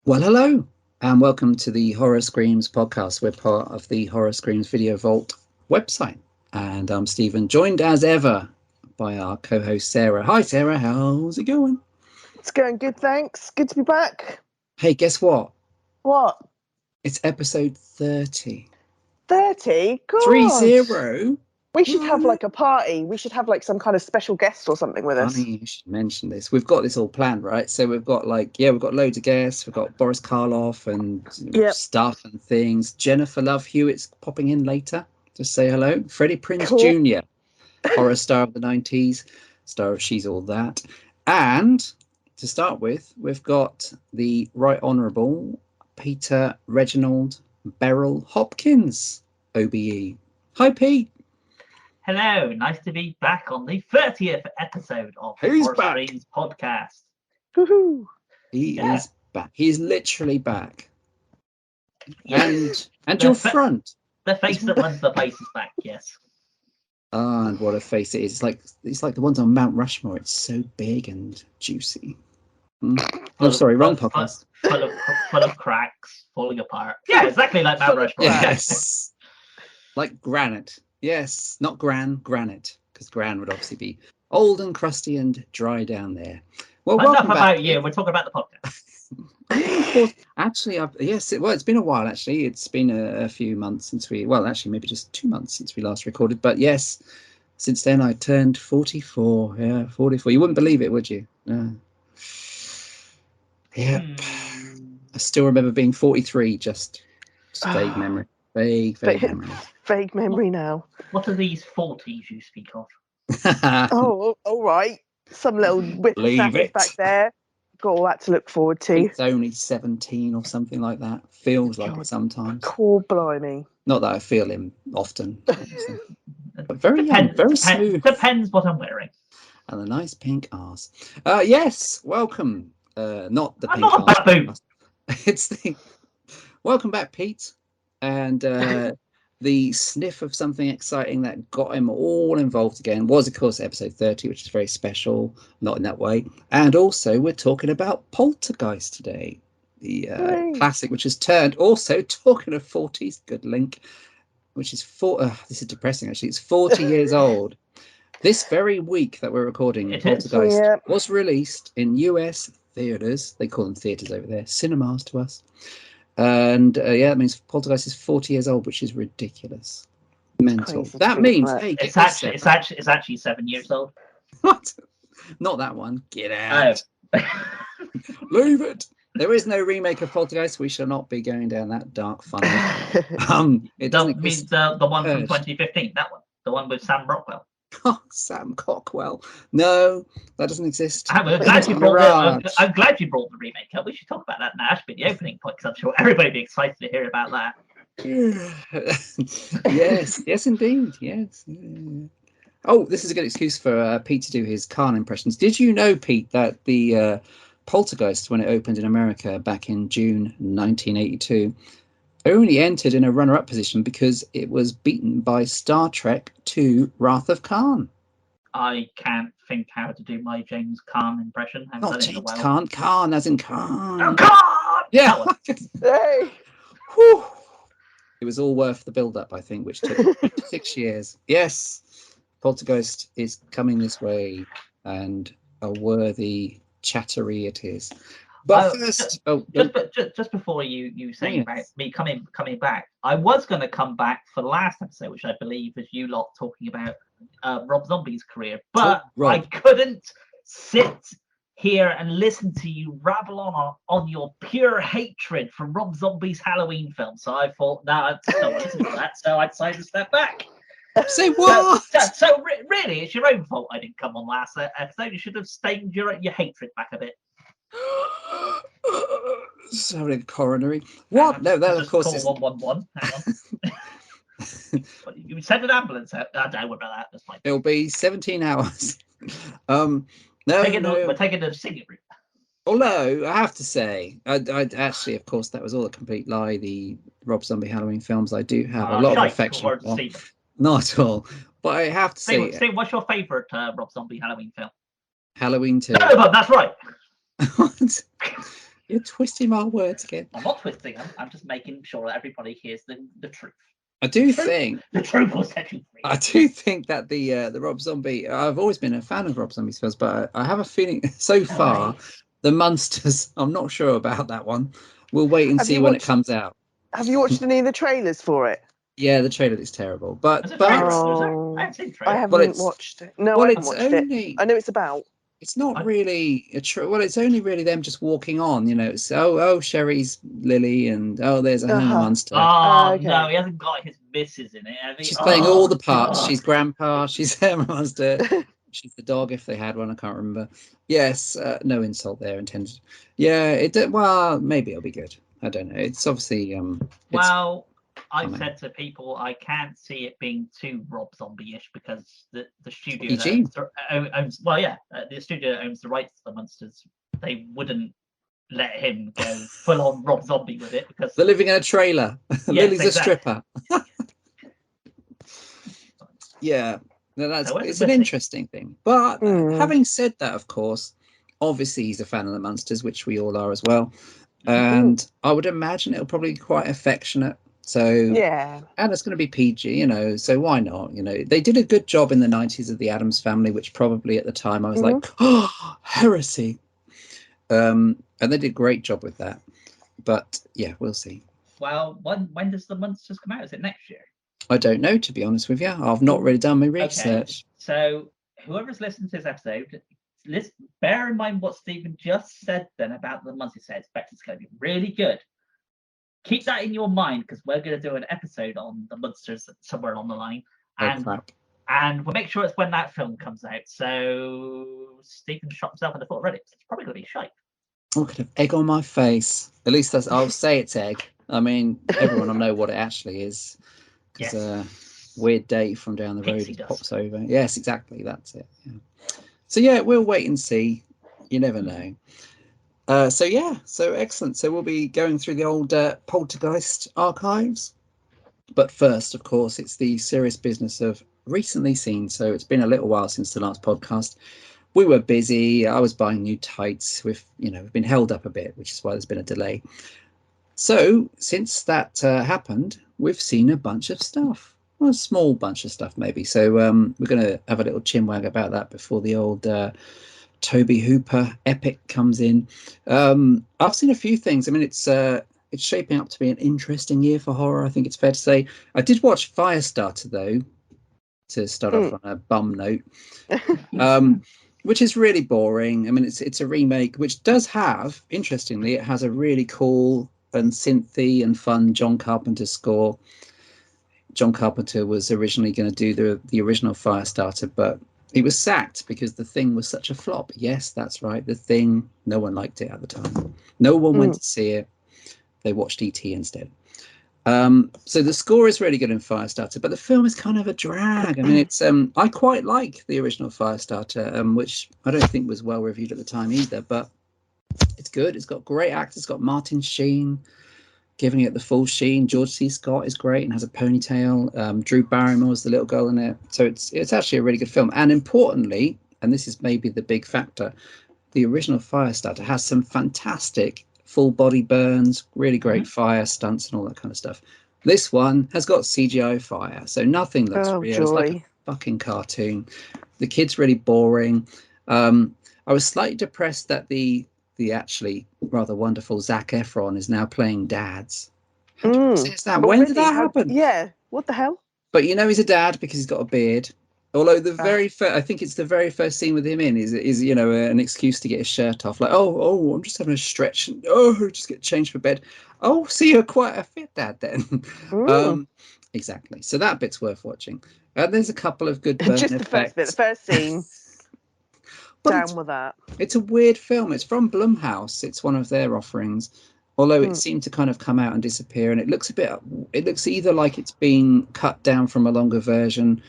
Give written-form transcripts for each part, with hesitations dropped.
Well, hello, and welcome to the Horror Screams podcast. We're part of the Horror Screams Video Vault website, and I'm Stephen, joined as ever by our co-host Sarah. Hi, Sarah. How's it going? It's going good, thanks. Good to be back. Hey, guess what? What? It's episode 30. 30? God. 30. We should have like a party. We should have like some kind of special guest or something with us. Funny you should mention this. We've got this all planned, right? So we've got we've got loads of guests. We've got Boris Karloff and stuff and things. Jennifer Love Hewitt's popping in later to say hello. Freddie Prinze Jr., horror star of the 90s, star of She's All That. And to start with, we've got the Right Honourable Peter Reginald Beryl Hopkins, OBE. Hi, Pete. Hello, nice to be back on the 30th episode of the Horror Screams podcast. Woohoo! He is back. He's literally back. Yes. And your front. The face that runs the place is back, yes. Ah, and what a face it is. It's like the ones on Mount Rushmore. It's so big and juicy. Oh, sorry, wrong podcast. Full of cracks, falling apart. Yeah, exactly like Mount Rushmore. Yes. Like granite. Yes, not granite, because gran would obviously be old and crusty and dry down there. Well, enough about you. We're talking about the podcast. Actually, it's been a while. Actually, it's been a few months since maybe just 2 months since we last recorded. But yes, since then I turned 44. Yeah, 44. You wouldn't believe it, would you? No. Yeah. I still remember being 43. Just vague memory. Vague memory. Vague memory now. What are these 40s you speak of? Oh, all right. Some little whippersnappers back there. Got all that to look forward to. It's only 17 or something like that. Feels like it sometimes. Cool, blimey. Not that I feel him often. But very young, very smooth. Depends what I'm wearing. And a nice pink arse. Yes, welcome. Not the pink arse. It's the... Welcome back, Pete. And the sniff of something exciting that got him all involved again was, of course, episode 30, which is very special, not in that way. And also, we're talking about Poltergeist today, the classic, which has turned, also talking of 40s, good link, which is this is depressing, actually. It's 40 years old. This very week that we're recording, Poltergeist was released in US theatres. They call them theatres over there, cinemas to us. And that means Poltergeist is 40 years old, which is ridiculous. Mental. That means it's actually 7 years old. What? Not that one. Get out. Leave it. There is no remake of Poltergeist. We shall not be going down that dark funnel. It doesn't mean the one from 2015. That one, the one with Sam Rockwell. Oh, Sam Cockwell. No, that doesn't exist. I'm glad you brought the remake up. We should talk about that now. That should be the opening point, because I'm sure everybody would be excited to hear about that. Yes, indeed. Yes. Oh, this is a good excuse for Pete to do his Khan impressions. Did you know, Pete, that the Poltergeist, when it opened in America back in June 1982, only entered in a runner-up position because it was beaten by Star Trek II: Wrath of Khan. I can't think how to do my James Khan impression. Not James Khan, Khan as in Khan. Oh, Khan! Yeah. Hey. Whew. It was all worth the build-up, I think, which took 6 years. Yes, Poltergeist is coming this way, and a worthy chattery it is. But first, just before you say about me coming back, I was going to come back for the last episode, which I believe was you lot talking about Rob Zombie's career, but I couldn't sit here and listen to you rabble on your pure hatred for Rob Zombie's Halloween film. So I thought, no, I don't want to listen to that, so I decided to step back. Say what? So really, it's your own fault I didn't come on last episode. You should have stained your hatred back a bit. Sorry, coronary. What? No, that of course is 111. Hang on. You send an ambulance out. Don't worry about that. That's fine. It'll be 17 hours. We're taking the singing route. Although I have to say, I actually, of course, that was all a complete lie. The Rob Zombie Halloween films, I do have a lot of affection for. Not at all. But I have to say, Steve, what's your favourite Rob Zombie Halloween film? Halloween 2. No, that's right. What? You're twisting my words again. I'm not twisting them. I'm just making sure that everybody hears the truth. I do think the truth will set you free. I do think that the Rob Zombie. I've always been a fan of Rob Zombie's films, but I have a feeling so far the Munsters. I'm not sure about that one. We'll wait and see when it comes out. Have you watched any of the trailers for it? Yeah, the trailer is terrible, but I haven't watched it. No, I haven't watched it. I know it's about. It's not really a true. Well, it's only really them just walking on. You know, it's Sherry's Lily, and there's a Hannah Munster. Okay. No, he hasn't got his missus in it. She's playing all the parts. God. She's grandpa. She's Hannah Munster. She's the dog if they had one. I can't remember. Yes, no insult there intended. Yeah, well, maybe it'll be good. I don't know. It's obviously I've said to people I can't see it being too Rob Zombie-ish because the studio owns the studio owns the rights to the Munsters. They wouldn't let him go full on Rob Zombie with it because they're living in a trailer. Lily's a stripper. Yeah, it's an interesting thing. But having said that, of course, obviously he's a fan of the Munsters, which we all are as well. And I would imagine it'll probably be quite affectionate. So and it's going to be PG, you know. So why not? You know, they did a good job in the 90s of the Addams Family, which probably at the time I was like, heresy. And they did a great job with that. But yeah, we'll see. Well, when does the Munsters come out? Is it next year? I don't know, to be honest with you. I've not really done my research. Okay. So whoever's listening to this episode, bear in mind what Stephen just said then about the Munsters. He expect it's going to be really good. Keep that in your mind because we're going to do an episode on the Munsters somewhere along the line, and we'll make sure it's when that film comes out. So Stephen shot himself in the foot already. So it's probably going to be shite. Oh, could have egg on my face. At least I'll say it's egg. I mean, everyone will know what it actually is because weird Dave from down the road pops over. Yes, exactly. That's it. Yeah. So yeah, we'll wait and see. You never know. So excellent. So we'll be going through the old Poltergeist archives. But first, of course, it's the serious business of recently seen. So it's been a little while since the last podcast. We were busy. I was buying new tights. We've been held up a bit, which is why there's been a delay. So since that happened, we've seen a bunch of stuff. Well, a small bunch of stuff, maybe. So we're going to have a little chinwag about that before the old Toby Hooper epic comes in. I've seen a few things. I mean, it's shaping up to be an interesting year for horror. I think it's fair to say. I did watch Firestarter though, to start off on a bum note, which is really boring. I mean, it's a remake, which does have, interestingly, it has a really cool and synthy and fun John Carpenter score. John Carpenter was originally going to do the original Firestarter, but he was sacked because The Thing was such a flop. Yes, that's right. The Thing, no one liked it at the time. No one went to see it. They watched E.T. instead. So the score is really good in Firestarter, but the film is kind of a drag. I mean, it's I quite like the original Firestarter, which I don't think was well reviewed at the time either, but it's good. It's got great actors. It's got Martin Sheen giving it the full sheen. George C. Scott is great and has a ponytail. Drew Barrymore's the little girl in it. So it's actually a really good film. And importantly, and this is maybe the big factor, the original Firestarter has some fantastic full body burns, really great fire stunts and all that kind of stuff. This one has got CGI fire, so nothing looks real. Joy. It's like a fucking cartoon. The kid's really boring. I was slightly depressed that the actually rather wonderful Zac Efron is now playing dads. Since that, when did that happen? Yeah, what the hell? But he's a dad because he's got a beard. Although the very first, I think it's the very first scene with him in is an excuse to get his shirt off. Like, I'm just having a stretch. Just get changed for bed. Oh, so you're quite a fit dad then. Exactly. So that bit's worth watching. There's a couple of good burn just effects. The first scene. Down with that. It's a weird film. It's from Blumhouse. It's one of their offerings. Although it seemed to kind of come out and disappear, and it looks either like it's been cut down from a longer version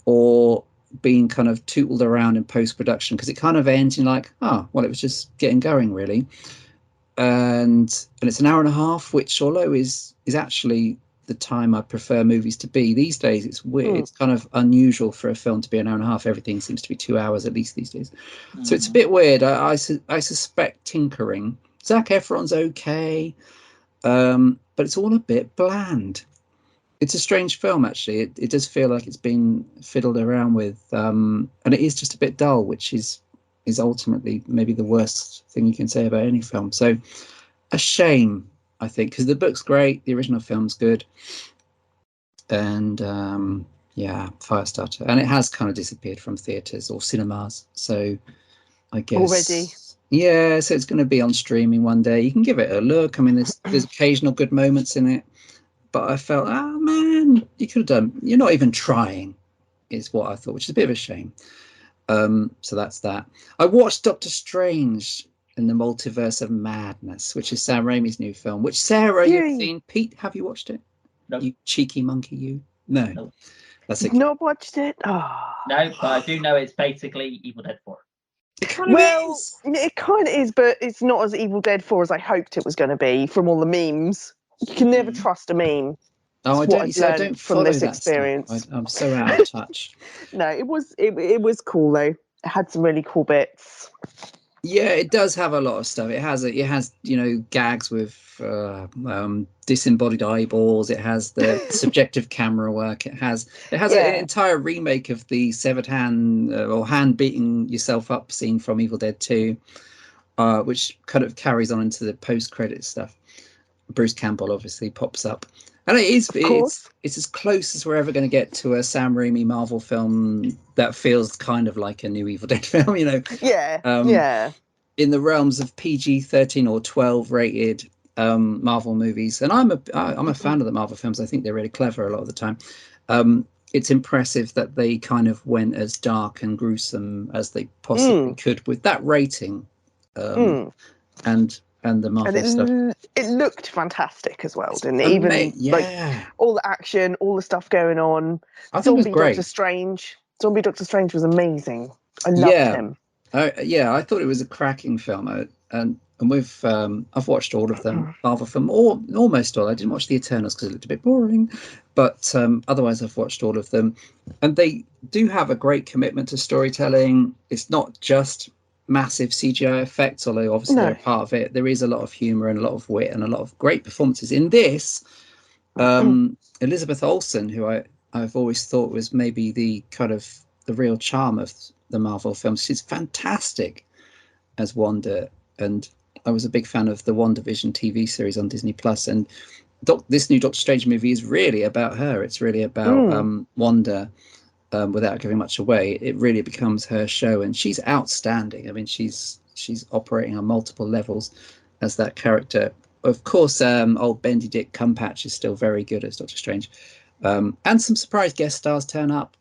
or being kind of tootled around in post-production, because it kind of ends in like, it was just getting going really. And it's an hour and a half, which although is actually the time I prefer movies to be these days, it's weird. It's kind of unusual for a film to be an hour and a half. Everything seems to be 2 hours at least these days. So it's a bit weird. I suspect tinkering. Zac Efron's okay, but it's all a bit bland. It's a strange film, actually. It does feel like it's been fiddled around with, and it is just a bit dull, which is ultimately maybe the worst thing you can say about any film. So a shame, I think, because the book's great, the original film's good, and Firestarter, and it has kind of disappeared from theatres or cinemas. So I guess already, yeah. So it's going to be on streaming one day. You can give it a look. I mean, there's occasional good moments in it, but I felt, oh man, you could have done. You're not even trying, is what I thought, which is a bit of a shame. So that's that. I watched Doctor Strange in the Multiverse of Madness, which is Sam Raimi's new film, which Sarah, you've seen. Pete, have you watched it? No. You cheeky monkey, you. No. Nope. That's You've okay. not watched it? Oh. No, but I do know it's basically Evil Dead 4. It kind of is. It kind of is, but it's not as Evil Dead 4 as I hoped it was going to be from all the memes. You can never trust a meme. Oh, I don't from follow this that experience. stuff. I'm so out of touch. No, it was cool though. It had some really cool bits. Yeah, it does have a lot of stuff. It has gags with disembodied eyeballs. It has the subjective camera work. It has an entire remake of the severed hand or hand beating yourself up scene from Evil Dead 2, which kind of carries on into the post-credit stuff. Bruce Campbell obviously pops up, and it's as close as we're ever going to get to a Sam Raimi Marvel film that feels kind of like a new Evil Dead film, Yeah. In the realms of PG-13 or 12 rated Marvel movies, and I'm a fan of the Marvel films. I think they're really clever a lot of the time. It's impressive that they kind of went as dark and gruesome as they possibly could with that rating, and the Marvel stuff. It looked fantastic as well, didn't it? Even like all the action, all the stuff going on. I think it was great. Zombie Doctor Strange was amazing. I loved him. I thought it was a cracking film, and with I've watched all of them, Marvel film, or almost all. I didn't watch the Eternals because it looked a bit boring, but otherwise I've watched all of them, and they do have a great commitment to storytelling. It's not just massive CGI effects, although obviously they're a part of it. There is a lot of humor and a lot of wit and a lot of great performances in this. Elizabeth Olsen, who I've always thought was maybe the kind of the real charm of the Marvel films. She's fantastic as Wanda, and I was a big fan of the WandaVision TV series on Disney Plus. And this new Doctor Strange movie is really about her. It's really about Wanda. Without giving much away, it really becomes her show, and she's outstanding. I mean, she's operating on multiple levels as that character. Of course, old Benedict Cumberbatch is still very good as Doctor Strange, and some surprise guest stars turn up.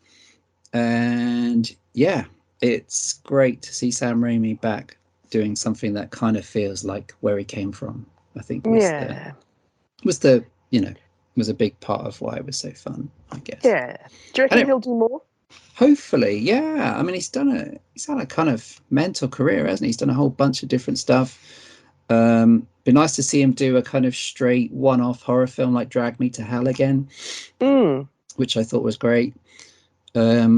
And yeah, it's great to see Sam Raimi back doing something that kind of feels like where he came from. I think was a big part of why it was so fun, I guess. Yeah. Do you reckon he'll do more? Hopefully, yeah. I mean, he's had a kind of mental career, hasn't he? He's done a whole bunch of different stuff. Be nice to see him do a kind of straight one-off horror film like Drag Me to Hell again, which I thought was great. They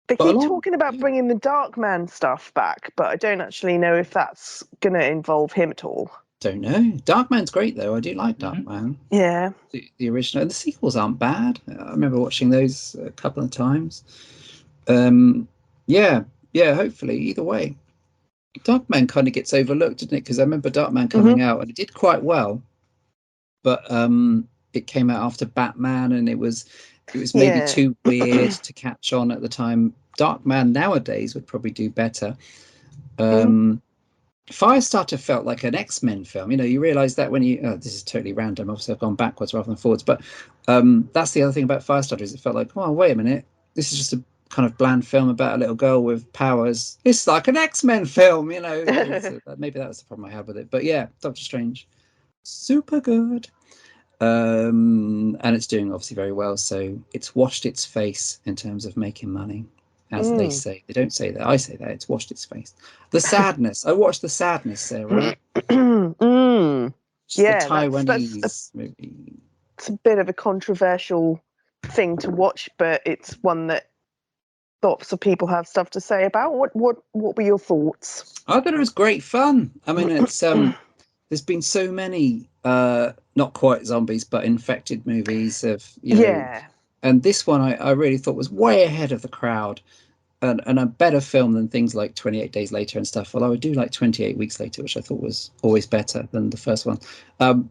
keep talking about bringing the Darkman stuff back, but I don't actually know if that's going to involve him at all. Don't know. Darkman's great though. I do like Darkman. Yeah. The original and the sequels aren't bad. I remember watching those a couple of times. Hopefully either way. Darkman kind of gets overlooked, didn't it? Because I remember Darkman coming out and it did quite well. But it came out after Batman and it was maybe too weird to catch on at the time. Darkman nowadays would probably do better. Firestarter felt like an X-Men film. You realize that when this is totally random. Obviously, I've gone backwards rather than forwards. But that's the other thing about Firestarter is it felt like, oh, wait a minute. This is just a kind of bland film about a little girl with powers. It's like an X-Men film, maybe that was the problem I had with it. But yeah, Doctor Strange, super good. And it's doing obviously very well. So it's washed its face in terms of making money. As they say. They don't say that. I say that. It's washed its face. The Sadness. I watched The Sadness, Sarah. The Taiwanese movie. It's a bit of a controversial thing to watch, but it's one that lots of people have stuff to say about. What were your thoughts? I thought it was great fun. I mean, it's there's been so many not quite zombies but infected movies of, you know, and this one I really thought was way ahead of the crowd, and a better film than things like 28 Days Later and stuff. Although I do like 28 Weeks Later, which I thought was always better than the first one.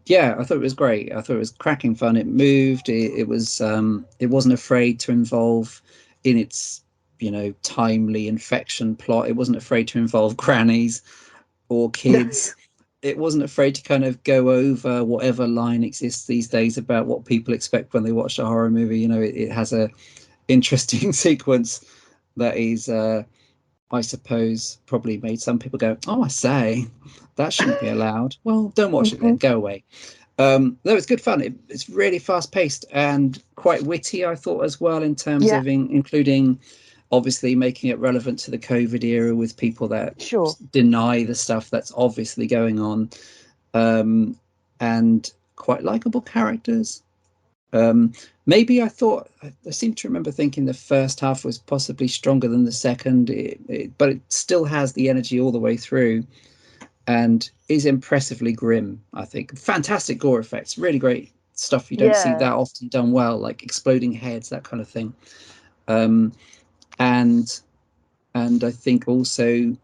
Yeah, I thought it was great. I thought it was cracking fun. It moved. It was. It wasn't afraid to involve in its, you know, timely infection plot. It wasn't afraid to involve grannies or kids. It wasn't afraid to kind of go over whatever line exists these days about what people expect when they watch a horror movie. You know, it has a interesting sequence that is, I suppose, probably made some people go, "Oh, I say, that shouldn't be allowed." Well, don't watch it then. Go away. No, it's good fun. It's really fast paced and quite witty, I thought, as well, in terms of including, obviously, making it relevant to the COVID era with people that deny the stuff that's obviously going on, and quite likable characters. Maybe I seem to remember thinking the first half was possibly stronger than the second, but it still has the energy all the way through and is impressively grim. I think fantastic gore effects, really great stuff you don't see that often done well, like exploding heads, that kind of thing. And I think also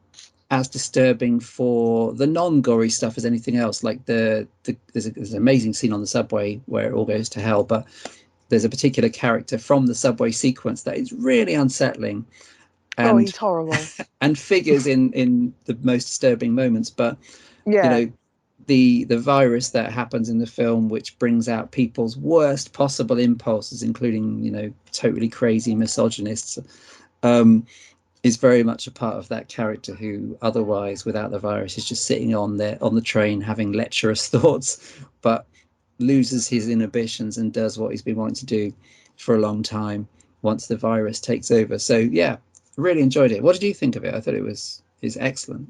as disturbing for the non-gory stuff as anything else. Like there's an amazing scene on the subway where it all goes to hell, but there's a particular character from the subway sequence that is really unsettling. And, he's horrible. And figures in the most disturbing moments. But you know, the virus that happens in the film, which brings out people's worst possible impulses, including, you know, totally crazy misogynists, is very much a part of that character who otherwise, without the virus, is just sitting on the train having lecherous thoughts, but loses his inhibitions and does what he's been wanting to do for a long time once the virus takes over. So yeah, really enjoyed it. What did you think of it? I thought is excellent.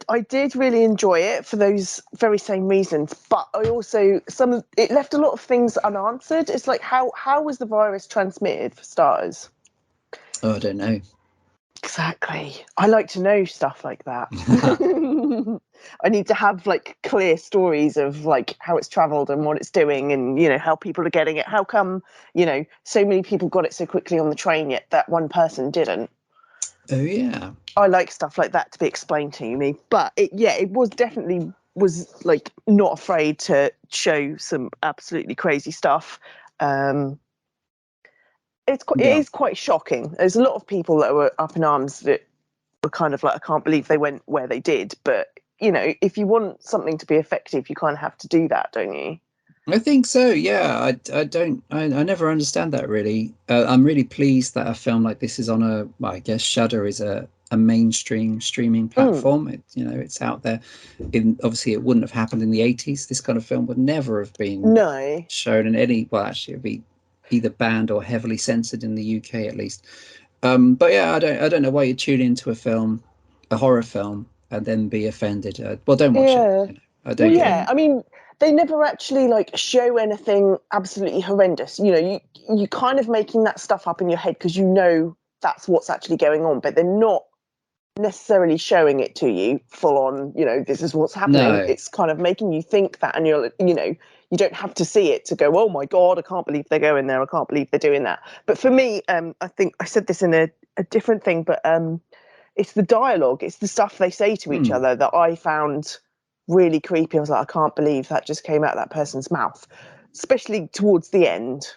I did really enjoy it for those very same reasons, but I also it left a lot of things unanswered. It's like how was the virus transmitted, for starters? Oh, I don't know. Exactly. I like to know stuff like that. I need to have like clear stories of like how it's traveled and what it's doing, and, you know, how people are getting it. How come, you know, so many people got it so quickly on the train, yet that one person didn't? Oh yeah. I like stuff like that to be explained to me. But it was definitely like not afraid to show some absolutely crazy stuff. It is quite shocking. There's a lot of people that were up in arms that were kind of like, I can't believe they went where they did. But, you know, if you want something to be effective, you kind of have to do that, don't you? I think so. Yeah, I never understand that really. I'm really pleased that a film like this is on I guess Shudder is a mainstream streaming platform. It's out there. Obviously, it wouldn't have happened in the 80s. This kind of film would never have been shown in any. Well, actually, it'd be either banned or heavily censored in the UK at least. But yeah, I don't know why you tune into a horror film, and then be offended. Well, don't watch it. I don't get it. I mean, they never actually like show anything absolutely horrendous. You know, you kind of making that stuff up in your head because you know that's what's actually going on, but they're not necessarily showing it to you full on. You know, this is what's happening. No. It's kind of making you think that, and you don't have to see it to go, oh my God, I can't believe they're going there. I can't believe they're doing that. But for me, I think I said this in a different thing, but it's the dialogue. It's the stuff they say to each other that I found really creepy. I was like, I can't believe that just came out of that person's mouth, especially towards the end.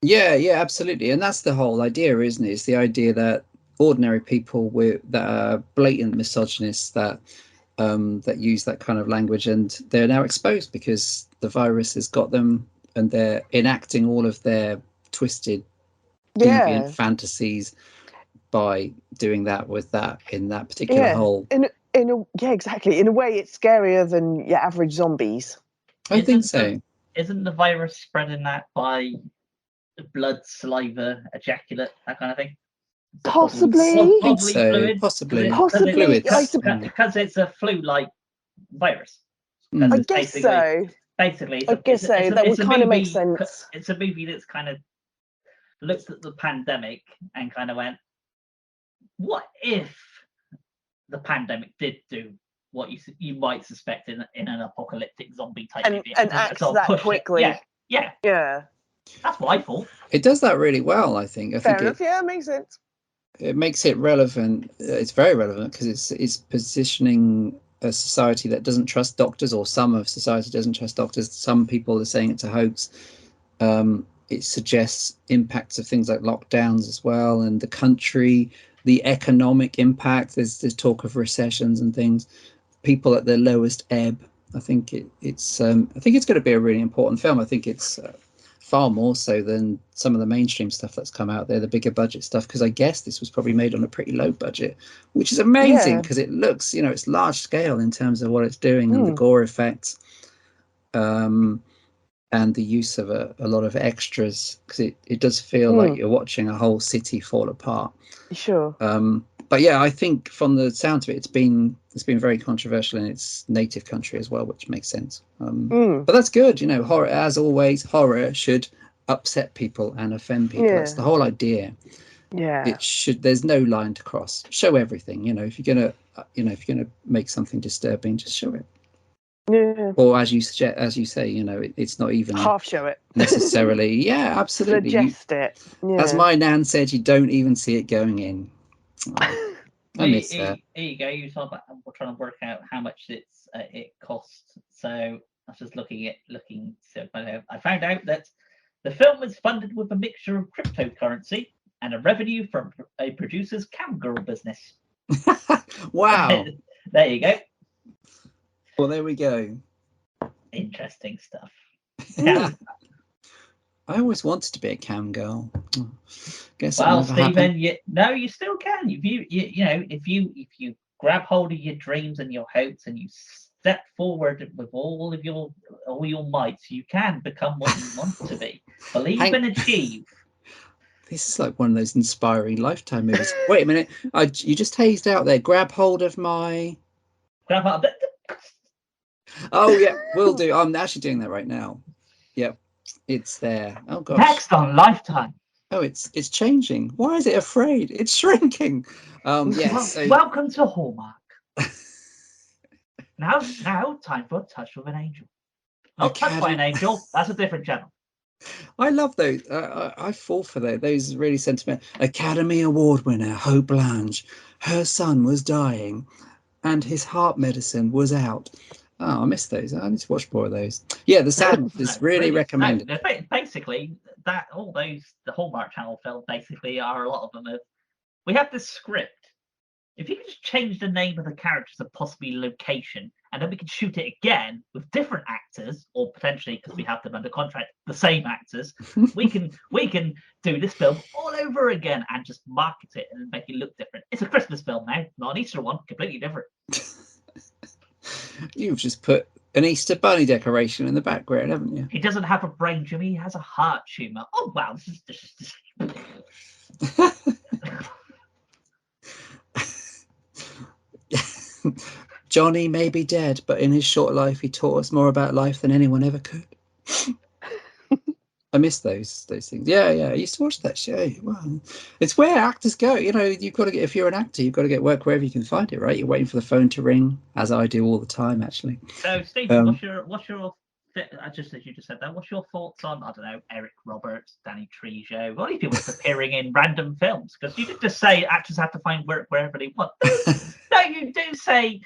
Yeah, absolutely. And that's the whole idea, isn't it? It's the idea that ordinary people that are blatant misogynists that use that kind of language, and they're now exposed because the virus has got them, and they're enacting all of their twisted, deviant fantasies by doing that with that in that particular hole. Exactly. In a way, it's scarier than your average zombies. I think so. Isn't the virus spreading that by blood, saliva, ejaculate, that kind of thing? Possibly. Fluids. Possibly. Because it's a flu-like virus. I guess so. Basically, that would kind of make sense. It's a movie that's kind of looked at the pandemic and kind of went, what if the pandemic did do you might suspect in an apocalyptic zombie type movie, and acts that quickly. Yeah. That's what I thought. It does that really well, I think. Fair enough. Yeah, it makes sense. It makes it relevant. It's very relevant because it's positioning a society that doesn't trust doctors, or some of society doesn't trust doctors. Some people are saying it's a hoax. It suggests impacts of things like lockdowns as well, and the country, the economic impact. There's talk of recessions and things. People at their lowest ebb. I think it's going to be a really important film. I think it's far more so than some of the mainstream stuff that's come out there, the bigger budget stuff, because I guess this was probably made on a pretty low budget, which is amazing because it looks, it's large scale in terms of what it's doing and the gore effects, and the use of a lot of extras, because it does feel like you're watching a whole city fall apart. Sure. But yeah, I think from the sound of it, it's been very controversial in its native country as well, which makes sense. But that's good, horror, as always, horror should upset people and offend people. That's the whole idea. It should. There's no line to cross. Show everything. If you're gonna make something disturbing, just show it. Yeah. Or as you say, it's not even half show it necessarily. Yeah, absolutely. Suggest it. Yeah. As my nan said, you don't even see it going in. I miss her. Here you go. You talk about we're trying to work out how much it costs. So I was just looking. So I found out that the film was funded with a mixture of cryptocurrency and a revenue from a producer's camgirl business. Wow. There you go. Well, there we go. Interesting stuff. Yeah. I always wanted to be a cam girl. Guess well, Stephen, you still can. If you grab hold of your dreams and your hopes and you step forward with all your might, you can become what you want to be. Believe and achieve. This is like one of those inspiring Lifetime movies. Wait a minute, you just hazed out there. Grab hold of my. Grab hold. Oh yeah, will do. I'm actually doing that right now. Yep. It's there. Oh gosh. Next on Lifetime. Oh, it's changing. Why is it afraid? It's shrinking. Yes. Welcome to Hallmark. now, time for Touch with an Angel. Not Touched by an Angel. That's a different channel. I love those. I fall for those really sentimental. Academy Award winner Hope Blanche. Her son was dying, and his heart medicine was out. Oh, I missed those. I need to watch more of those. Yeah, the sound is really recommended. Basically, the Hallmark Channel films basically are a lot of them. We have this script. If you could just change the name of the characters and possibly location, and then we can shoot it again with different actors, or potentially, because we have them under contract, the same actors, we can do this film all over again and just market it and make it look different. It's a Christmas film now, not an Easter one, completely different. You've just put an Easter bunny decoration in the background, haven't you? He doesn't have a brain, Jimmy. He has a heart tumor. Oh wow, this is. Johnny may be dead, but in his short life, he taught us more about life than anyone ever could. I miss those things. Yeah. I used to watch that show. Well, it's where actors go. You've got to get, if you're an actor, you've got to get work wherever you can find it, right? You're waiting for the phone to ring, as I do all the time, actually. So, Stephen, what's your just as you just said that, what's your thoughts on, I don't know, Eric Roberts, Danny Trejo, all these people appearing in random films? Because you did just say actors have to find work wherever they want. No, you do say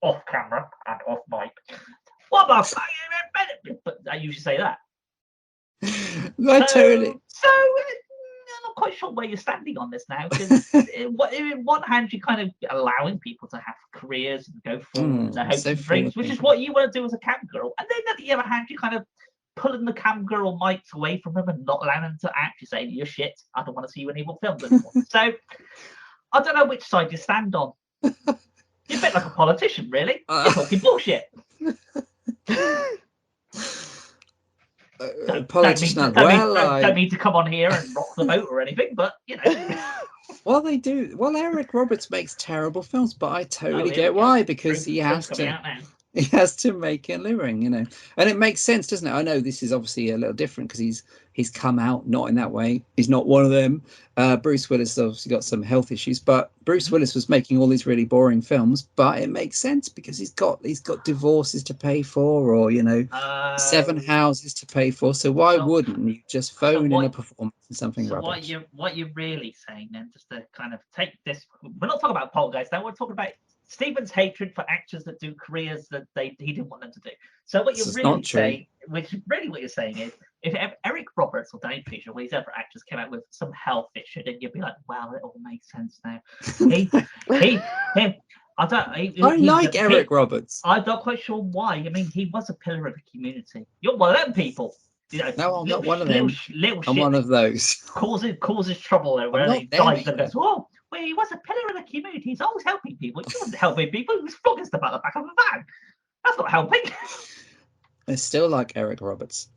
off camera and off mic. What the fuck? But I usually say that. Totally. So I'm not quite sure where you're standing on this now. Because in one hand, you're kind of allowing people to have careers and go forward their hopes and dreams, which is what you want to do as a cam girl. And then on the other hand, you're kind of pulling the cam girl mics away from them and not allowing them to act. You're saying, you're shit. I don't want to see you in any more films anymore. So I don't know which side you stand on. You're a bit like a politician, really. You're talking bullshit. Politician. Don't mean to come on here and rock the boat or anything, but Well, they do. Well, Eric Roberts makes terrible films, but I totally get why, because he has to. He has to make a living, and it makes sense, doesn't it? I know this is obviously a little different because he's come out not in that way. He's not one of them. Bruce Willis has obviously got some health issues, but Bruce Willis was making all these really boring films. But it makes sense because he's got divorces to pay for, or 7 houses to pay for. So why wouldn't you just phone in a performance in something rubbish? What you're really saying then, just to kind of take this, we're not talking about Poltergeist now. We're talking about Stephen's hatred for actors that do careers that he didn't want them to do. So what you're really saying, which really what you're saying is, if Eric Roberts or Danny Trejo, one of these other actors, came out with some health issue, then you'd be like, "Wow, it all makes sense now." I like Eric Roberts. I'm not quite sure why. I mean, he was a pillar of the community. You're one of them people. No, I'm not one of them. I'm one of those. Causes trouble there. Where he dies and goes, "Oh, well, he was a pillar of the community. He's always helping people." He wasn't helping people. He was flogging stuff out the back of a van. That's not helping. I still like Eric Roberts.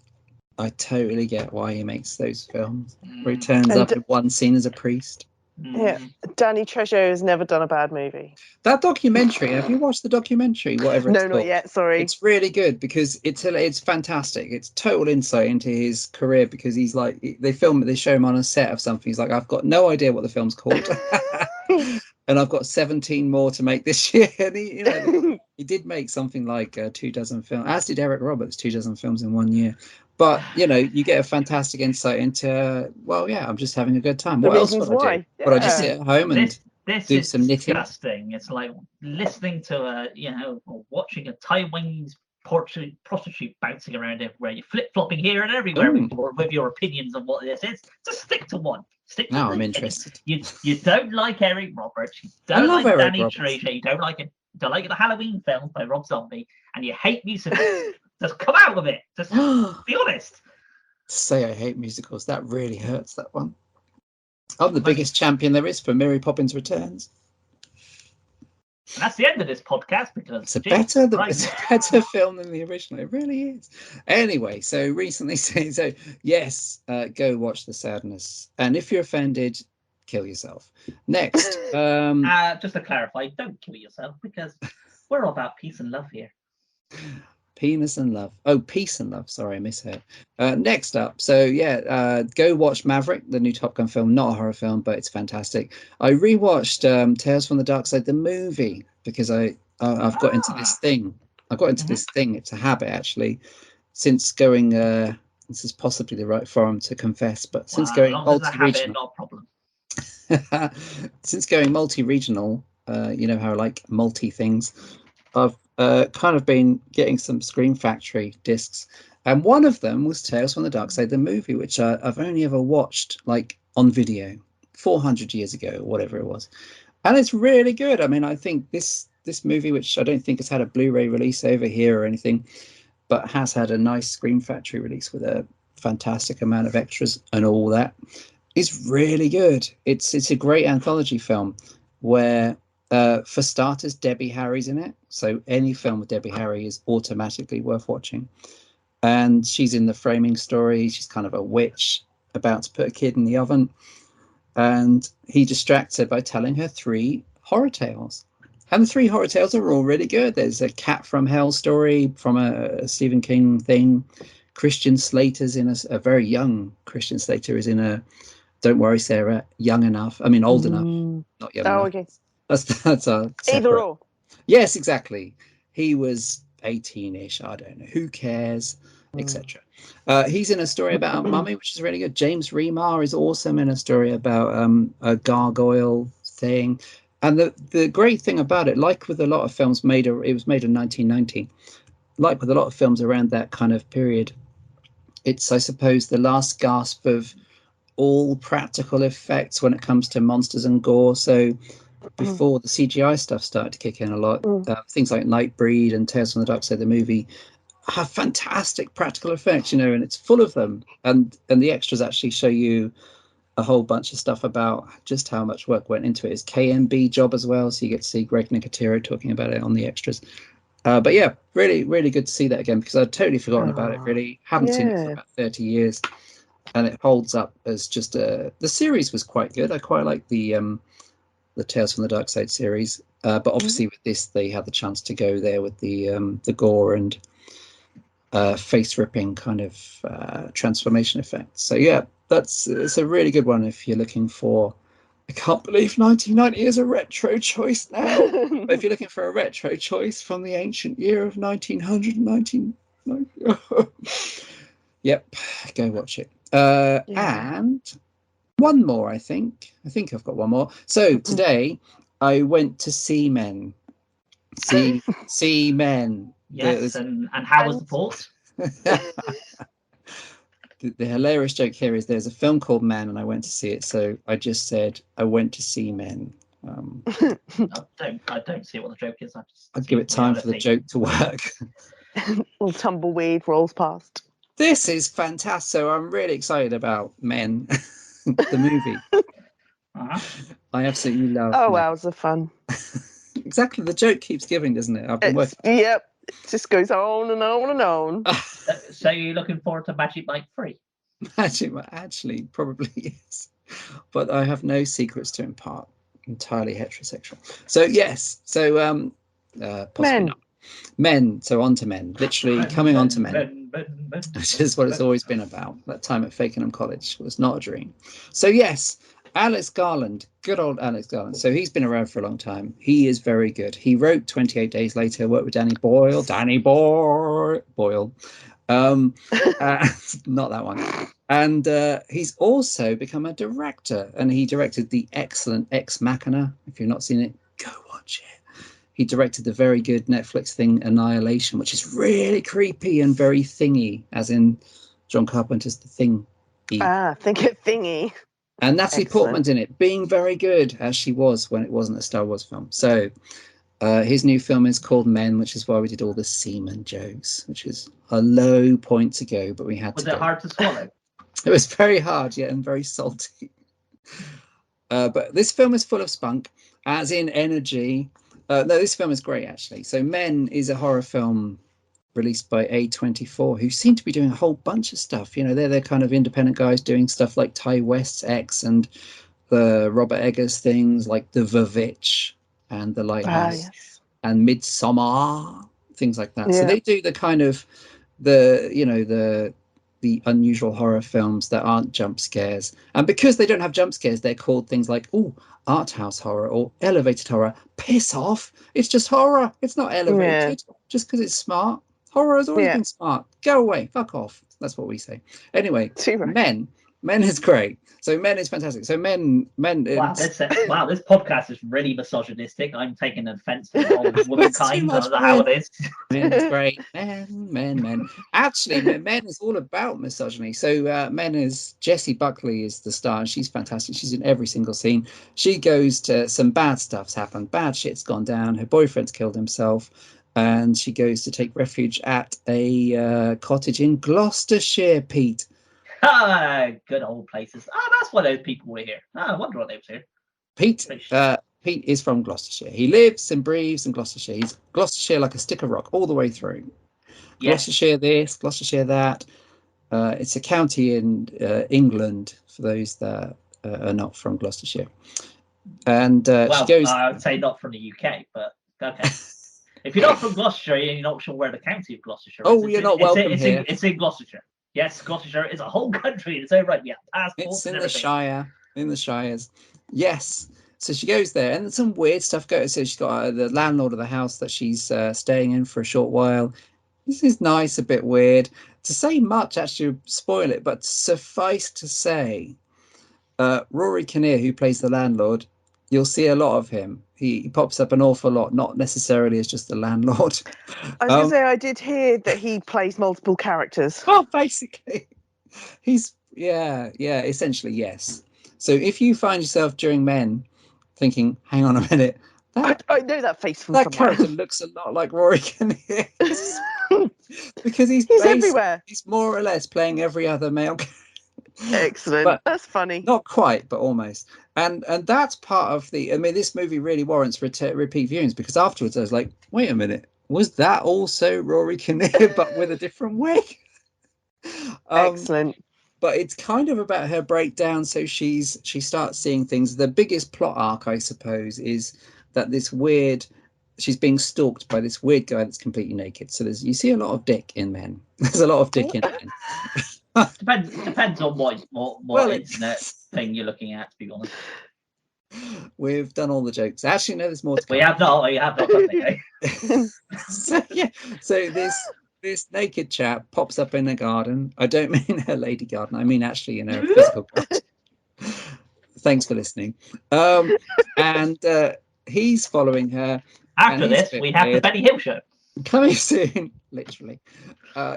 I totally get why he makes those films. Where he turns up in one scene as a priest. Yeah, Danny Trejo has never done a bad movie. That documentary, have you watched the documentary? Whatever it's called? Not yet. Sorry. It's really good because it's fantastic. It's total insight into his career because he's like they show him on a set of something. He's like, I've got no idea what the film's called, and I've got 17 more to make this year. And he did make something like 24 films, as did Eric Roberts, 24 films in 1 year. But you get a fantastic insight into, I'm just having a good time. What else would I do? Would I just sit at home and do some knitting? Disgusting. It's like listening to or watching a Taiwanese prostitute bouncing around everywhere. You're flip flopping here and everywhere with your opinions on what this is. Just stick to one. Now I'm interested. You don't like Eric Roberts. You don't like Danny Trejo. You don't like it. You don't like the Halloween films by Rob Zombie, and you hate musicals. Just come out with it. Just be honest. Say I hate musicals. That really hurts, that one. I'm the biggest champion there is for Mary Poppins Returns. And that's the end of this podcast because it's a better film than the original. It really is. Anyway, so recently, yes, go watch The Sadness. And if you're offended, kill yourself. Next. Just to clarify, don't kill yourself because we're all about peace and love here. Penis and love. Oh, peace and love. Sorry, I misheard. Next up, go watch Maverick, the new Top Gun film. Not a horror film, but it's fantastic. I rewatched Tales from the Dark Side, the movie, because I've got into this thing. I got into this thing. It's a habit, actually, since going. This is possibly the right forum to confess, but since going multi-regional, not a problem. Since going multi-regional, you know how I like multi things. I've kind of been getting some Scream Factory discs, and one of them was Tales from the Dark Side, the movie, which I've only ever watched like on video 400 years ago or whatever it was, and it's really good. I mean, I think this movie, which I don't think has had a Blu-ray release over here or anything, but has had a nice Scream Factory release with a fantastic amount of extras and all that, is really good. It's a great anthology film where for starters, Debbie Harry's in it. So any film with Debbie Harry is automatically worth watching. And she's in the framing story. She's kind of a witch about to put a kid in the oven. And he distracts her by telling her 3 horror tales. And the 3 horror tales are all really good. There's a Cat from Hell story from a Stephen King thing. Christian Slater's in a very young Christian Slater is in a Don't Worry, Sarah, young enough. I mean, old enough, not young enough. Okay. That's a either or. Yes, exactly. He was 18-ish. I don't know. Who cares, etc. He's in a story about a mummy, which is really good. James Remar is awesome in a story about a gargoyle thing. And the great thing about it, like with a lot of films it was made in 1990. Like with a lot of films around that kind of period, it's, I suppose, the last gasp of all practical effects when it comes to monsters and gore. So before the CGI stuff started to kick in a lot, things like Nightbreed and Tales from the Dark Side, the movie, have fantastic practical effects, and it's full of them. And the extras actually show you a whole bunch of stuff about just how much work went into it. It's KMB job as well, so you get to see Greg Nicotero talking about it on the extras. But yeah, really, really good to see that again, because I'd totally forgotten about it, really. Haven't seen it for about 30 years. And it holds up as just the series was quite good. I quite like the Tales from the Dark Side series. But obviously with this, they had the chance to go there with the gore and face ripping kind of transformation effect. So yeah, it's a really good one if you're looking for. I can't believe 1990 is a retro choice now. But if you're looking for a retro choice from the ancient year of 1900 yep, go watch it. And one more, I think I've got one more. So today I went to see Men. See Men. Yes, and how was the port? The hilarious joke here is there's a film called Men, and I went to see it. So I just said I went to see Men. I don't see what the joke is. I'd give it time for the joke to work. Little tumbleweed rolls past. This is fantastic. So I'm really excited about Men, the movie. I absolutely love. Oh, hours of fun. Exactly, the joke keeps giving, doesn't it? Yep, it just goes on and on and on. So you're looking forward to Magic Mike 3? Magic Mike actually probably is, but I have no secrets to impart. Entirely heterosexual. So yes, so possibly not. Men. So on to Men. Literally coming on to Men, which is what it's always been about. That time at Fakenham College was not a dream. So yes. Alex Garland, good old Alex Garland. So he's been around for a long time. He is very good. He wrote 28 Days Later, worked with Danny Boyle. Not that one. And he's also become a director, and he directed the excellent Ex Machina. If you've not seen it, go watch it. He directed the very good Netflix thing Annihilation, which is really creepy and very thingy, as in John Carpenter's The Thing. Think it thingy. And Natalie Portman's in it, being very good, as she was when it wasn't a Star Wars film. So his new film is called Men, which is why we did all the semen jokes, which is a low point to go, but we had to. Was it hard to swallow? It was very hard, yeah, and very salty. But this film is full of spunk, as in energy. No, this film is great, actually. So Men is a horror film released by A24, who seem to be doing a whole bunch of stuff. You know, they're kind of independent guys doing stuff like Ty West's X and the Robert Eggers things like The Vavitch and The Lighthouse and Midsommar, things like that. So they do the kind of the unusual horror films that aren't jump scares. And because they don't have jump scares, they're called things like, art house horror or elevated horror. Piss off. It's just horror. It's not elevated just because it's smart. Horror has always been smart. Go away. Fuck off. That's what we say. Anyway, Men is great. So Men is fantastic. So Men. Wow, this podcast is really misogynistic. I'm taking offence to all womankind. That's how it is. Men is great. Men. Actually, Men is all about misogyny. So Men is Jessie Buckley is the star, and she's fantastic. She's in every single scene. She goes to some bad stuff's happened. Bad shit's gone down. Her boyfriend's killed himself. And she goes to take refuge at a cottage in Gloucestershire, Pete. Good old places. That's why those people were here. I wonder what they were here. Pete is from Gloucestershire. He lives and breathes in Gloucestershire. He's Gloucestershire like a stick of rock all the way through. Gloucestershire this, Gloucestershire that. It's a county in England for those that are not from Gloucestershire. And she goes. I would say not from the UK, but okay. If you're not from Gloucestershire and you're not sure where the county of Gloucestershire is, you're not welcome here. It's in Gloucestershire. Yes, Gloucestershire is a whole country in its own right. Yeah, passports. It's in the Shire, in the Shires. Yes. So she goes there, and some weird stuff goes. So she's got the landlord of the house that she's staying in for a short while. This is nice, a bit weird. To say much actually would spoil it, but suffice to say, Rory Kinnear, who plays the landlord, you'll see a lot of him. He pops up an awful lot, not necessarily as just the landlord. I was going to say, I did hear that he plays multiple characters. Well, basically, he's essentially yes. So if you find yourself during Men thinking, hang on a minute, I know that face from that somewhere. character looks a lot like Rory Kinnear. Because he's everywhere. He's more or less playing every other male character. Excellent. But that's funny. Not quite, but almost. And that's part of this movie really warrants repeat viewings, because afterwards I was like, wait a minute, was that also Rory Kinnear but with a different wig? Excellent. but it's kind of about her breakdown. So she starts seeing things. The biggest plot arc, I suppose, is that she's being stalked by this weird guy that's completely naked. So you see a lot of dick in men. There's a lot of dick in men. Depends on what internet thing you're looking at, to be honest. We've done all the jokes. Actually, no, there's more to come. We have not done it. So this naked chap pops up in a garden. I don't mean her lady garden. I mean actually in a physical garden. Thanks for listening. And he's following her. After this, we have the Benny Hill show. Coming soon, literally.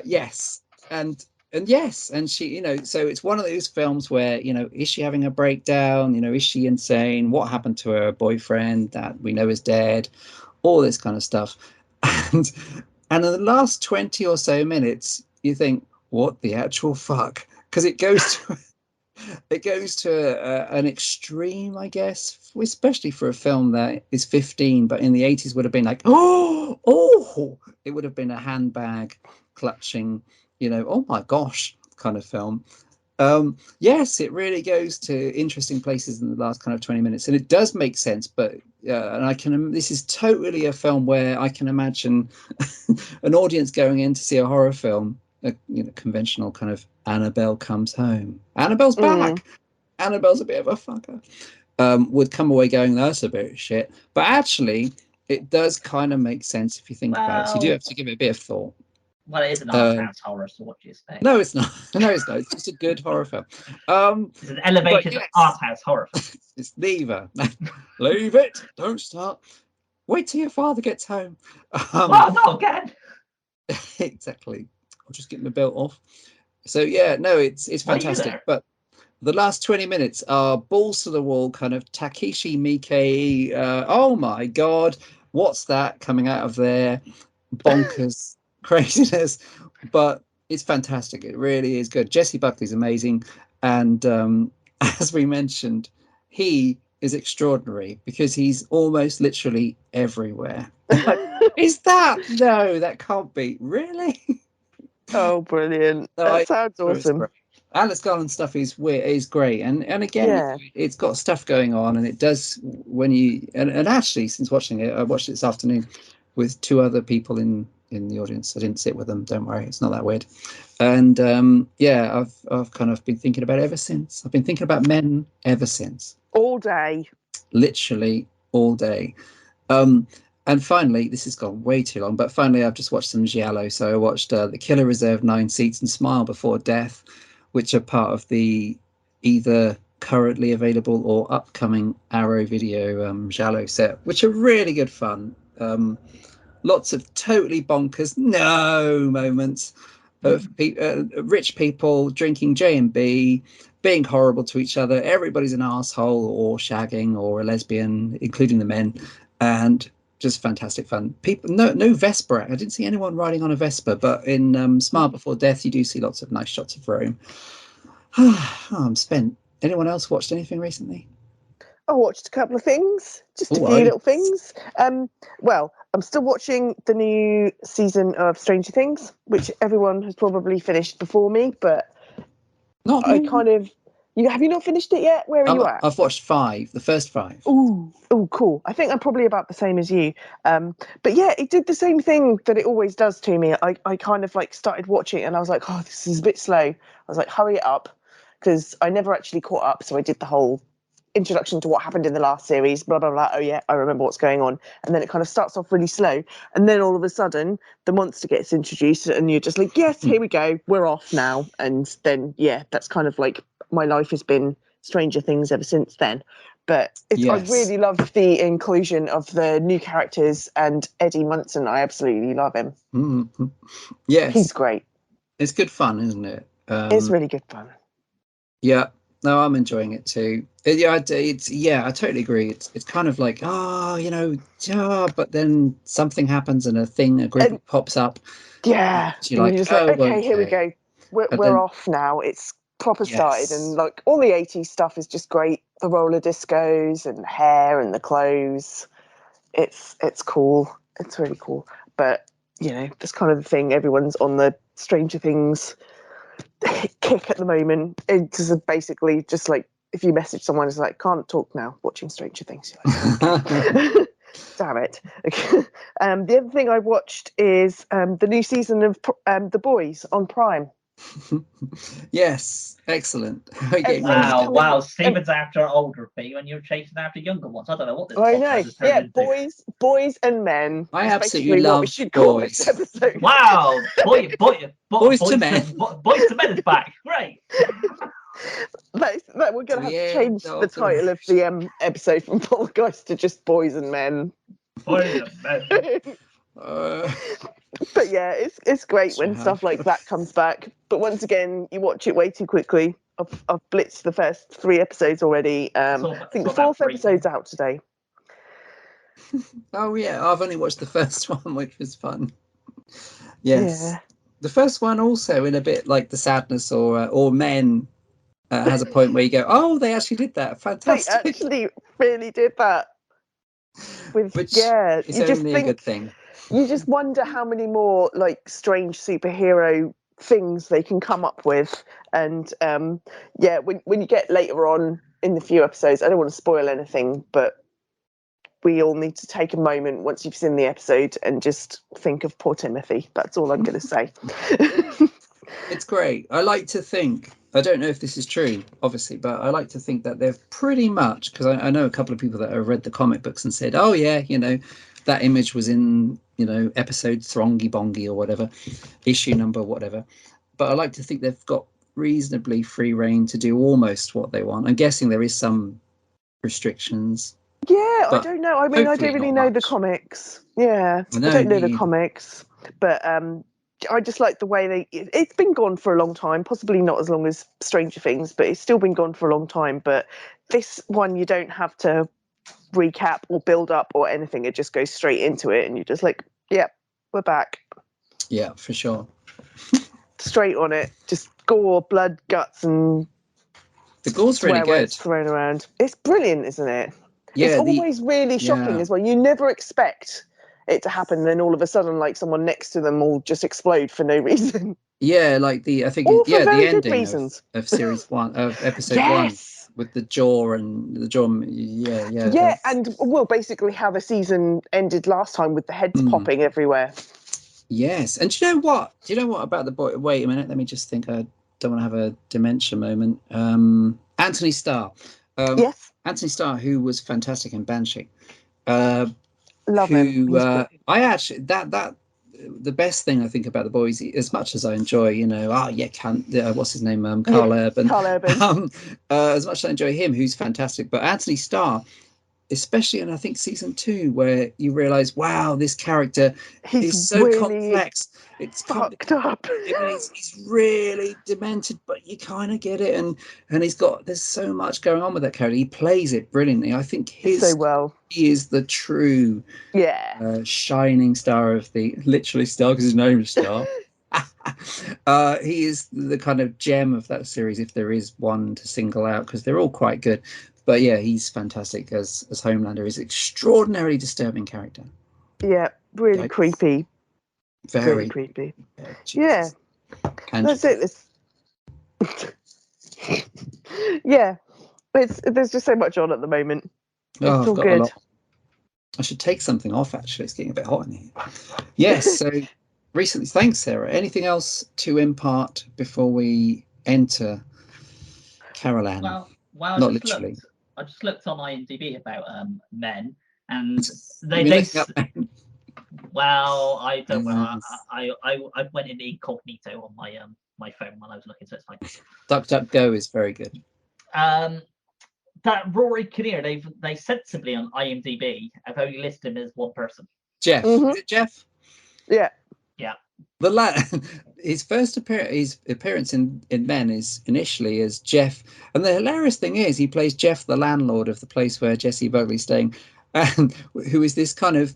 Yes. And yes, and she, so it's one of those films where, is she having a breakdown? Is she insane? What happened to her boyfriend that we know is dead? All this kind of stuff. And in the last 20 or so minutes, you think, what the actual fuck? Because it goes to an extreme, I guess, especially for a film that is 15, but in the 80s would have been like, oh, it would have been a handbag clutching, oh my gosh kind of film. Yes, it really goes to interesting places in the last kind of 20 minutes, and it does make sense. But this is totally a film where I can imagine an audience going in to see a horror film, conventional kind of Annabelle comes home, Annabelle's back, Annabelle's a bit of a fucker, would come away going, that's a bit of shit. But actually, it does kind of make sense if you think about it. So you do have to give it a bit of thought. Well, it is an art house horror, so what do you expect? No, it's not. No, it's not. It's just a good horror film. It's an elevated art house horror film. It's leave it. Don't start. Wait till your father gets home. Not again. Exactly. I'll just get my belt off. So yeah, no, it's fantastic. But the last 20 minutes are balls to the wall, kind of Takeshi Miike. Oh my God, what's that coming out of there? Bonkers. Craziness, but it's fantastic. It really is good. Jesse Buckley's amazing, and as we mentioned, he is extraordinary because he's almost literally everywhere. Is that? No, that can't be. Really? Oh, brilliant. That sounds awesome. Alex Garland stuff is great, and again, it's got stuff going on, and it does when you and actually, since watching it, I watched it this afternoon with two other people in the audience. I didn't sit with them, don't worry, it's not that weird. And I've kind of been thinking about it ever since. I've been thinking about men ever since, all day, literally all day. And finally, this has gone way too long, but finally I've just watched some giallo. So I watched The Killer Reserved 9 Seats and Smile Before Death, which are part of the either currently available or upcoming Arrow Video giallo set, which are really good fun. Lots of totally bonkers moments of rich people drinking J&B, being horrible to each other. Everybody's an asshole or shagging or a lesbian, including the men, and just fantastic fun. People, no Vespa. I didn't see anyone riding on a Vespa, but in Smile Before Death, you do see lots of nice shots of Rome. I'm spent. Anyone else watched anything recently? I watched a couple of things, just a few little things. Well, I'm still watching the new season of Stranger Things, which everyone has probably finished before me, but I kind of... have you not finished it yet? Where are you at? I've watched the first 5. Oh, cool. I think I'm probably about the same as you. But yeah, it did the same thing that it always does to me. I kind of started watching it and I was like, oh, this is a bit slow. I was like, hurry it up, because I never actually caught up. So I did the whole introduction to what happened in the last series, blah blah blah. Oh yeah, I remember what's going on. And then it kind of starts off really slow, and then all of a sudden the monster gets introduced and you're just like, yes, here we go, we're off now. And then that's kind of like my life has been Stranger Things ever since then. But I really love the inclusion of the new characters, and Eddie Munson, I absolutely love him. Mm-hmm. Yes, he's great. It's good fun, isn't it? It's really good fun. Yeah, no, I'm enjoying it too. I totally agree. It's kind of like, but then something happens and a group pops up. Yeah, you're just like, okay, here we go. We're off now. It's proper started, and like all the 80s stuff is just great. The roller discos and the hair and the clothes. It's cool. It's really cool. But that's kind of the thing. Everyone's on the Stranger Things kick at the moment. It's basically just like if you message someone, it's like, can't talk now, watching Stranger Things. Damn it. The other thing I watched is the new season of The Boys on Prime. Yes, excellent. Wow. Stephen's after older P when you're chasing after younger ones. I don't know what this podcast is turning into. Boys and men. I absolutely love what we should call Boys. this episode. Wow, boys to men. Boys to men is back. Great. We're going to have to change the title of the episode from Poltergeist to just Boys and Men. Boys and Men. But yeah, it's great when stuff like that comes back. But once again, you watch it way too quickly. I've blitzed the first 3 episodes already. I think the 4th episode's out today. Oh yeah, I've only watched the first one, which was fun. Yes, yeah. The first one also, in a bit like The Sadness or Men, has a point where you go, "Oh, they actually did that! Fantastic!" They actually really did that. Which is only a good thing. You just wonder how many more like strange superhero things they can come up with, and when you get later on in the few episodes, I don't want to spoil anything, but we all need to take a moment once you've seen the episode and just think of poor Timothy. That's all I'm going to say. It's great. I like to think, I don't know if this is true, obviously, but I like to think that they've pretty much, because I know a couple of people that have read the comic books and said, oh yeah, that image was in, episode Throngy Bongy or whatever, issue number, whatever. But I like to think they've got reasonably free reign to do almost what they want. I'm guessing there is some restrictions. Yeah, I don't know. I mean, I don't really know the comics. Yeah, I don't know the comics. But I just like the way it's been gone for a long time, possibly not as long as Stranger Things, but it's still been gone for a long time. But this one, you don't have to recap or build up or anything. It just goes straight into it. And you're just like, yeah, we're back. Yeah, for sure. Straight on it. Just gore, blood, guts, and the gore's really good. Thrown around. It's brilliant, isn't it? Yeah, it's always really shocking as well. You never expect it to happen, and then all of a sudden, like someone next to them will just explode for no reason. Yeah, like the ending of series 1 of episode 1 with the jaw and the jaw. Yeah, and basically how the season ended last time with the heads popping everywhere. Yes, and do you know what about the boy? Wait a minute, let me just think. I don't want to have a dementia moment. Anthony Starr. Yes. Anthony Starr, who was fantastic in Banshee. Love him. I actually the best thing I think about The Boys, as much as I enjoy, what's his name, Carl Urban. Carl Urban. As much as I enjoy him, who's fantastic, but Anthony Starr, especially in I think season 2, where you realise, wow, this character is so really complex. It's fucked up. He's really demented, but you kind of get it, and there's so much going on with that character. He plays it brilliantly. I think he is the true shining star of the literally star, because his name is Star. He is the kind of gem of that series, if there is one to single out, because they're all quite good. But yeah, he's fantastic as Homelander. He's an extraordinarily disturbing character. Yeah, really creepy. Very creepy. Yeah. And that's it. Yeah. There's just so much on at the moment. It's all good. I should take something off, actually. It's getting a bit hot in here. Yes, so recently, thanks, Sarah. Anything else to impart before we enter Carol Ann? Well, not literally. I just looked on IMDb about Men, and they well, I don't know. I went in incognito on my phone while I was looking, so it's fine. DuckDuckGo is very good. That Rory Kinnear, they sensibly on IMDb have only listed him as one person. Jeff. Is it Jeff? Yeah. Yeah. His first appearance in Men is initially as Jeff, and the hilarious thing is he plays Jeff, the landlord of the place where Jesse Buckley's staying, and who is this kind of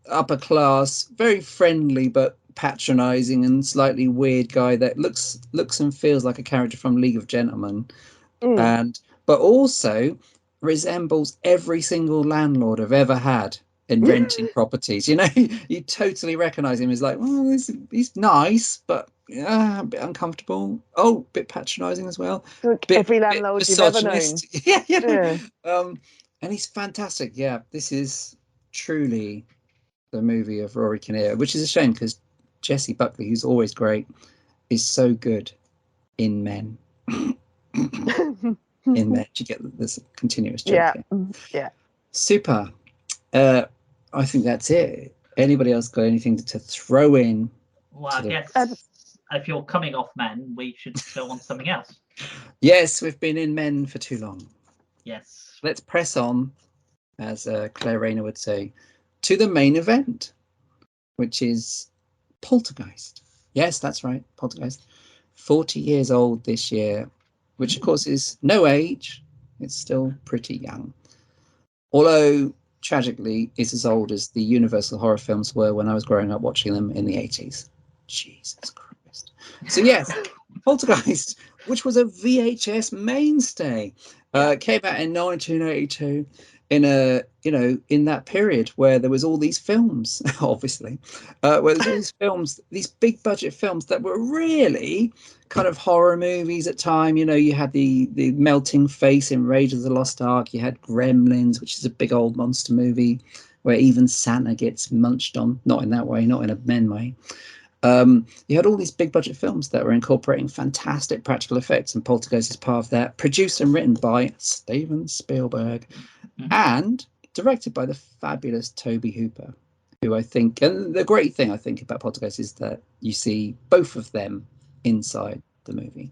upper class, very friendly but patronizing and slightly weird guy that looks and feels like a character from League of Gentlemen, but also resembles every single landlord I've ever had in renting properties. You totally recognize him as like, well, he's nice, but Yeah, a bit uncomfortable. Oh, a bit patronising as well. Like Bit every landlord you've ever known. misogynist. Yeah, yeah. Yeah. And he's fantastic. Yeah, this is truly the movie of Rory Kinnear, which is a shame because Jessie Buckley, who's always great, is so good in Men. In Men, you get this continuous joke Yeah. here. Yeah. Super. I think that's it. Anybody else got anything to throw in? Well, I guess if you're coming off Men, we should go on to something else. Yes, we've been in Men for too long. Yes. Let's press on, as Claire Rayner would say, to the main event, which is Poltergeist. Yes, that's right, Poltergeist. 40 years old this year, which of course is no age. It's still pretty young. Although, tragically, it's as old as the Universal horror films were when I was growing up watching them in the 80s. Jesus Christ. So yes, Poltergeist, which was a VHS mainstay, came out in 1982 in that period where there was all these films, obviously, where there's all these films, these big budget films that were really kind of horror movies at time. You had the melting face in Rage of the Lost Ark. You had Gremlins, which is a big old monster movie where even Santa gets munched on, not in that way, not in a men way. You had all these big budget films that were incorporating fantastic practical effects, and Poltergeist is part of that. Produced and written by Steven Spielberg, and directed by the fabulous Toby Hooper, who I think, and the great thing I think about Poltergeist is that you see both of them inside the movie.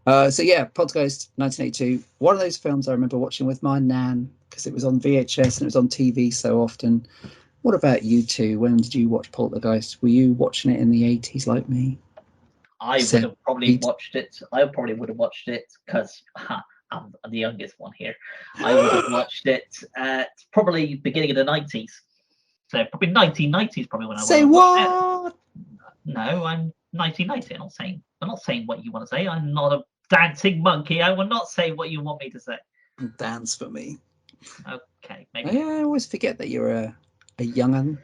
So yeah, Poltergeist 1982, one of those films I remember watching with my nan because it was on VHS and it was on TV so often. What about you two? When did you watch Poltergeist? Were you watching it in the 80s like me? I would have probably watched it. I probably would have watched it because I'm the youngest one here. I would have watched it at probably beginning of the 90s. So probably 1990s, probably when I say what? No, I'm 1990. I'm not saying what you want to say. I'm not a dancing monkey. I will not say what you want me to say. Dance for me. Okay, maybe. I always forget that you're a young'un.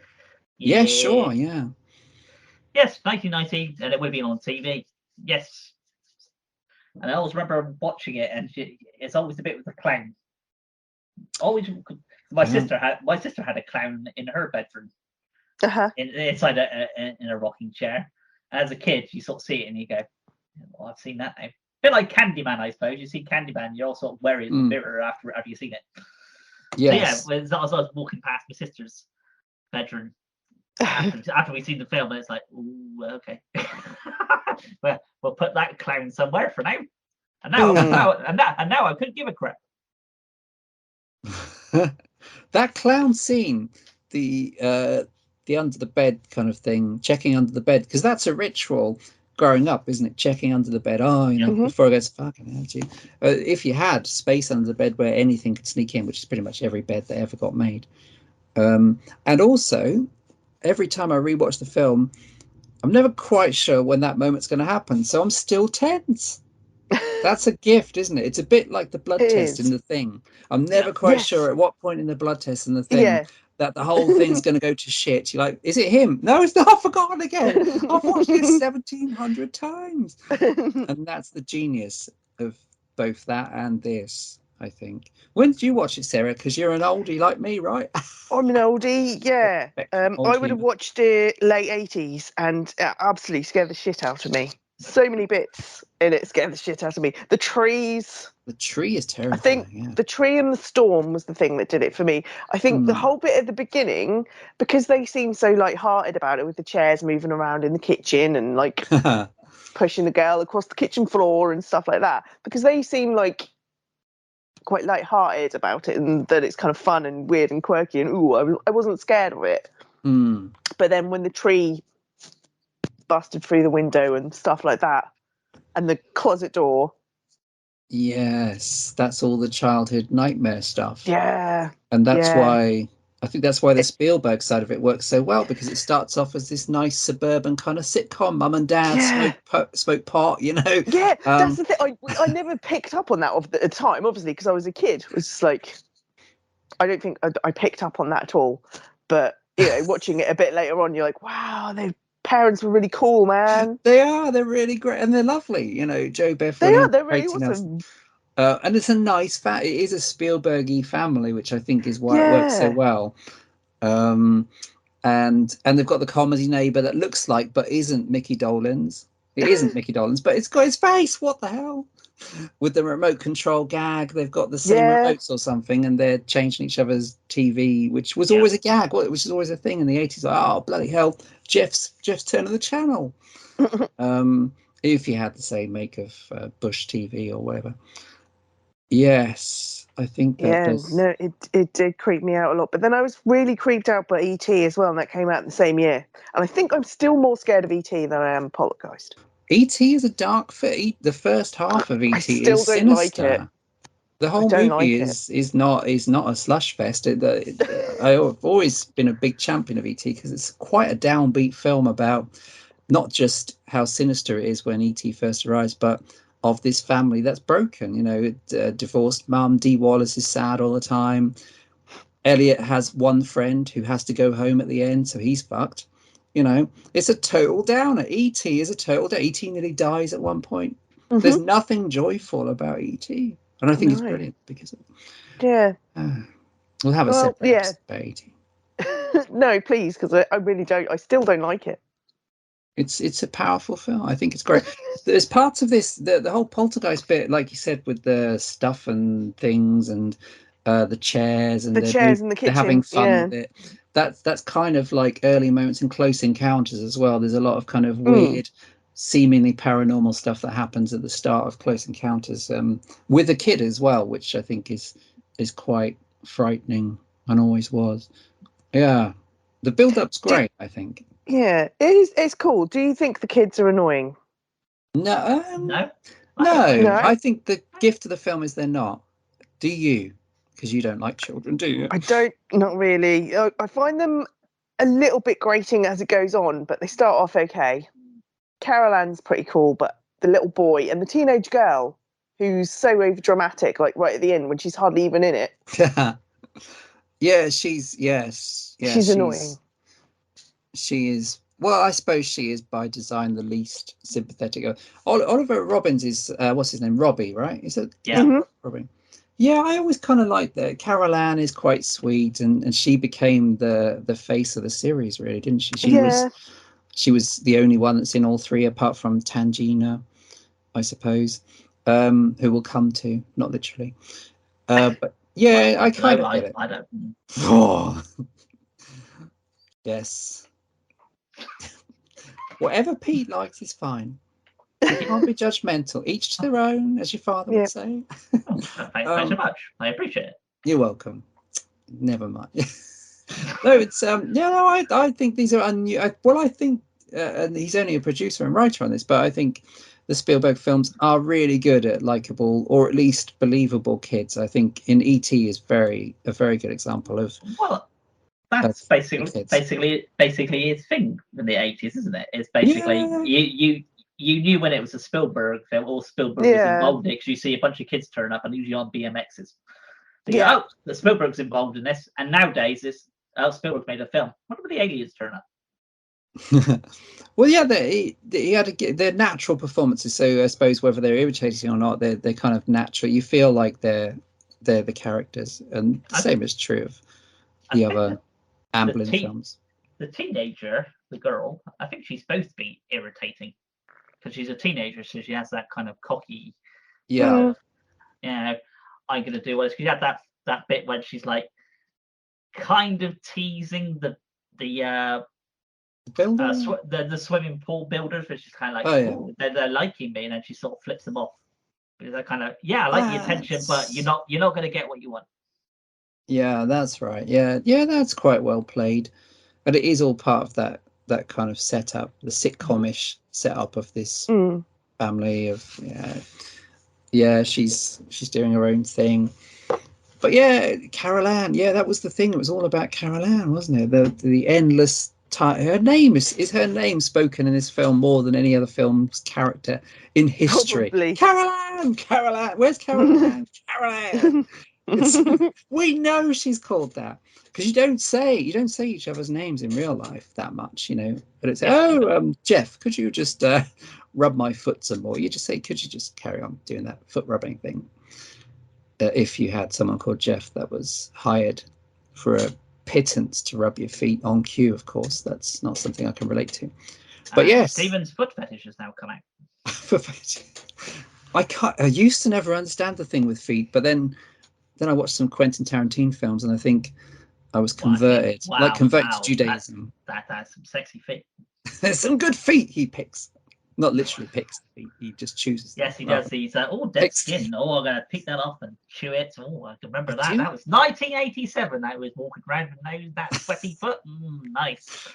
Yeah, sure, yeah. Yes, 1990, and it would have been on TV. Yes. And I always remember watching it, and it's always a bit with the clown. Always, my sister had a clown in her bedroom, inside in a rocking chair. As a kid, you sort of see it and you go, "Well, I've seen that now." A bit like Candyman, I suppose. You see Candyman, you're all sort of wary of the mirror after you've seen it. Yes. So yeah, as I was walking past my sister's bedroom after we seen the film, and it's like, ooh, okay. Well, we'll put that clown somewhere for now. And now I couldn't give a crap. That clown scene, the under the bed kind of thing, checking under the bed, because that's a ritual growing up, isn't it? Checking under the bed. Before I go to fucking energy. If you had space under the bed where anything could sneak in, which is pretty much every bed that ever got made. And also, every time I rewatch the film, I'm never quite sure when that moment's going to happen, so I'm still tense. That's a gift, isn't it? It's a bit like the blood test in The Thing. I'm never quite sure at what point in the blood test in The Thing that the whole thing's going to go to shit. You're like, is it him? No, it's not. I've forgotten again. I've watched it 1,700 times. And that's the genius of both that and this, I think. When did you watch it, Sarah? Because you're an oldie like me, right? I'm an oldie, yeah. I would have watched it late 80s and it absolutely scared the shit out of me. So many bits in it scared the shit out of me. The trees. The tree is terrifying. I think the tree and the storm was the thing that did it for me. I think the whole bit at the beginning, because they seem so light-hearted about it with the chairs moving around in the kitchen and like pushing the girl across the kitchen floor and stuff like that, because they seem like quite light-hearted about it and that it's kind of fun and weird and quirky and I wasn't scared of it. But then when the tree busted through the window and stuff like that and the closet door, yes, that's all the childhood nightmare stuff. Yeah. And that's why I think that's why the Spielberg side of it works so well, because it starts off as this nice suburban kind of sitcom. Mum and dad smoke pot, Yeah, that's the thing. I never picked up on that at the time, obviously, because I was a kid. It was just like, I don't think I picked up on that at all. But, watching it a bit later on, you're like, wow, they've parents were really cool, man. They're really great, and they're lovely. You know, Joe Beth. They're really awesome. And it's a nice it is a Spielbergy family, which I think is why it works so well. And they've got the comedy neighbor that looks like but isn't Mickey Dolenz. It isn't Mickey Dolenz, but it's got his face. What the hell? With the remote control gag, they've got the same remotes or something, and they're changing each other's TV, which was always a gag, which is always a thing in the 80s. Like, oh, bloody hell, Jeff's turning the channel. If you had the same make of Bush TV or whatever. Yes, I think that does. No, it did creep me out a lot. But then I was really creeped out by E.T. as well, and that came out the same year. And I think I'm still more scared of E.T. than I am Poltergeist. E.T. is a dark fit. The first half of E.T. is sinister. Like it. The whole movie is not a slush fest. I've always been a big champion of E.T. because it's quite a downbeat film about not just how sinister it is when E.T. first arrives, but of this family that's broken. You know, divorced mum, Dee Wallace is sad all the time. Elliot has one friend who has to go home at the end, so he's fucked. You know, it's a total downer. E.T. is a total downer. E.T. nearly dies at one point. There's nothing joyful about E.T. And I think it's brilliant because we'll have a separate episode about E.T. No, please, because I really don't. I still don't like it. It's a powerful film. I think it's great. There's parts of this, the whole Poltergeist bit, like you said, with the stuff and things and the chairs and the chairs in the kitchen. They're having fun with it. That's kind of like early moments in Close Encounters as well. There's a lot of kind of weird, seemingly paranormal stuff that happens at the start of Close Encounters with a kid as well, which I think is quite frightening and always was. Yeah, the build-up's great, I think. Yeah, it's cool. Do you think the kids are annoying? No. No. I think the gift of the film is they're not. Do you? Because you don't like children, do you? I don't, not really. I find them a little bit grating as it goes on, but they start off okay. Carol Ann's pretty cool, but the little boy and the teenage girl, who's so over dramatic, like right at the end when she's hardly even in it. She's annoying. She is. Well, I suppose she is by design the least sympathetic. Oliver Robbins is what's his name? Robbie, right? Is it? Yeah, Robbie. Yeah, I always kind of liked that. Carol Ann is quite sweet, and she became the face of the series, really, didn't she? She was the only one that's in all three, apart from Tangina, I suppose, who we'll come to, not literally. But yeah, I kind of get it. I don't. Oh. Yes. Whatever Pete likes is fine. You can't be judgmental. Each to their own, as your father would say. Thanks so much. I appreciate it. You're welcome. Never mind. No, it's I think these are I think and he's only a producer and writer on this, but I think the Spielberg films are really good at likable or at least believable kids. I think in E.T. is a very good example of. Well, that's basically his thing in the 80s, isn't it? It's basically you knew when it was a Spielberg film or Spielberg was involved in it because you see a bunch of kids turn up and usually on BMXs. The Spielberg's involved in this, and nowadays Spielberg made a film. What about the aliens turn up? Well, yeah, he had their natural performances. So I suppose whether they're irritating or not, they're kind of natural. You feel like they're the characters, and the same is true of the other Amblin films. The teenager, the girl, I think she's supposed to be irritating because she's a teenager, so she has that kind of cocky. Yeah. I'm gonna do what. She had that bit when she's like, kind of teasing the swimming pool builders, which is kind of like, they're liking me, and then she sort of flips them off. Because they're kind of, I like the attention, but you're not going to get what you want. Yeah, that's right. Yeah, that's quite well played, but it is all part of that kind of setup, the sitcom-ish setup of this family of she's doing her own thing. But Carol Ann, that was the thing. It was all about Carol Ann, wasn't it? The endless time. Her name is her name spoken in this film more than any other film's character in history. Probably. Carol Ann. Where's Carol Ann? Carol Ann. We know she's called that because you don't say each other's names in real life that much, you know. But it's Jeff, could you just rub my foot some more? You just say, could you just carry on doing that foot rubbing thing? If you had someone called Jeff that was hired for a pittance to rub your feet on cue, of course, that's not something I can relate to. But yes, Stephen's foot fetish has now come out. I used to never understand the thing with feet, but then I watched some Quentin Tarantino films, and I think I was converted, to Judaism. That's some sexy feet. There's some good feet he picks. Not literally picks the feet, he just chooses. Yes, he does. He's dead skin. Oh, I'm gonna pick that off and chew it. Oh, I can remember that. That was 1987. That was walking around with that sweaty foot. Nice.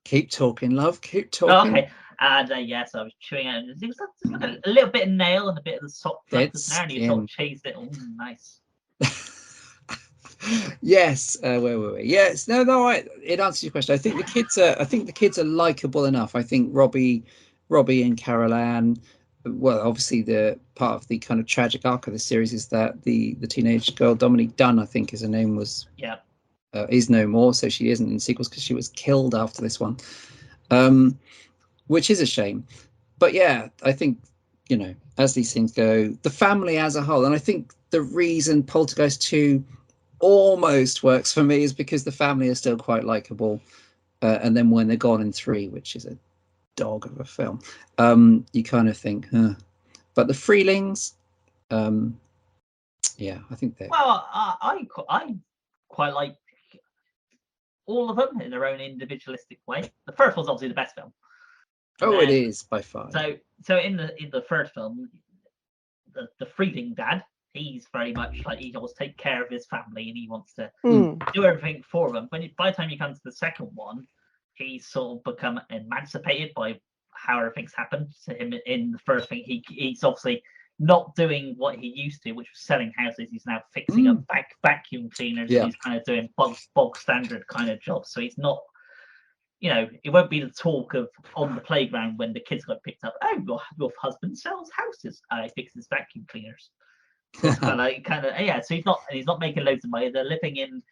Keep talking, love. Keep talking. Okay. And yes, I was chewing it. It was like a little bit of nail and a bit of the soft fluff there, and you sort of chased it. Nice. Yes. Where were we? Yes. No. It answers your question. I think the kids are likable enough. I think Robbie and Carol Ann. Well, obviously the part of the kind of tragic arc of the series is that the teenage girl Dominique Dunn, I think, her name was. Yeah. Is no more, so she isn't in sequels because she was killed after this one, which is a shame. But yeah, I think, you know, as these things go, the family as a whole, and I think the reason Poltergeist 2 almost works for me is because the family is still quite likable, and then when they're gone in 3, which is a dog of a film, you kind of think, but the Freelings, yeah, I think they're I quite like all of them in their own individualistic way. The first one's obviously the best film. It is by far. So in the first film, the Freeling dad, he's very much like he always take care of his family and he wants to do everything for them. By the time you come to the second one, he's sort of become emancipated by how everything's happened to him. In the first thing, he's obviously not doing what he used to, which was selling houses. He's now fixing up vacuum cleaners. Yeah. He's kind of doing bog standard kind of jobs. So he's not, you know, it won't be the talk of on the playground when the kids got picked up. Oh, your husband sells houses. He fixes vacuum cleaners. So yeah. So he's not making loads of money. They're living in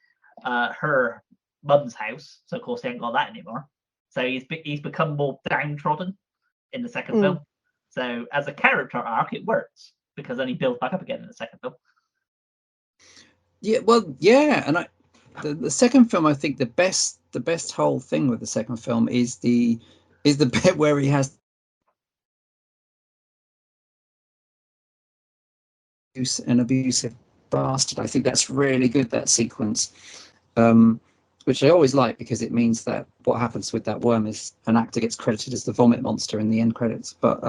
her mum's house, so of course they ain't got that anymore. So he's become more downtrodden in the second film. So as a character arc, it works because then he builds back up again in the second film. Yeah, well, yeah, and the second film, I think the best whole thing with the second film is the bit where he has an abusive bastard. I think that's really good, that sequence, which I always like because it means that what happens with that worm is an actor gets credited as the vomit monster in the end credits, but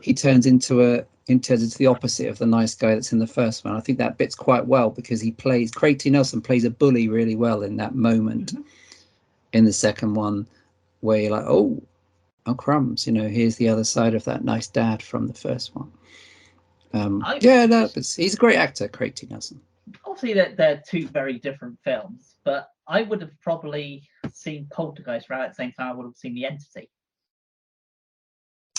he turns into the opposite of the nice guy that's in the first one. I think that bit's quite well because Craig T. Nelson plays a bully really well in that moment in the second one where you're like, oh crumbs, you know, here's the other side of that nice dad from the first one. He's a great actor, Craig T. Nelson. Obviously, they're two very different films, but I would have probably seen Poltergeist right at the same time I would have seen The Entity.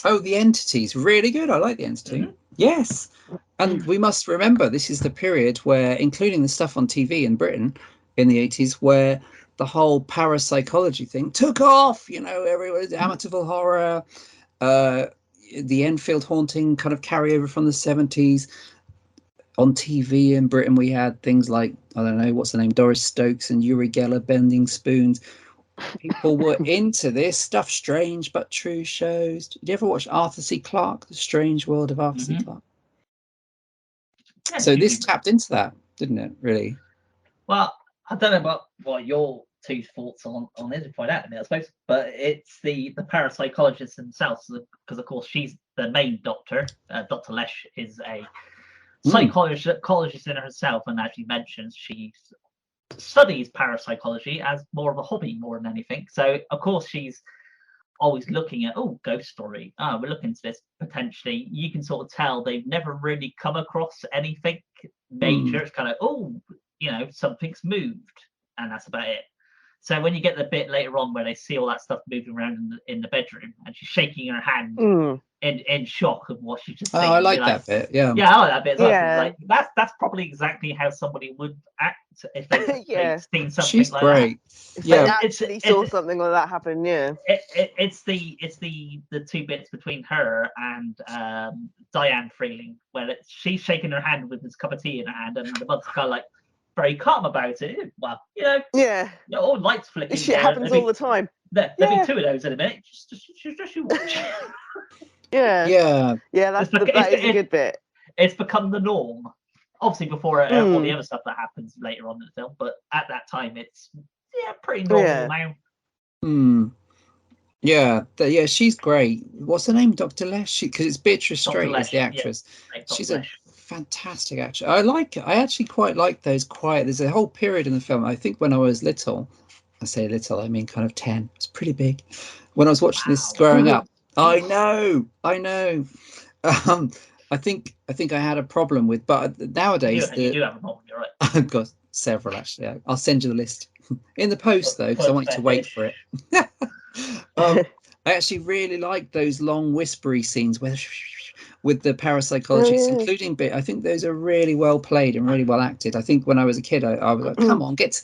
Oh, The Entity's really good. I like The Entity. Yes. And we must remember this is the period where, including the stuff on TV in Britain in the 80s, where the whole parapsychology thing took off, you know, everywhere, Amityville Horror, the Enfield Haunting kind of carryover from the 70s. On TV in Britain, we had things like, I don't know, what's the name, Doris Stokes and Uri Geller bending spoons. People were into this stuff, strange but true shows. Did you ever watch Arthur C. Clarke, The Strange World of Arthur C. Clarke? Yeah, so this tapped into that, didn't it, really? Well, I don't know about what your two thoughts on this, you point out to me, I suppose, but it's the parapsychologists themselves, because of course she's the main doctor. Dr. Lesh is a psychologist in herself, and as she mentions, she studies parapsychology as more of a hobby more than anything. So of course she's always looking at ghost story. We're looking into this potentially. You can sort of tell they've never really come across anything major. It's kind of something's moved, and that's about it. So when you get the bit later on where they see all that stuff moving around in the bedroom, and she's shaking her hand in shock of what she just seen. I like that bit. Yeah. Yeah, I like that bit. Yeah. Like that's probably exactly how somebody would act if they'd seen something She's like great. that. If they actually saw something like that happen, yeah. It's the two bits between her and Diane Freeling, where she's shaking her hand with this cup of tea in her hand, and the mother's kind of like very calm about it. Well, all lights flicking. This shit happens all the time. There'll be two of those in a minute. Just you watch. Yeah. That is a good bit. It's become the norm. Obviously, before all the other stuff that happens later on in the film, but at that time, it's pretty normal now. Yeah, she's great. What's her name? Dr. Lesh? Because it's Beatrice Straight is the actress. Yeah. She's a fantastic actress. I like it. I actually quite like those quiet. There's a whole period in the film. I think when I was little, I say little, I mean kind of 10. It's pretty big. When I was watching this growing up, I know. I think I had a problem with, but nowadays you do have a problem. You're right. I've got several actually. I'll send you the list in the post though, because I want you to wait for it. I actually really like those long whispery scenes with the parapsychologists, including bit. I think those are really well played and really well acted. I think when I was a kid, I was like, come on, get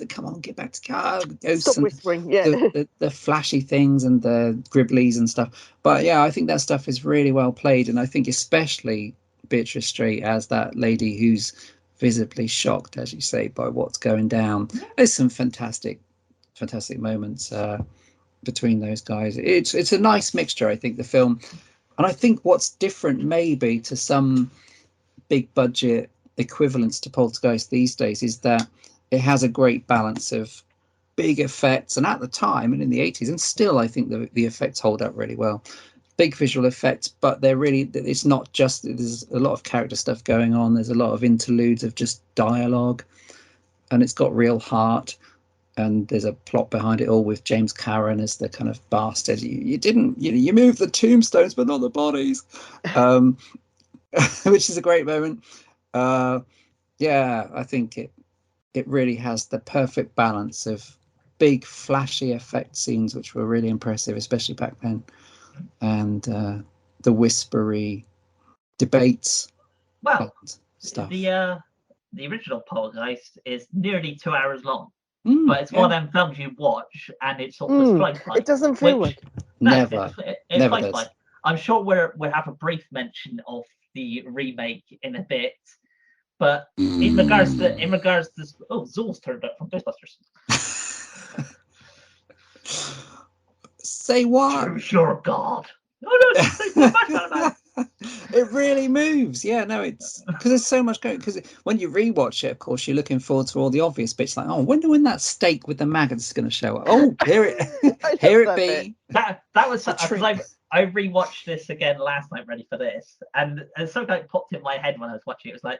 back to car. Stop whispering. The flashy things and the gribblies and stuff. But yeah, I think that stuff is really well played, and I think especially Beatrice Straight as that lady who's visibly shocked, as you say, by what's going down. There's some fantastic moments between those guys. It's a nice mixture, I think, the film. And I think what's different maybe to some big budget equivalents to Poltergeist these days is that it has a great balance of big effects, and at the time and in the 80s, and still I think the effects hold up really well. Big visual effects, but it's not just, there's a lot of character stuff going on. There's a lot of interludes of just dialogue, and it's got real heart. And there's a plot behind it all with James Cameron as the kind of bastard. You moved the tombstones, but not the bodies, which is a great moment. I think it really has the perfect balance of big flashy effect scenes, which were really impressive, especially back then, and the whispery debates. Well, stuff. The original Poltergeist is nearly 2 hours long. But it's one of them films you watch and it sort of flies by. It doesn't feel like never. It flies by. I'm sure we'll have a brief mention of the remake in a bit, but in regards to Zool's turned up from Ghostbusters. Say what? True, sure, God. No, it really moves. Yeah, no, it's because there's so much going. Because when you rewatch it, of course, you're looking forward to all the obvious bits, like, oh, I wonder when that steak with the maggots is going to show up. Oh, here it be. That was because I rewatched this again last night, ready for this, and something like popped in my head when I was watching it. It was like,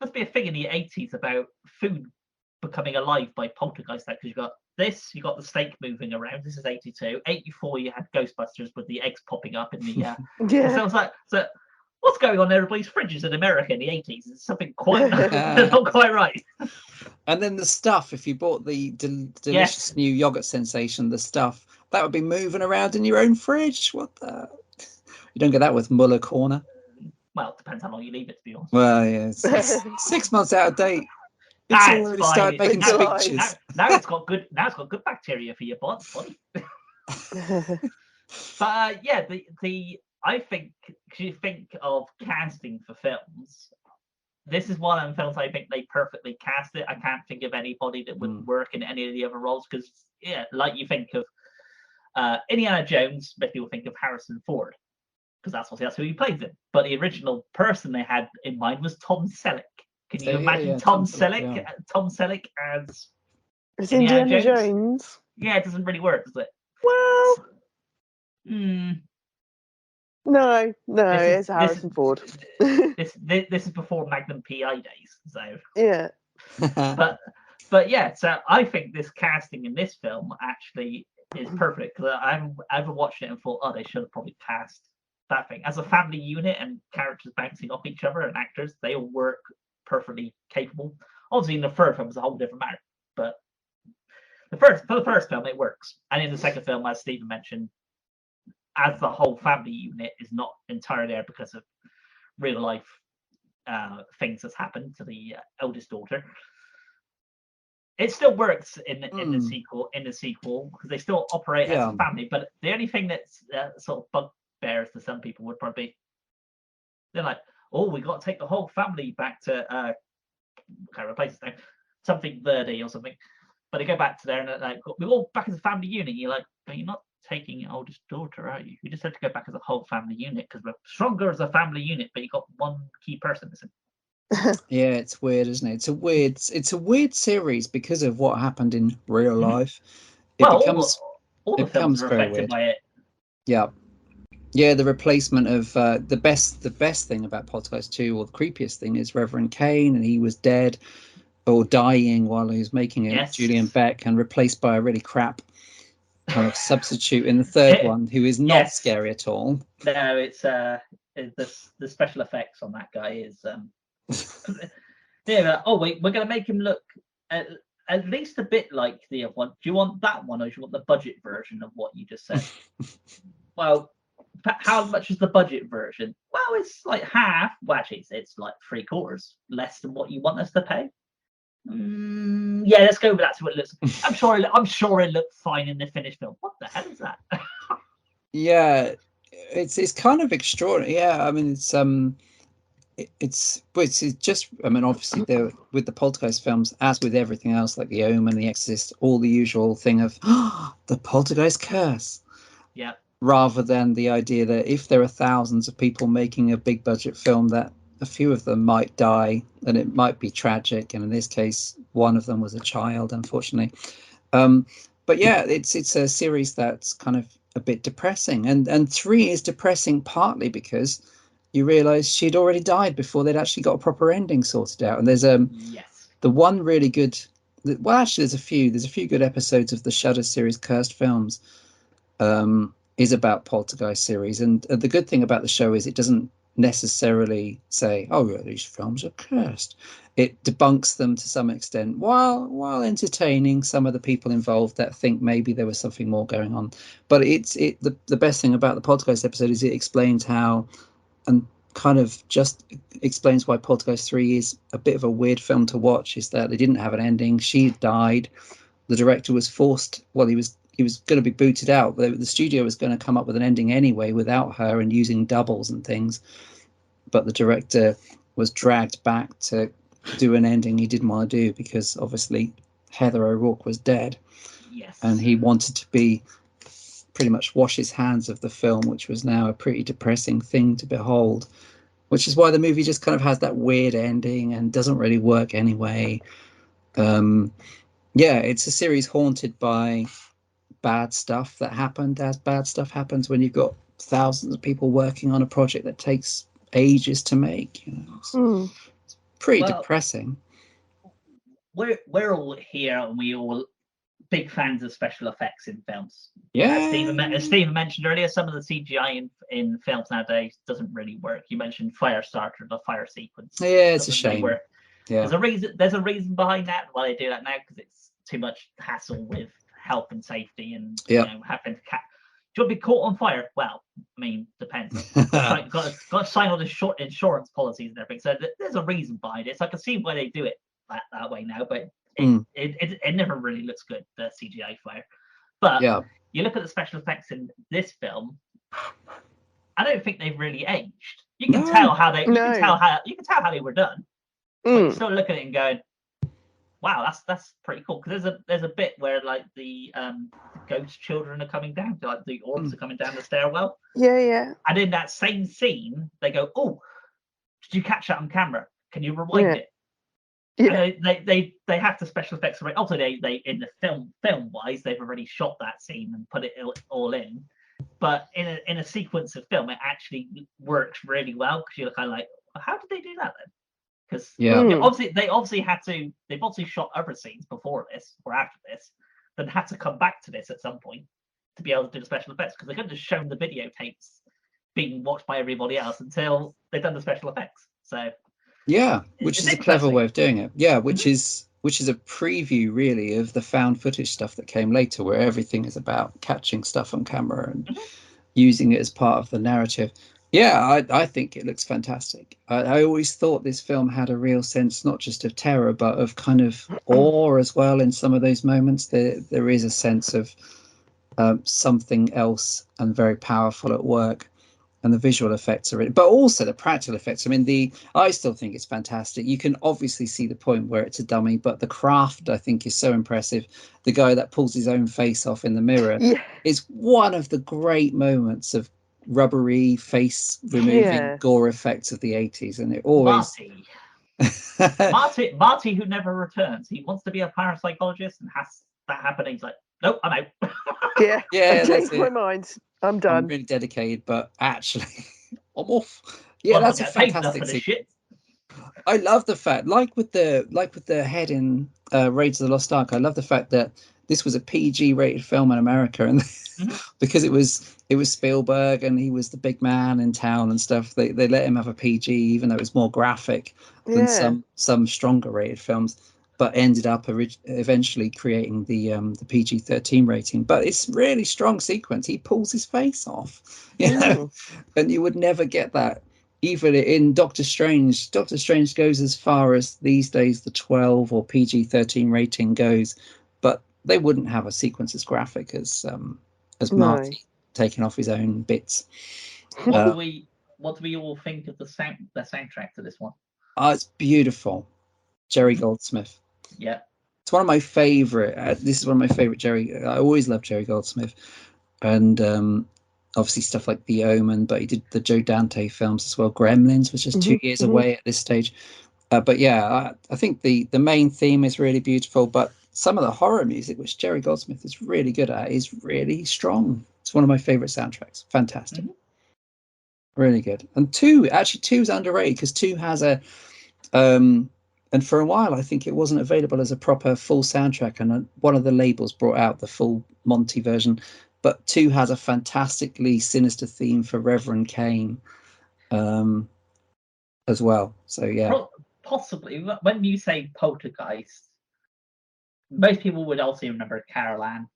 must be a thing in the 80s about food becoming alive by poltergeist, because you got the steak moving around. This is 82. 84, you had Ghostbusters with the eggs popping up in the So I was like, so what's going on in everybody's fridges in America in the 80s? It's something quite not quite right. And then the stuff, if you bought the delicious new yogurt sensation, the stuff that would be moving around in your own fridge. What the? You don't get that with Muller Corner. Well, it depends how long you leave it, to be honest. Well, yeah, it's 6 months out of date. It's already started making speeches. Now it's got good bacteria for your body. But I think, because you think of casting for films, this is one of the films I think they perfectly cast it. I can't think of anybody that would work in any of the other roles, because like you think of Indiana Jones, but people think of Harrison Ford, because that's who he plays in. But the original person they had in mind was Tom Selleck. Can you imagine Tom Selleck? Yeah. Tom Selleck as Indiana Jones? Yeah, it doesn't really work, does it? Well, no, it's Harrison Ford. This is before Magnum PI days, so yeah. but yeah, so I think this casting in this film actually is perfect, because I've watched it and thought, oh, they should have probably cast that thing as a family unit, and characters bouncing off each other, and actors, they all work perfectly capable. Obviously, in the third film was a whole different matter, but For the first film, it works, and in the second film, as Stephen mentioned, as the whole family unit is not entirely there because of real life things that's happened to the eldest daughter. It still works in the sequel because they still operate as a family. But the only thing that's sort of bugbears to some people would probably be they're like, oh, we got to take the whole family back to can't replace it now, something Verdi or something. But they go back to there and they're like, we're all back as a family unit. You're like, but you're not taking your oldest daughter, are you? You just have to go back as a whole family unit because we're stronger as a family unit, but you got one key person missing. Yeah, it's weird, isn't it? It's a weird series because of what happened in real life. All the films are affected by it. Yeah. Yeah, the replacement of the best thing about Poltergeist 2, or the creepiest thing, is Reverend Kane, and he was dead or dying while he was making it. Yes. Julian Beck, and replaced by a really crap kind of substitute in the third one, who is not scary at all. No, it's the special effects on that guy is oh wait, we're gonna make him look at least a bit like the other one. Do you want that one, or do you want the budget version of what you just said? Well, how much is the budget version? Well, it's like half. Well, actually, it's like 3/4 less than what you want us to pay. Yeah, let's go with that. So it looks. I'm sure it looked fine in the finished film. What the hell is that? Yeah, it's kind of extraordinary. Yeah, I mean, it's just. I mean, obviously, there with the Poltergeist films, as with everything else, like The Omen, The Exorcist, all the usual thing of the Poltergeist curse. Yeah. Rather than the idea that if there are thousands of people making a big budget film, that a few of them might die and it might be tragic. And in this case, one of them was a child, unfortunately. But yeah, it's a series that's kind of a bit depressing. And 3 is depressing partly because you realise she'd already died before they'd actually got a proper ending sorted out. And there's the one really good. Well, actually, there's a few good episodes of the Shudder series Cursed Films. Is about Poltergeist series, and the good thing about the show is it doesn't necessarily say, oh yeah, these films are cursed. It debunks them to some extent while entertaining some of the people involved that think maybe there was something more going on. But the best thing about the Poltergeist episode is it explains how, and kind of just explains why Poltergeist 3 is a bit of a weird film to watch, is that they didn't have an ending. She died. The director was forced, he was going to be booted out. The studio was going to come up with an ending anyway without her and using doubles and things. But the director was dragged back to do an ending he didn't want to do because obviously Heather O'Rourke was dead. Yes. And he wanted to be pretty much wash his hands of the film, which was now a pretty depressing thing to behold, which is why the movie just kind of has that weird ending and doesn't really work anyway. Yeah, it's a series haunted by bad stuff that happened, as bad stuff happens when you've got thousands of people working on a project that takes ages to make. It's pretty depressing. We're all here and we all big fans of special effects in films. Yeah. As Stephen mentioned earlier, some of the CGI in films nowadays doesn't really work. You mentioned Firestarter, the fire sequence. Yeah, it's a shame. Really yeah. There's a reason behind that why they do that now, because it's too much hassle with health and safety and having to do you want to be caught on fire? Well, I mean, depends. got to sign all the short insurance policies and everything. So there's a reason behind it. So I can see why they do it that way now, but it never really looks good, the CGI fire. But you look at the special effects in this film, I don't think they've really aged. You can tell how they you can tell how they were done. But you still look at it and going, wow, that's pretty cool. Because there's a bit where like the ghost children are coming down, like the orbs are coming down the stairwell. Yeah. And in that same scene, they go, "Oh, did you catch that on camera? Can you rewind it?" Yeah. And they have the special effects. Also, they in the film wise, they've already shot that scene and put it all in. But in a sequence of film, it actually works really well because you're kind of like, well, how did they do that then? Because they've obviously shot other scenes before this or after this, then had to come back to this at some point to be able to do the special effects, because they couldn't just show the videotapes being watched by everybody else until they've done the special effects. So which is a clever way of doing it. Yeah, which is which is a preview really of the found footage stuff that came later, where everything is about catching stuff on camera and using it as part of the narrative. Yeah, I think it looks fantastic. I always thought this film had a real sense, not just of terror, but of kind of awe as well. In some of those moments, there is a sense of something else and very powerful at work. And the visual effects are it, but also the practical effects. I mean, I still think it's fantastic. You can obviously see the point where it's a dummy, but the craft, I think, is so impressive. The guy that pulls his own face off in the mirror is one of the great moments of rubbery face removing gore effects of the 80s, and it always Marty who never returns. He wants to be a parapsychologist and has that happen. He's like, nope, I'm out. Yeah, I changed my mind. I'm done. I'm really dedicated, but actually, I'm off. Yeah, that's a fantastic sequence. I love the fact, like with the head in Raiders of the Lost Ark. I love the fact that this was a PG rated film in America, and because it was Spielberg and he was the big man in town and stuff. They let him have a PG, even though it was more graphic than some stronger rated films. But ended up eventually creating the PG-13 rating. But it's really strong sequence. He pulls his face off, you know, and you would never get that. Even in Doctor Strange. Doctor Strange goes as far as these days the 12 or PG-13 rating goes, but they wouldn't have a sequence as graphic as Marty taking off his own bits. What do we all think of the soundtrack to this one? Oh, it's beautiful. Jerry Goldsmith. Yeah, it's one of my favorite. This is one of my favorite Jerry. I always loved Jerry Goldsmith, and obviously stuff like The Omen. But he did the Joe Dante films as well. Gremlins was just 2 years away at this stage. But yeah, I think the main theme is really beautiful. But some of the horror music, which Jerry Goldsmith is really good at, is really strong. It's one of my favorite soundtracks. Fantastic, really good. And two is underrated because 2 has a and for a while, I think it wasn't available as a proper full soundtrack. And one of the labels brought out the full Monty version. But 2 has a fantastically sinister theme for Reverend Cain as well. So, yeah. Possibly. When you say Poltergeist, most people would also remember Carol Ann.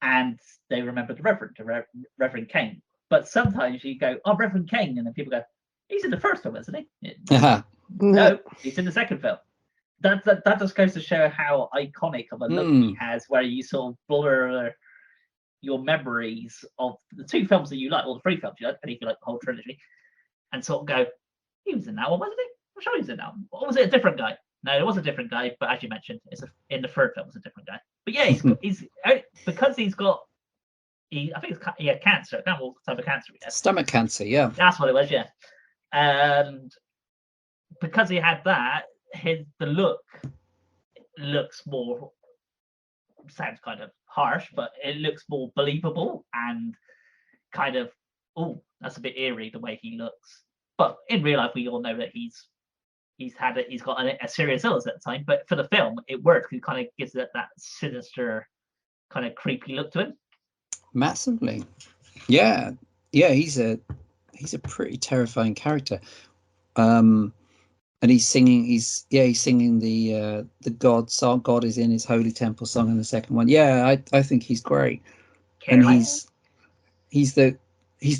And they remember the Reverend Cain. But sometimes you go, oh, Reverend Cain. And then people go, he's in the first film, isn't he? No, he's in the second film. That just goes to show how iconic of a look he has, where you sort of blur your memories of the 2 films that you like, or the 3 films you like, and if you like the whole trilogy, and sort of go, he was in that one, wasn't he? I'm sure he was in that one. Or was it a different guy? No, it was a different guy, but as you mentioned, in the 3rd film, it was a different guy. But yeah, he's because he's got, I think he had cancer. I can't remember what type of cancer he had. Stomach cancer, yeah. That's what it was, yeah. And because he had that, the look looks more, sounds kind of harsh, but it looks more believable and kind of, oh, that's a bit eerie the way he looks. But in real life, we all know that he's got a serious illness at the time. But for the film, it works. It kind of gives it that sinister, kind of creepy look to him. Massively, yeah. He's a pretty terrifying character. And he's singing the God song. God is in his holy temple song in the second one. Yeah, I think he's great. And he's the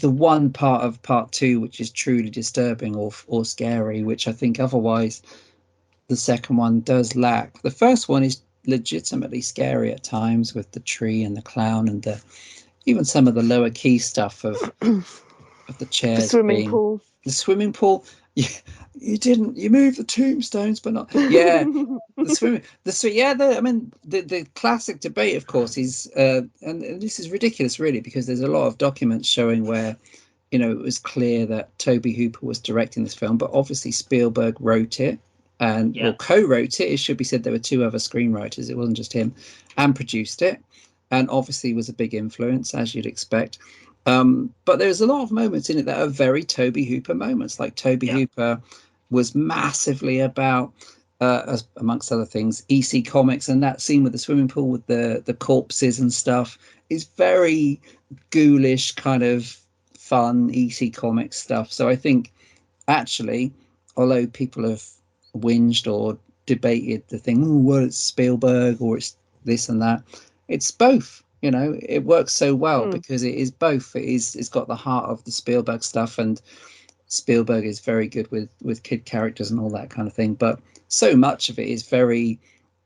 one part of part 2 which is truly disturbing or scary, which I think otherwise the second one does lack. The first one is legitimately scary at times with the tree and the clown and even some of the lower key stuff of the chairs, the swimming pool. The swimming pool. Yeah, you moved the tombstones, but not. Yeah, the classic debate, of course, is and this is ridiculous, really, because there's a lot of documents showing where, it was clear that Tobe Hooper was directing this film, but obviously Spielberg wrote it or co-wrote it. It should be said there were 2 other screenwriters. It wasn't just him, and produced it, and obviously was a big influence, as you'd expect. But there's a lot of moments in it that are very Tobe Hooper moments. Like Tobe Hooper was massively about, amongst other things, EC Comics, and that scene with the swimming pool with the corpses and stuff is very ghoulish, kind of fun EC Comics stuff. So I think actually, although people have whinged or debated the thing, oh, well, it's Spielberg or it's this and that. It's both. You know, it works so well because it is both. It's got the heart of the Spielberg stuff, and Spielberg is very good with kid characters and all that kind of thing. But so much of it is very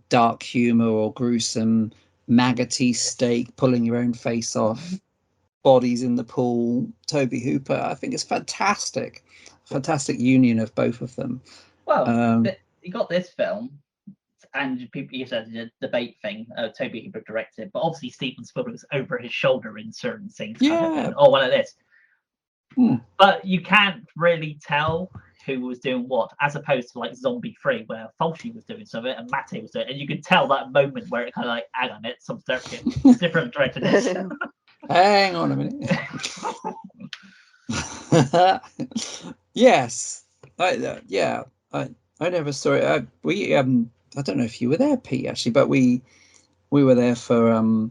dark humor or gruesome, maggoty steak, pulling your own face off, bodies in the pool. Toby Hooper, I think it's fantastic union of both of them. Well, you got this film, and people, you said the debate thing. Toby Hooper directed, but obviously Steven Spielberg was over his shoulder in certain scenes. Yeah. Oh, one of this. But you can't really tell who was doing what, as opposed to like Zombie 3, where Fulci was doing something and Mate was doing it, and you could tell that moment where it kind of like, hang on, it's some different director. Hang on a minute. Yes, I never saw it. I don't know if you were there, Pete, actually, but we were there for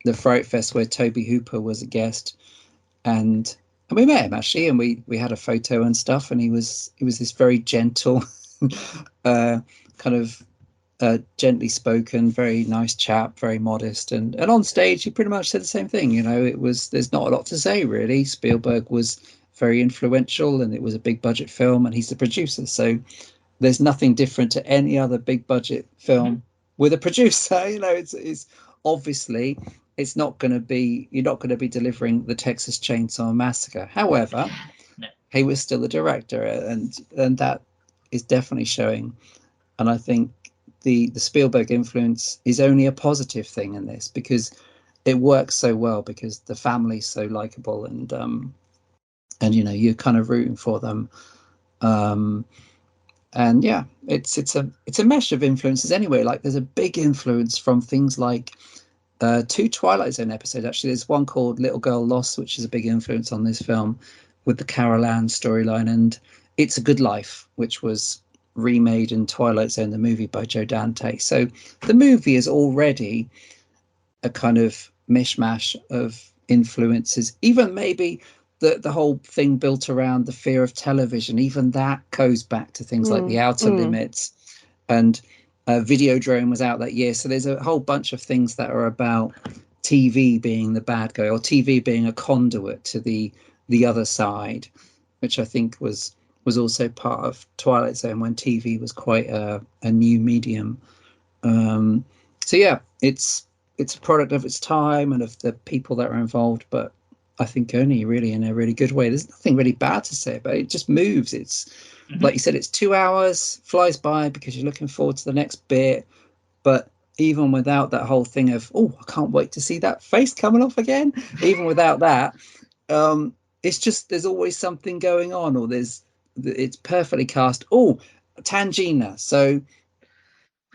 the Fright Fest where Toby Hooper was a guest, and we met him actually, and we had a photo and stuff, and he was this very gentle, kind of gently spoken, very nice chap, very modest, and on stage he pretty much said the same thing. You know, there's not a lot to say really. Spielberg was very influential, and it was a big budget film, and he's the producer, so there's nothing different to any other big budget film with a producer. You know, it's obviously it's not going to be, you're not going to be delivering the Texas Chainsaw Massacre. However, he was still a director, and that is definitely showing. And I think the Spielberg influence is only a positive thing in this, because it works so well, because the family's so likable, and you know, you're kind of rooting for them. And yeah, it's a mesh of influences anyway. Like there's a big influence from things like 2 Twilight Zone episodes. Actually, there's one called Little Girl Lost, which is a big influence on this film, with the Carol Ann storyline, and It's a Good Life, which was remade in Twilight Zone, the movie, by Joe Dante. So the movie is already a kind of mishmash of influences. Even maybe the whole thing built around the fear of television, even that goes back to things like The Outer Limits, and Videodrome was out that year. So there's a whole bunch of things that are about TV being the bad guy, or TV being a conduit to the other side, which I think was also part of Twilight Zone, when TV was quite a new medium. So yeah, it's a product of its time and of the people that are involved, but I think only really in a really good way. There's nothing really bad to say about it. It just moves. It's like you said, it's 2 hours, flies by because you're looking forward to the next bit. But even without that whole thing of, oh, I can't wait to see that face coming off again, even without that, it's just, there's always something going on, or it's perfectly cast. Oh, Tangina. So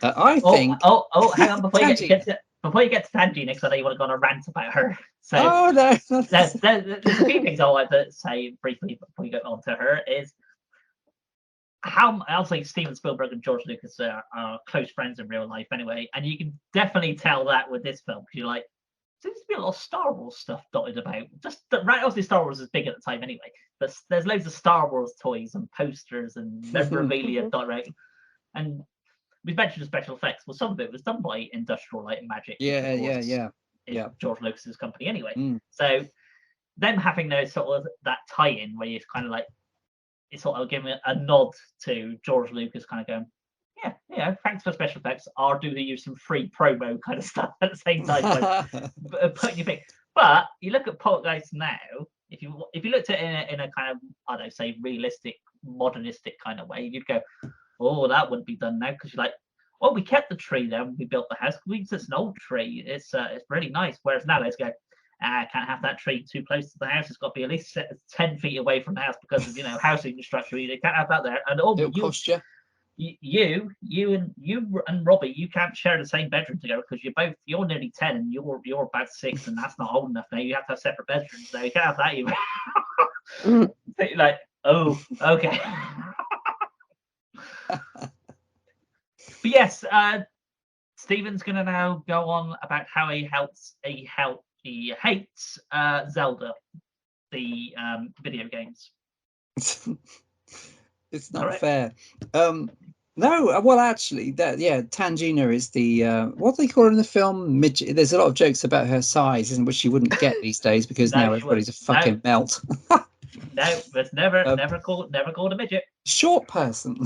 I think. Oh, hang on, before you get to Tangina, because I know you want to go on a rant about her. So there's a few things I want to say briefly before you go on to her. Is how I'll say Steven Spielberg and George Lucas are close friends in real life anyway, and you can definitely tell that with this film, because you're like, there seems to be a lot of Star Wars stuff dotted about. Just right, obviously Star Wars was big at the time anyway, but there's loads of Star Wars toys and posters and memorabilia dotted out. And we mentioned the special effects. Well, some of it was done by Industrial Light and Magic. Yeah. George Lucas's company anyway. So them having those sort of that tie-in where you're kind of like, it's sort of giving a nod to George Lucas, kind of going, yeah, thanks for special effects. I'll do you some free promo kind of stuff at the same time, like, putting your thing. But you look at Poltergeist now. If you looked at it in a kind of, I don't know, say realistic, modernistic kind of way, you'd go, oh, that wouldn't be done now, because you're like, well, we kept the tree there when we built the house. It's an old tree. It's really nice. Whereas now, let's go, I can't have that tree too close to the house. It's got to be at least 10 feet away from the house because of, housing structure. You can't have that there. And it'll cost you. You and Robbie, you can't share the same bedroom together, because you're nearly 10 and you're about 6, and that's not old enough now. You have to have separate bedrooms. So you can't have that either. So you're like, oh, okay. But yes, Steven's gonna now go on about how he hates Zelda, the video games. It's not fair. No, well, actually, Tangina is the what do they call her in the film? Midget. There's a lot of jokes about her size, isn't which you wouldn't get these days because now everybody's a fucking melt. No, it's never called a midget. Short person.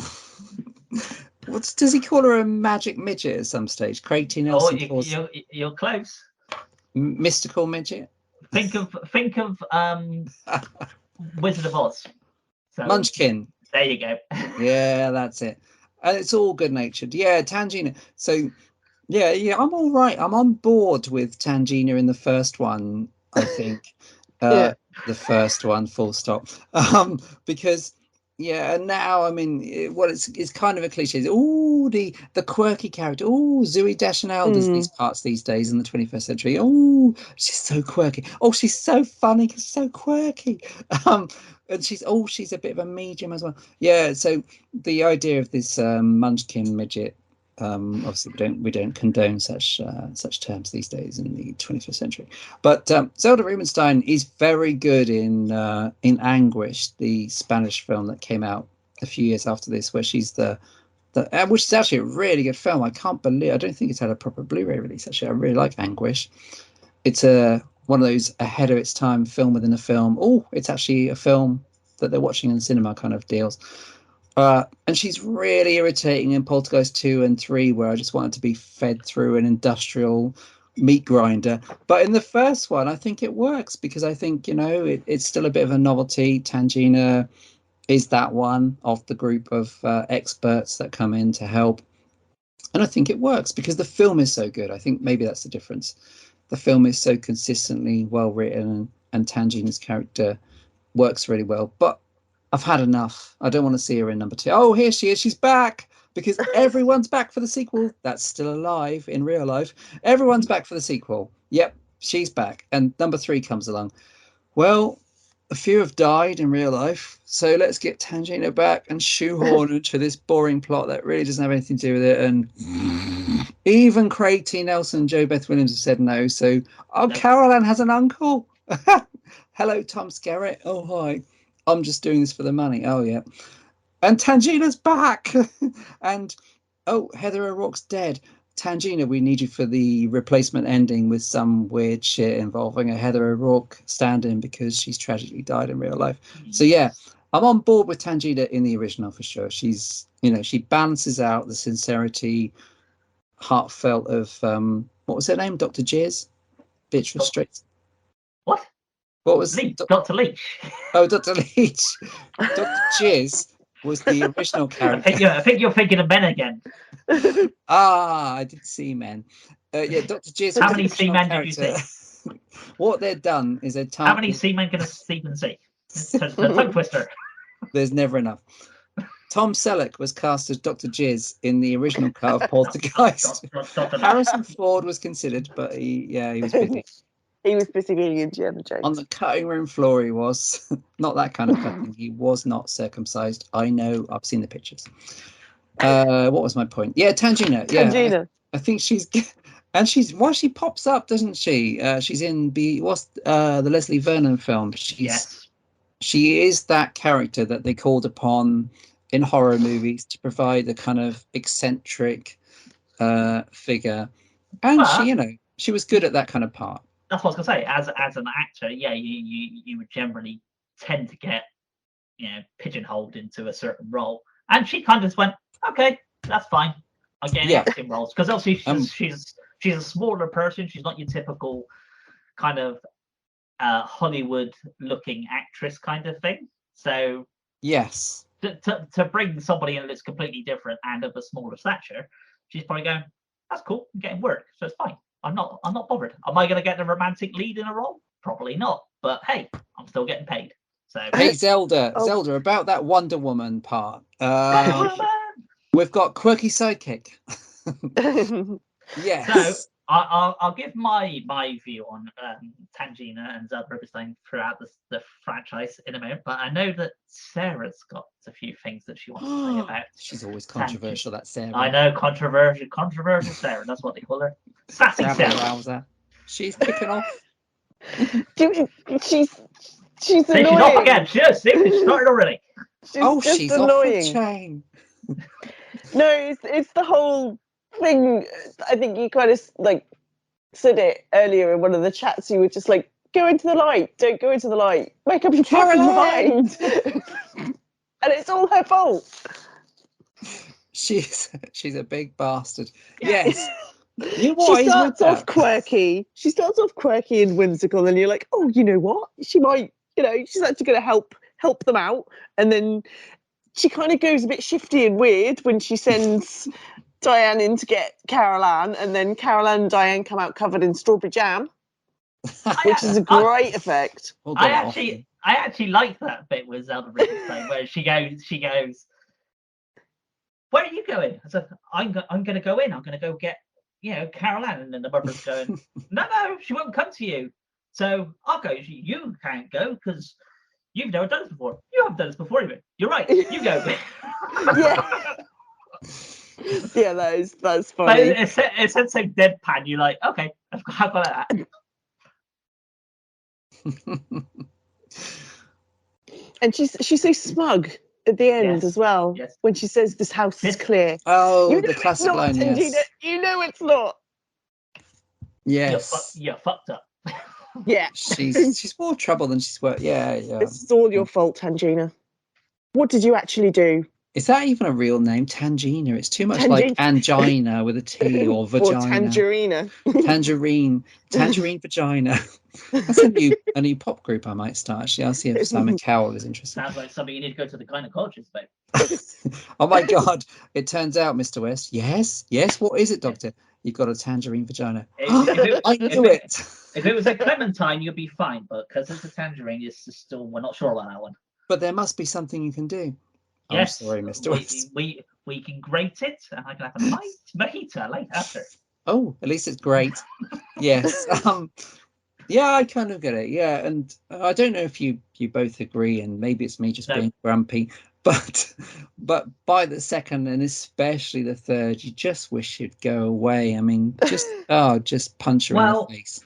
What does he call her? A magic midget at some stage? Crazy Nelson. You're close. Mystical midget. Think of Wizard of Oz. So, Munchkin. There you go. Yeah, that's it. And it's all good natured. Yeah, Tangina. So yeah, I'm all right. I'm on board with Tangina in the first one, I think. The first one, full stop. Because and now I mean, it's kind of a cliche. Oh, the quirky character. Oh, Zooey Deschanel does these parts these days in the 21st century. Oh, she's so quirky. Oh, she's so funny. So quirky. And she's a bit of a medium as well. Yeah. So the idea of this Munchkin midget. Obviously, we don't condone such terms these days in the 21st century. But Zelda Rubinstein is very good in Anguish, the Spanish film that came out a few years after this, where she's which is actually a really good film. I don't think it's had a proper Blu-ray release. Actually, I really like Anguish. It's one of those ahead of its time film within a film. Oh, it's actually a film that they're watching in the cinema kind of deals. And she's really irritating in Poltergeist 2 and 3, where I just wanted to be fed through an industrial meat grinder. But in the first one, I think it works because I think, it's still a bit of a novelty. Tangina is that one of the group of experts that come in to help. And I think it works because the film is so good. I think maybe that's the difference. The film is so consistently well written and Tangina's character works really well. But I've had enough. I don't want to see her in number 2. Oh, here she is. She's back because everyone's back for the sequel. That's still alive in real life. Everyone's back for the sequel. Yep, she's back. And number 3 comes along. Well, a few have died in real life. So let's get Tangina back and shoehorn into this boring plot that really doesn't have anything to do with it. And even Craig T. Nelson and Jo Beth Williams have said no. So, Carol Ann has an uncle. Hello, Tom Skerritt. Oh, hi. I'm just doing this for the money. Oh, yeah. And Tangina's back. And, Heather O'Rourke's dead. Tangina, we need you for the replacement ending with some weird shit involving a Heather O'Rourke stand-in because she's tragically died in real life. So, yeah, I'm on board with Tangina in the original for sure. She's, she balances out the sincerity, heartfelt of, what was her name? Dr. Jizz? Beatrice Straight. What? What was Dr. Leach? Oh, Dr. Leach. Dr. Jizz was the original character. I think you're thinking of Men again. I did see Men. Dr. Jizz. How many Seamen did you see? What they've done is they've How many Seamen can a Seaman see? It's a tongue twister. There's never enough. Tom Selleck was cast as Dr. Jizz in the original cut of Poltergeist. Harrison Ford was considered, but he was busy. He was busy being Indiana Jones. On the cutting room floor, he was. Not that kind of cutting. He was not circumcised. I know. I've seen the pictures. What was my point? Yeah, Tangina. Yeah, Tangina. I think she's. And she pops up, doesn't she? She's in the Leslie Vernon film. She is that character that they called upon in horror movies to provide a kind of eccentric figure. And she was good at that kind of part. That's what I was going to say. As an actor, you would generally tend to get, pigeonholed into a certain role. And she kind of just went, okay, that's fine. I'm getting acting roles. Because obviously she's a smaller person. She's not your typical kind of Hollywood-looking actress kind of thing. So yes, to bring somebody in that's completely different and of a smaller stature, she's probably going, that's cool. I'm getting work, so it's fine. I'm not bothered. Am I going to get the romantic lead in a role? Probably not. But hey, I'm still getting paid. So hey, Zelda, about that Wonder Woman part. We've got quirky sidekick. Yes. So I'll give my view on Tangina and Zelda Rubinstein throughout the franchise in a minute. But I know that Sarah's got a few things that she wants to say about. She's always controversial, that Sarah. I know, controversial Sarah. That's what they call her. Sassy Sarah. She's kicking off. She's annoying. She's off again. She started already. She's off the chain. No, it's the whole thing. I think you kind of like said it earlier in one of the chats. You were just like, go into the light, don't go into the light, make up your fucking mind. And it's all her fault. She's a big bastard. Yes. You know She what is with starts off that? quirky. She starts off quirky and whimsical, and you're like, oh, you know what? She might, she's actually going to help them out. And then she kind of goes a bit shifty and weird when she sends Diane in to get Carol Ann, and then Carol Ann and Diane come out covered in strawberry jam, which is a great effect. I actually like that bit with Zelda Rubinstein where she goes, where are you going? I said, I'm going to go in. I'm going to go get, Carol Ann. And then the mother's going, no, she won't come to you. So I'll go. You can't go because you've never done this before. You haven't done this before even. You're right. You go. Yeah. Yeah, that's funny. But it said so deadpan. You're like, okay, I've got that. And she's so smug at the end as well. Yes. When she says this house is clear. Oh, the classic line, yes. You know it's not. Yes. You're fucked up. Yeah. She's more trouble than she's worth. Yeah. It's all your fault, Tangina. What did you actually do? Is that even a real name? Tangina. It's too much like angina with a T or vagina. Or tangerina. Tangerine vagina. That's a new pop group I might start. Actually, I'll see if Simon Cowell is interested. Sounds like something you need to go to the gynecologist about. Oh my God! It turns out, Mr. West. Yes. What is it, Doctor? You've got a tangerine vagina. I knew it. If it was a clementine, you'd be fine, but because it's a tangerine, we're not sure about that one. But there must be something you can do. Yes, I'm sorry, Mr. West. We can grate it, and I can have a nice mojito later after. Oh, at least it's great. Yes. Yeah, I kind of get it. Yeah, and I don't know if you both agree, and maybe it's me just being grumpy, but by the second and especially the third, you just wish you'd go away. I mean, just punch her in the face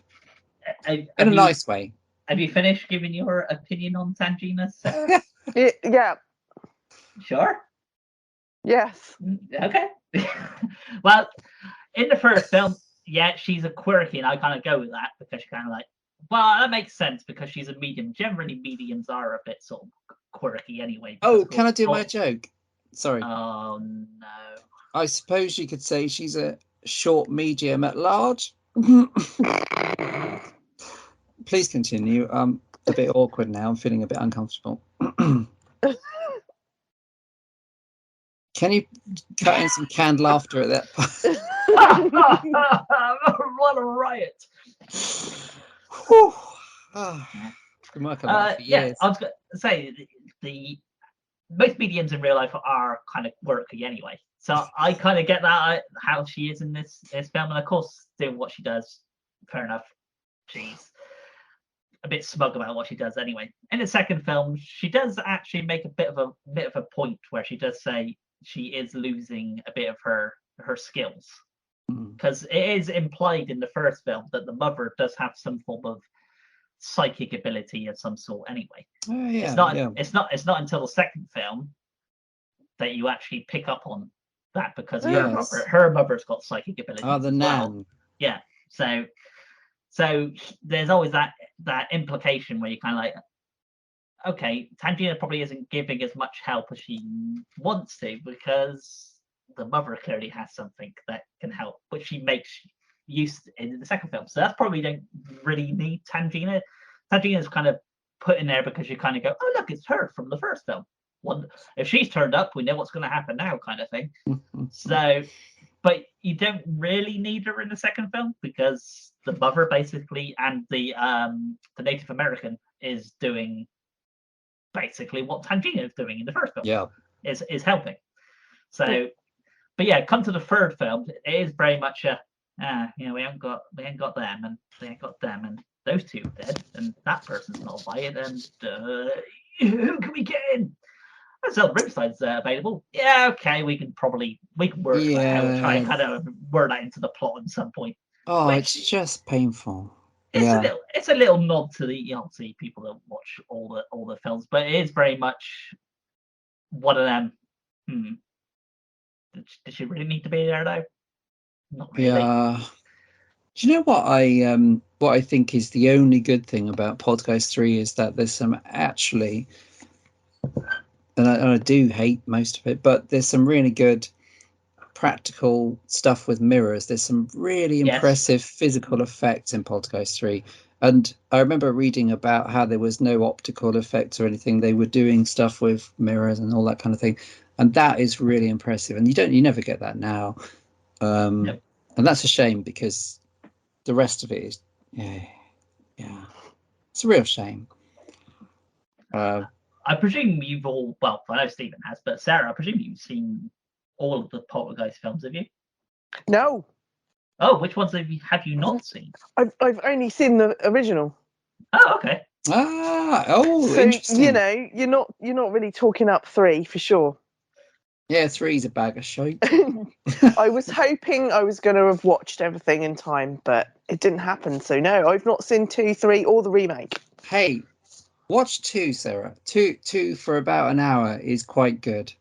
in a nice way. Have you finished giving your opinion on Tangina, Sarah? Yeah. Sure. Yes. Okay. Well, in the first film, yeah, she's a quirky, and I kind of go with that because she kind of like, well, that makes sense because she's a medium. Generally, mediums are a bit sort of quirky anyway. Oh, can I do my joke? Sorry. Oh no. I suppose you could say she's a short medium at large. Please continue. A bit awkward now. I'm feeling a bit uncomfortable. Can you cut in some canned laughter at that point? What a riot. Been working on that for years. I was going to say the most mediums in real life are kind of quirky anyway. So I kind of get that how she is in this film, and of course doing what she does, fair enough. She's a bit smug about what she does anyway. In the second film, she does actually make a bit of a point where she does say she is losing a bit of her skills, because it is implied in the first film that the mother does have some form of psychic ability of some sort anyway. It's not until the second film that you actually pick up on that, because her mother's got psychic ability. Oh, the nan. Yeah. So there's always that implication where you kind of like, okay, Tangina probably isn't giving as much help as she wants to, because the mother clearly has something that can help, which she makes use in the second film. So that's probably don't really need Tangina. Tangina's kind of put in there because you kind of go, oh look, it's her from the first film. Well, if she's turned up, we know what's going to happen now, kind of thing. So, but you don't really need her in the second film, because the mother basically and the Native American is doing basically what Tangina is doing in the first film. Yeah, is helping. So, but yeah, come to the third film, it is very much a we ain't got them, and they ain't got them, and those two are dead, and that person's not by it, and who can we get in? So Riverside's available. Yeah, okay, we can work that out, try and kind of word that into the plot at some point. Oh, it's just painful. It's a little nod to the obviously people that watch all the films, but it is very much one of them. Did she really need to be there though? Not really. Yeah. Do you know what I think is the only good thing about Poltergeist 3 is that there's some actually, and I do hate most of it, but there's some really good practical stuff with mirrors. There's some really impressive physical effects in Poltergeist 3. And I remember reading about how there was no optical effects or anything. They were doing stuff with mirrors and all that kind of thing. And that is really impressive. And you never get that now. No. And that's a shame because the rest of it is, yeah, it's a real shame. I presume you've all, well, I know Stephen has, but Sarah, I presume you've seen all of the Poltergeist films, have you? No. Oh, which ones have you not seen? I've only seen the original. Oh, okay. So interesting. you're not really talking up 3 for sure. Yeah, 3's a bag of shite. I was hoping I was going to have watched everything in time, but it didn't happen. So no, I've not seen 2, 3, or the remake. Hey, watch 2, Sarah. 2 for about an hour is quite good.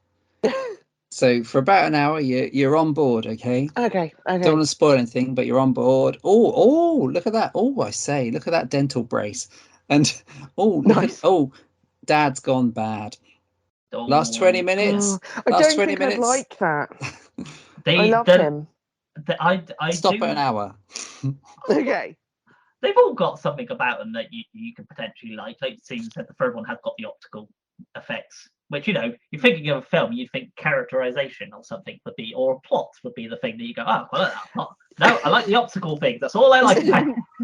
So for about an hour, you're on board, okay? Okay. Don't want to spoil anything, but you're on board. Oh, look at that! Oh, I say, look at that dental brace, and Nice. Dad's gone bad. Oh, Last 20 minutes. I last don't 20 think minutes. I'd like that. I love him. I Stop do, at an hour. Okay. They've all got something about them that you can potentially like. Like it seems that the third one has got the optical effects, which you're thinking of a film, you'd think characterization or something would be, or plot would be the thing that you go, oh, well, no, I like the optical things. That's all I like.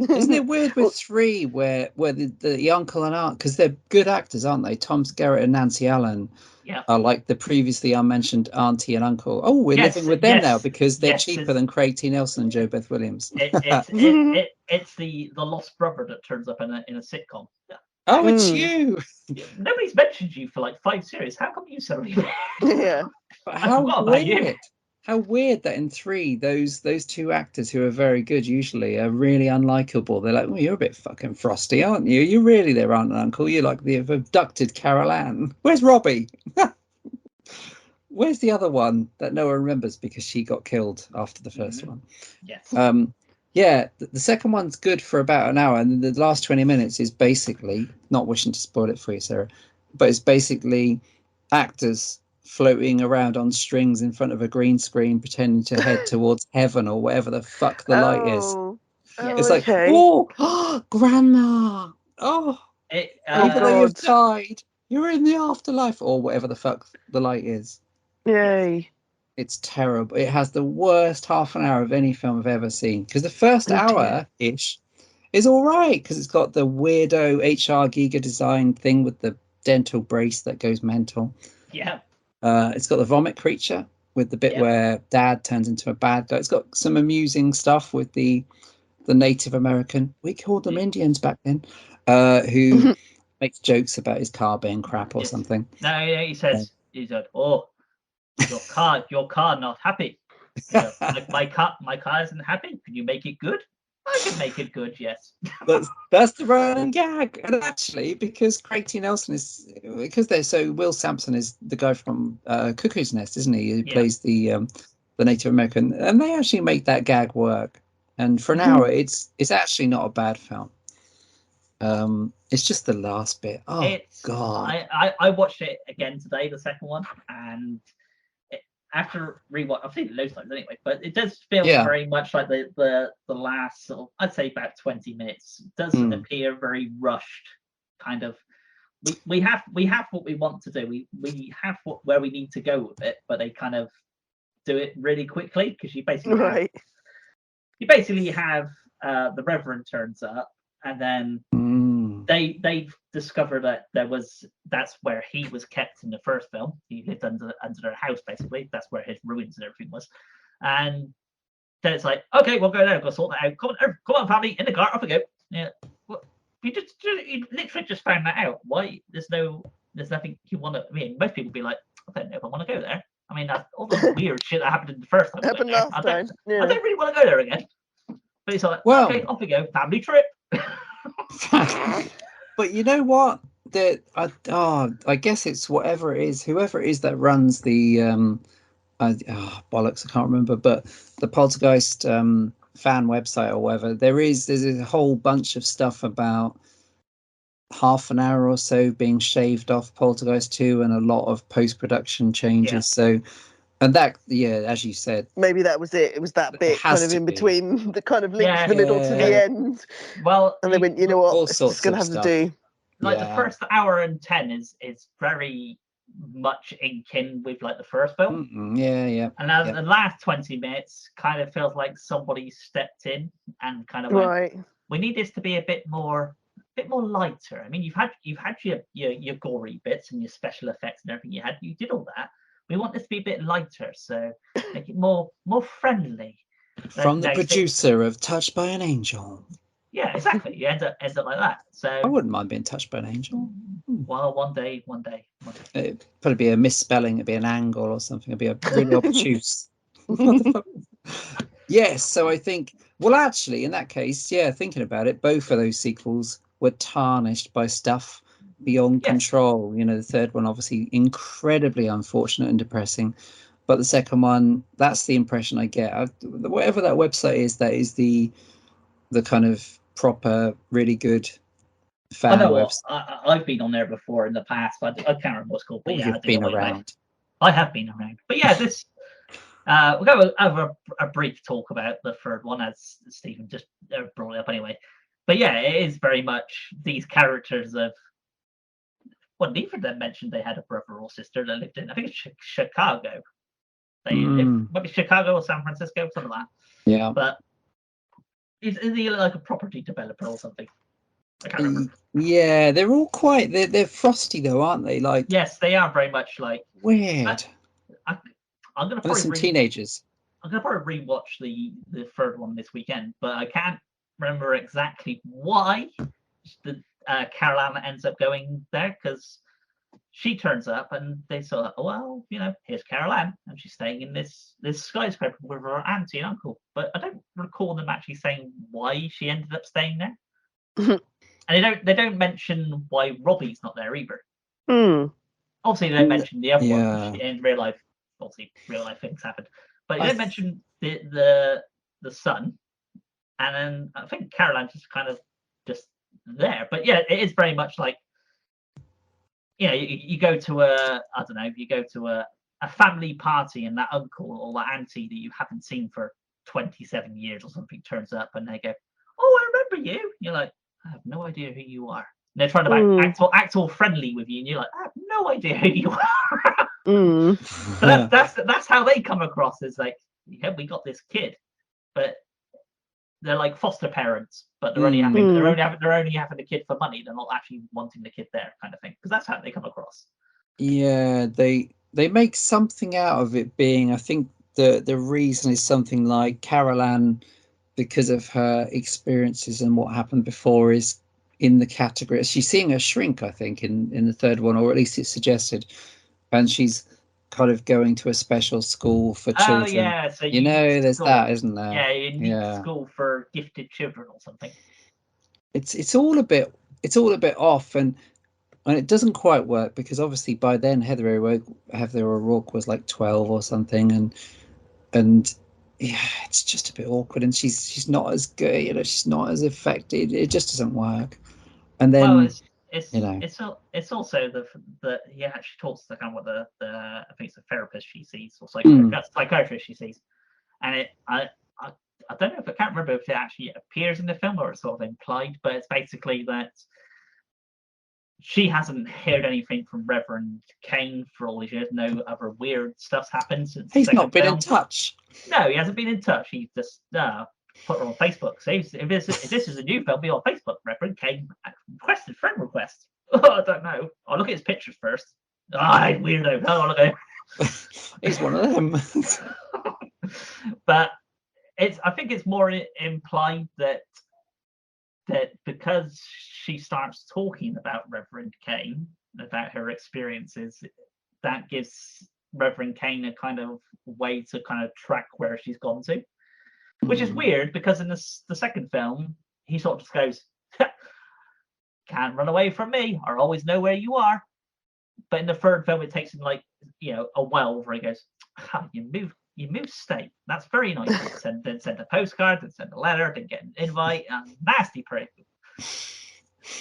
Isn't it weird with 3 where the uncle and aunt, because they're good actors, aren't they? Tom Skerritt and Nancy Allen are like the previously unmentioned auntie and uncle. Oh, we're living with them now because they're cheaper than Craig T. Nelson and Jo Beth Williams. It's the lost brother that turns up in a sitcom. Oh, it's you. Nobody's mentioned you for like 5 series. How come you suddenly? Yeah. But how weird! How weird that in 3, those 2 actors who are very good usually are really unlikable. They're like, well, you're a bit fucking frosty, aren't you? You're really their aunt and uncle. You're like the abducted Carol Ann. Where's Robbie? Where's the other one that no one remembers because she got killed after the first one? Yes. Yeah, the second one's good for about an hour, and the last 20 minutes is basically, not wishing to spoil it for you, Sarah, but it's basically actors floating around on strings in front of a green screen pretending to head towards heaven or whatever the fuck the light is. It's like, oh, grandma, you've died, you're in the afterlife, or whatever the fuck the light is. Yay. It's terrible. It has the worst half an hour of any film I've ever seen, because the first hour-ish is all right, because it's got the weirdo HR Giga design thing with the dental brace that goes mental. Yeah. It's got the vomit creature with the bit where Dad turns into a bad guy. It's got some amusing stuff with the Native American, we called them Indians back then, who makes jokes about his car being crap or something. No, yeah, he said, oh, your car not happy. My car isn't happy. Can you make it good? I can make it good, yes. That's the running gag. And actually, because Craig T. Nelson Will Sampson is the guy from Cuckoo's Nest, isn't he? He plays the Native American, and they actually make that gag work. And for an hour, it's actually not a bad film. It's just the last bit. God! I watched it again today, the second one, and after rewatch, I've seen it loads of times anyway, but it does feel very much like the last sort of, I'd say about 20 minutes. It does appear very rushed, kind of. We have what we want to do. We have where we need to go with it, but they kind of do it really quickly, because you basically have the Reverend turns up, and then they discover that that's where he was kept in the first film. He lived under their house, basically. That's where his ruins and everything was. And then it's like, okay, we'll go there, go sort that out. Come on, family, in the car, off we go. Yeah, well, you literally just found that out. Why? There's nothing you want to. I mean, most people would be like, I don't know if I want to go there. I mean, that's all the weird shit that happened in the first time. Happened last time. I don't really want to go there again. But it's like, okay, off we go, family trip. But you know what? I guess it's whoever it is that runs the bollocks, I can't remember, but the Poltergeist fan website or whatever, there's a whole bunch of stuff about half an hour or so being shaved off Poltergeist 2 and a lot of post-production changes. Yeah. So, and that, as you said, maybe that was it. It was that bit kind of in between that kind of links the middle to the end. Well, and they went, you know what, all it's sorts just going to have stuff. to do. Like the first hour and 10 is very much in kin with like the first film. Yeah. And now the last 20 minutes kind of feels like somebody stepped in and kind of went, we need this to be a bit more lighter. I mean, you've had your gory bits and your special effects and everything you did all that. We want this to be a bit lighter, so make it more friendly. From the producer of Touched by an Angel. Yeah, exactly. You end up like that. So I wouldn't mind being touched by an angel. Well, one day. It'd probably be a misspelling. It'd be an angle or something. It'd be a really obtuse. Yes, so I think. Well, actually, in that case, thinking about it, both of those sequels were tarnished by stuff beyond control. You know, the third one obviously incredibly unfortunate and depressing, but the second one, that's the impression I get. Whatever that website is, that is the kind of proper, really good fan website. I've been on there before in the past, but I can't remember what's called. But you've been around. I have been around, but this. We'll go over a brief talk about the third one, as Stephen just brought it up anyway. But it is very much these characters of. Well, neither of them mentioned they had a brother or sister that lived in. I think it's Chicago. They might be Chicago or San Francisco, something like that. Yeah, but. Is he like a property developer or something? I can't remember. Yeah, they're all quite. They're frosty though, aren't they? Like yes, they are very much like weird. I'm gonna probably some teenagers. I'm gonna probably rewatch the third one this weekend, but I can't remember exactly why the Carol Ann ends up going there, because she turns up and they sort of, well, here's Carol Ann, and she's staying in this skyscraper with her auntie and uncle. But I don't recall them actually saying why she ended up staying there. And they don't mention why Robbie's not there either. Obviously, they don't mention the other one in real life. Obviously, real life things happen, but they don't mention the son. And then I think Carol Ann just kind of just there. But it is very much like. You go to a family party and that uncle or that auntie that you haven't seen for 27 years or something turns up and they go, oh, I remember you. You're like, I have no idea who you are. And they're trying to act all friendly with you, and you're like, I have no idea who you are. But that's how they come across, is like, we got this kid, but they're like foster parents, but they're only having the kid for money. They're not actually wanting the kid there, kind of thing, because that's how they come across. Yeah, they make something out of it being. I think the reason is something like Carol Ann, because of her experiences and what happened before, is in the category. She's seeing her shrink, I think, in the third one, or at least it's suggested, and she's kind of going to a special school for children. Oh yeah, so there's school. That, isn't there? Yeah, you need school for gifted children or something. It's all a bit off, and it doesn't quite work, because obviously by then Heather O'Rourke was like 12 or something, and it's just a bit awkward, and she's not as good, she's not as affected. It just doesn't work. And then it's also the he actually talks to kind of what the I think it's a therapist she sees, or psychiatrist she sees, and I don't know, if I can't remember if it actually appears in the film or it's sort of implied, but it's basically that she hasn't heard anything from Reverend Kane for all these years. No other weird stuff's happened since. He's not been in touch. No, he hasn't been in touch. He's just put her on Facebook. So if this is a new film, be on Facebook. Reverend Kane requested friend request. Oh, I don't know. I'll look at his pictures first. Weirdo. Oh, look at him. He's one of them. But I think it's more implied that because she starts talking about Reverend Kane, about her experiences, that gives Reverend Kane a kind of way to kind of track where she's gone to, which is weird, because in the second film he sort of just goes, can't run away from me, I always know where you are. but in the third film, it takes him like a while where he goes, you moved state. That's very nice. Then send a postcard, then send a letter, then get an invite. Nasty prick.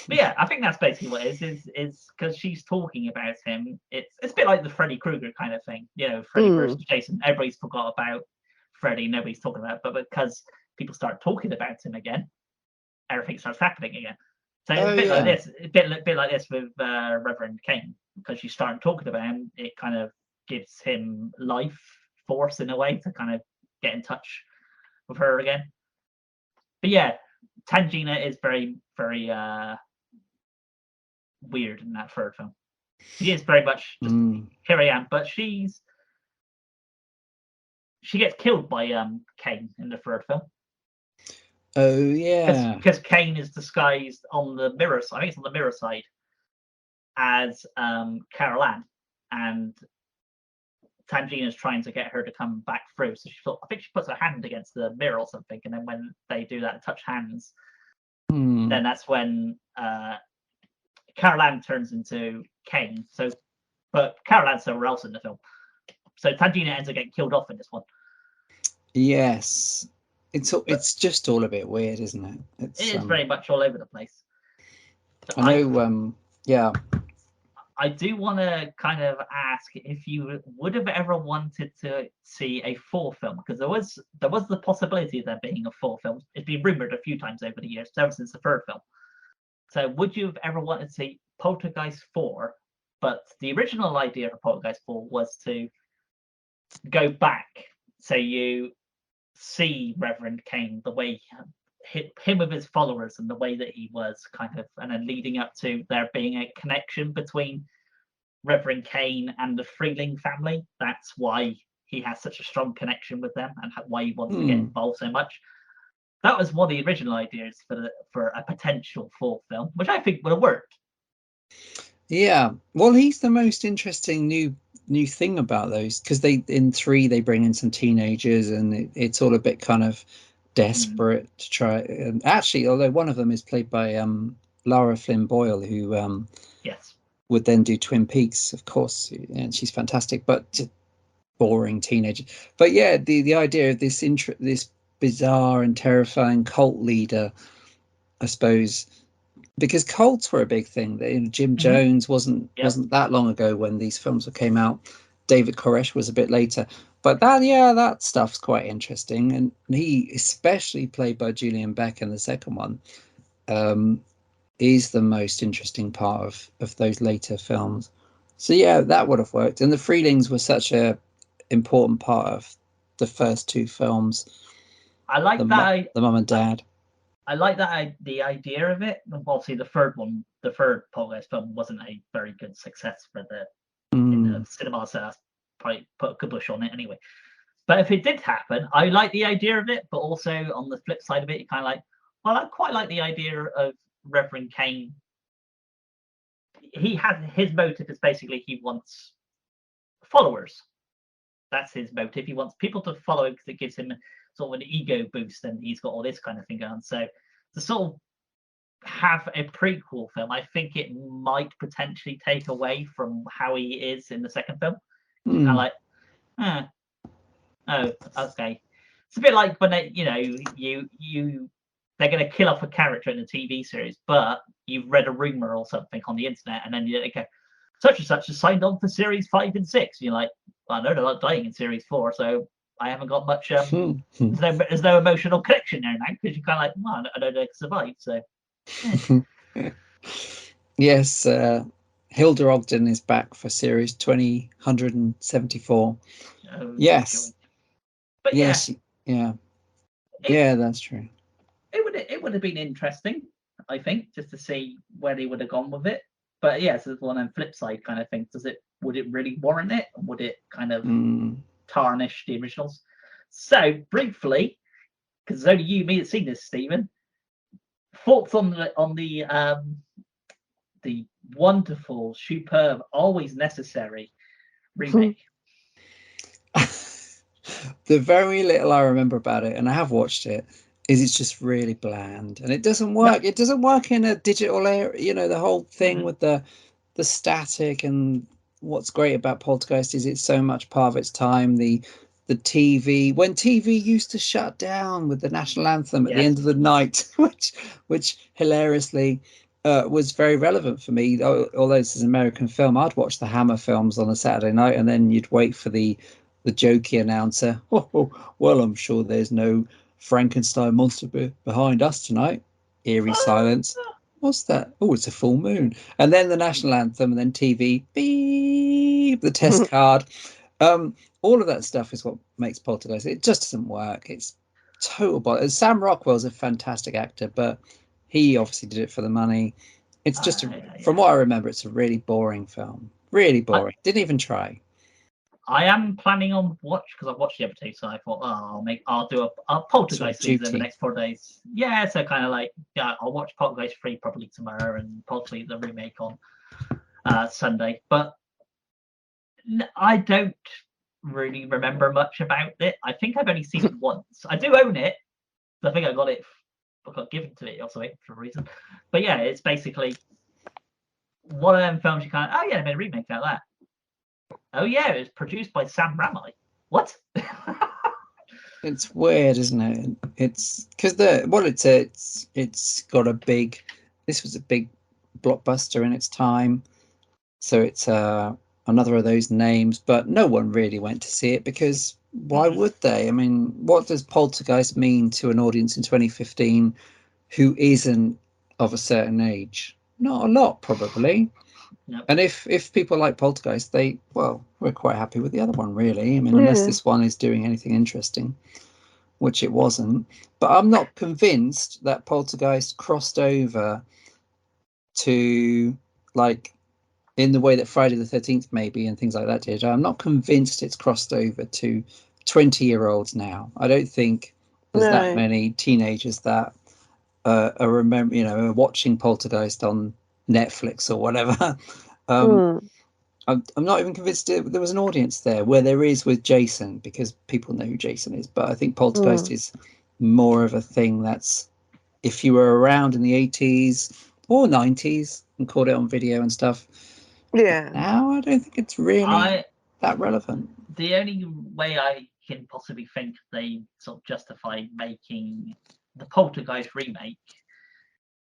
But yeah, I think that's basically what it is because she's talking about him. It's a bit like the Freddy Krueger kind of thing. Freddy versus Jason. Everybody's forgot about Freddy. Nobody's talking about it. But because people start talking about him again, everything starts happening again. So it's a bit like this. A bit like this with Reverend Kane. Because you start talking about him, it kind of gives him life force in a way to kind of get in touch with her again. But yeah, Tangina is very, very weird in that third film. She is very much just here I am, but she gets killed by Kane in the third film. Oh yeah, because Kane is disguised on the mirror side. I think it's on the mirror side as Carol Ann, and Tangina's trying to get her to come back through. So I think she puts her hand against the mirror or something, and then when they do that, touch hands, then that's when Carol Ann turns into Kane. But Carol Ann's somewhere else in the film. So Tangina ends up getting killed off in this one. Yes, it's just all a bit weird, isn't it? It is very much all over the place. So I know. Yeah. I do want to kind of ask if you would have ever wanted to see a fourth film, because there was the possibility of there being a fourth film. It's been rumored a few times over the years, ever since the third film. So would you have ever wanted to see Poltergeist 4? But the original idea for Poltergeist 4 was to go back, so you see Reverend Kane, the way him with his followers and the way that he was kind of, and then leading up to there being a connection between Reverend Kane and the Freeling family. That's why he has such a strong connection with them and why he wants to get involved so much. That was one of the original ideas for a potential fourth film, which I think would have worked. Yeah, well, he's the most interesting new thing about those, because in 3 they bring in some teenagers, and it's all a bit kind of desperate to try. And actually, although one of them is played by Lara Flynn Boyle, who yes, would then do Twin Peaks, of course, and she's fantastic, but just boring teenager. But yeah, the idea of this bizarre and terrifying cult leader, I suppose, because cults were a big thing. Jim Jones wasn't that long ago when these films came out. David Koresh was a bit later, but that stuff's quite interesting. And he, especially played by Julian Beck in the second one, is the most interesting part of those later films. So yeah, that would have worked. And the Freelings were such a important part of the first 2 films. I like that. The mum and dad. I like that the idea of it. Obviously, the third Poltergeist film wasn't a very good success for in the cinema, so that's probably put a kibosh on it anyway. But if it did happen, I like the idea of it. But also on the flip side of it, you kind of like, well, I quite like the idea of Reverend Kane. He has his motive is basically he wants followers. That's his motive. He wants people to follow him because it gives him sort of an ego boost, and he's got all this kind of thing going. So to sort of have a prequel film, I think it might potentially take away from how he is in the second film. Kind of like, oh, okay. It's a bit like when they're going to kill off a character in a TV series, but you've read a rumor or something on the internet, and then you go, such and such has signed on for series 5 and 6. And you're like, well, I know they're not dying in series 4, so I haven't got much. There's no emotional connection there now, because you're kind of like, well, I know they can survive. So yes, Hilda Ogden is back for series 274. Yes, but yes, yeah, that's true. It would have been interesting, I think, just to see where they would have gone with it. But yes, there's one on flip side kind of thing. Would it really warrant it? Or would it kind of tarnish the originals? So briefly, because it's only you and me that's seen this, Stephen. Thoughts on the wonderful, superb, always necessary remake? The very little I remember about it, and I have watched it, is it's just really bland, and it doesn't work. No. It doesn't work in a digital era. The whole thing with the the static, and what's great about Poltergeist is it's so much part of its time. The TV, when TV used to shut down with the national anthem at the end of the night, which hilariously was very relevant for me. Although this is an American film, I'd watch the Hammer films on a Saturday night, and then you'd wait for the jokey announcer. Oh, well, I'm sure there's no Frankenstein monster behind us tonight. Eerie silence. What's that? Oh, it's a full moon. And then the national anthem, and then TV, beep, the test card. All of that stuff is what makes Poltergeist. It just doesn't work. It's total. Sam Rockwell's a fantastic actor, but he obviously did it for the money. It's just, from what I remember, it's a really boring film. Really boring. Didn't even try. I am planning on because I've watched the other two, so I thought, I'll do a Poltergeist season in the next 4 days. Yeah, so kind of like, I'll watch Poltergeist 3 probably tomorrow, and possibly the remake on Sunday. But I don't really remember much about it. I think I've only seen it once. I do own it. I think I got given to it or something for a reason. But yeah, it's basically one of them films you kind of, they made a remake out of that. Oh yeah, it was produced by Sam Raimi. What? It's weird, isn't it? It's because it's got a big. This was a big blockbuster in its time, so it's another of those names. But no one really went to see it because why would they? I mean, what does Poltergeist mean to an audience in 2015 who isn't of a certain age? Not a lot, probably. Yep. And if people like Poltergeist, we're quite happy with the other one, really. I mean, unless this one is doing anything interesting, which it wasn't. But I'm not convinced that Poltergeist crossed over to, like, in the way that Friday the 13th maybe and things like that did. I'm not convinced it's crossed over to 20-year-olds now. I don't think there's that many teenagers that are watching Poltergeist on Netflix or whatever. I'm not even convinced there was an audience there where there is with Jason, because people know who Jason is. But I think Poltergeist is more of a thing that's, if you were around in the 80s or 90s and caught it on video and stuff. Yeah. Now I don't think it's really that relevant. The only way I can possibly think they sort of justify making the Poltergeist remake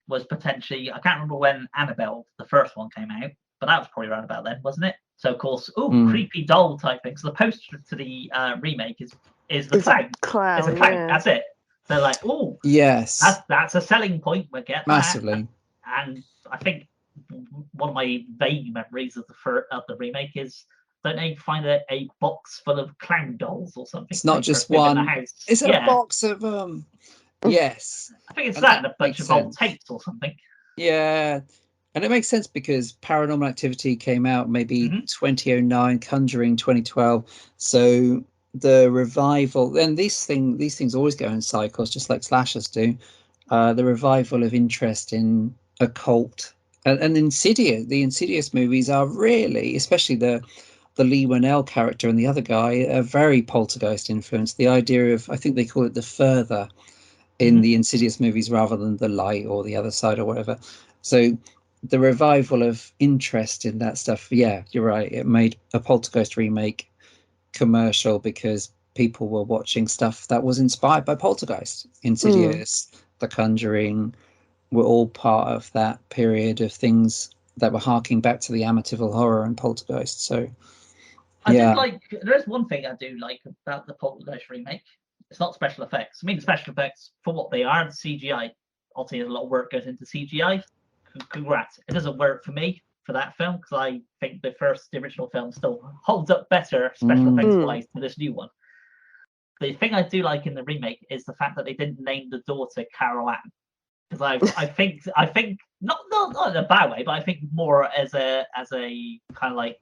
was potentially, I can't remember when Annabelle, the first one, came out, but that was probably around about then, wasn't it? So of course, creepy doll type thing. So the poster to the remake is the clown. Clown. It's a clown. Yeah. That's it. They're like, yes, that's a selling point. We'll get massively. That. And I think one of my vague memories of the remake is, don't they find a box full of clown dolls or something? It's not just one. In the house. It's a box of Yes, I think it's that and a bunch of old tapes or something. Yeah, and it makes sense because Paranormal Activity came out maybe 2009, Conjuring 2012. So the revival, and these things always go in cycles, just like slashers do. The revival of interest in occult and Insidious. The Insidious movies are really, especially the Lee Winnell character and the other guy, are very Poltergeist influenced. The idea of, I think they call it the further in the Insidious movies rather than the light or the other side or whatever. So the revival of interest in that stuff, yeah, you're right. It made a Poltergeist remake commercial because people were watching stuff that was inspired by Poltergeist. Insidious, The Conjuring were all part of that period of things that were harking back to the Amityville Horror and Poltergeist. So there's one thing I do like about the Poltergeist remake. It's not special effects. I mean, the special effects, for what they are, the CGI, obviously there's a lot of work goes into CGI. Congrats. It doesn't work for me for that film because I think the original film still holds up better special effects wise to this new one. The thing I do like in the remake is the fact that they didn't name the daughter Carol Ann. Because I think not in a bad way, but I think more as a kind of like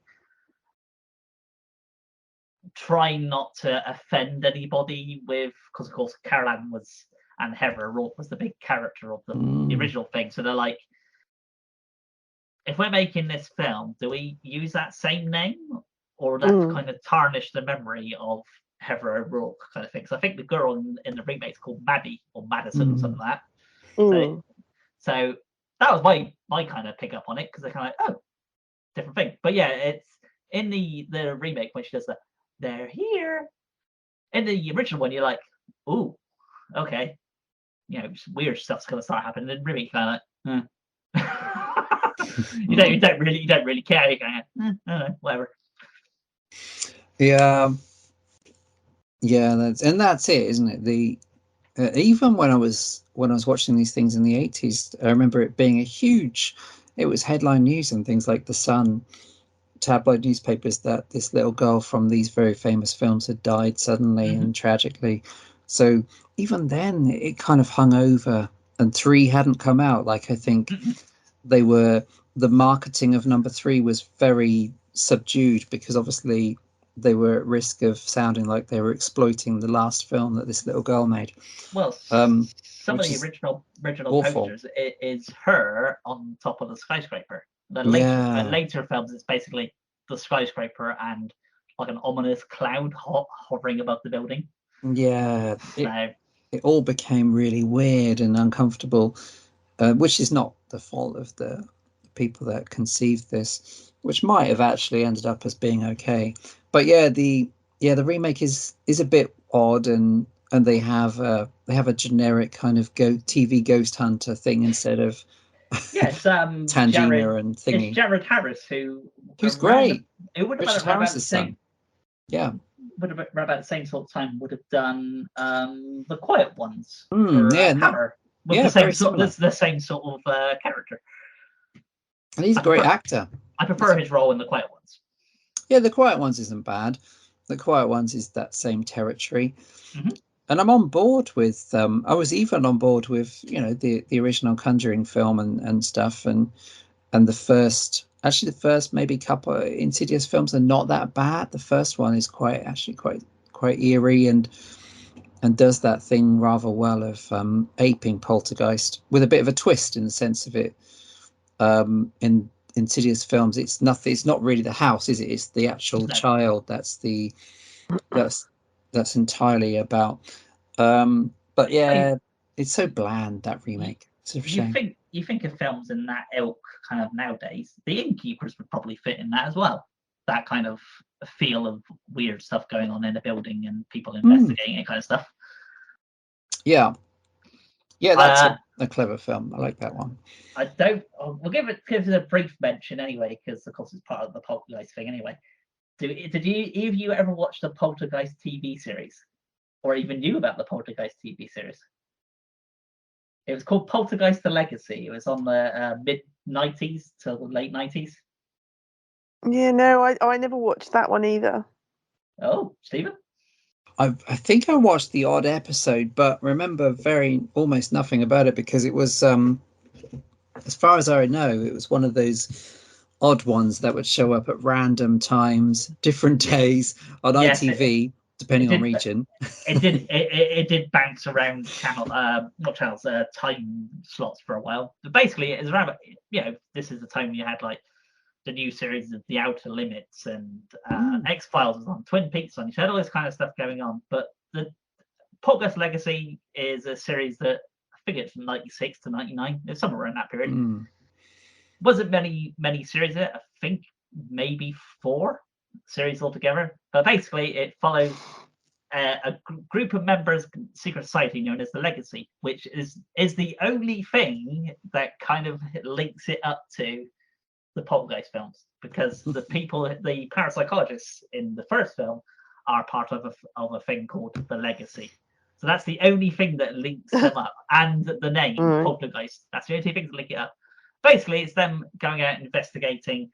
trying not to offend anybody with, because of course Carol Ann and Heather O'Rourke was the big character of the original thing. So they're like, if we're making this film, do we use that same name, or that kind of tarnish the memory of Heather O'Rourke kind of thing? So I think the girl in the remake is called Maddie or Madison or something like that. So that was my kind of pick up on it, because they're kind of like, different thing. But yeah, it's in the remake when she does that. They're here. In the original one, you're like, ooh, okay, weird stuff's gonna start happening. And remake kind of you don't really care. You're going, whatever. Yeah, that's it, isn't it? The even when I was watching these things in the 80s, I remember it being it was headline news and things like The Sun, tabloid newspapers, that this little girl from these very famous films had died suddenly and tragically. So even then, it kind of hung over, and 3 hadn't come out. Like, I think the marketing of number 3 was very subdued because obviously they were at risk of sounding like they were exploiting the last film that this little girl made. Well, some of the original awful. posters is her on top of the skyscraper. The later films, it's basically the skyscraper and like an ominous cloud hovering above the building. Yeah, it all became really weird and uncomfortable, which is not the fault of the people that conceived this, which might have actually ended up as being okay. But the remake is a bit odd, and they have a generic kind of TV ghost hunter thing instead of Tangina and thingy. It's Jared Harris who's great. It would have Richard been around Harris's the same. son. Yeah. Would have been about the same sort of time. Would have done The Quiet Ones. Hammer. The same sort of character. And he's a great actor. I prefer his role in The Quiet Ones. Yeah, The Quiet Ones isn't bad. The Quiet Ones is that same territory. Mm-hmm. And I'm on board with I was even on board with the original Conjuring film and stuff, and the first maybe couple Insidious films are not that bad. The first one is quite eerie and does that thing rather well of aping Poltergeist with a bit of a twist in the sense of it. In Insidious films, it's not really the house, is it? It's the actual child that's entirely about. But yeah, it's so bland, that remake. It's a shame. You think of films in that ilk kind of nowadays, The Innkeepers would probably fit in that as well. That kind of feel of weird stuff going on in a building and people investigating it, kind of stuff. Yeah, that's a clever film. I like that one. We'll give it a brief mention anyway, because of course it's part of the Poltergeist thing anyway. Did either of you ever watch the Poltergeist TV series, or even knew about the Poltergeist TV series? It was called Poltergeist: The Legacy. It was on the mid-90s to the late 90s. Yeah, no, I never watched that one either. Oh, Stephen? I think I watched the odd episode, but remember almost nothing about it because it was, as far as I know, it was one of those odd ones that would show up at random times, different days on ITV, depending on region. It did bounce around time slots for a while. But basically, it was around, this is the time you had like the new series of The Outer Limits and X-Files was on, Twin Peaks on. You had all this kind of stuff going on. But the Poltergeist Legacy is a series that I think it's from 96 to 99. It's somewhere in that period. Wasn't many series in it. I think maybe 4 series altogether. But basically, it follows a group of members of secret society known as the Legacy, which is the only thing that kind of links it up to the Poltergeist films, because the parapsychologists in the first film are part of a thing called the Legacy. So that's the only thing that links them up, and the name Poltergeist. That's the only 2 things that link it up. Basically, it's them going out and investigating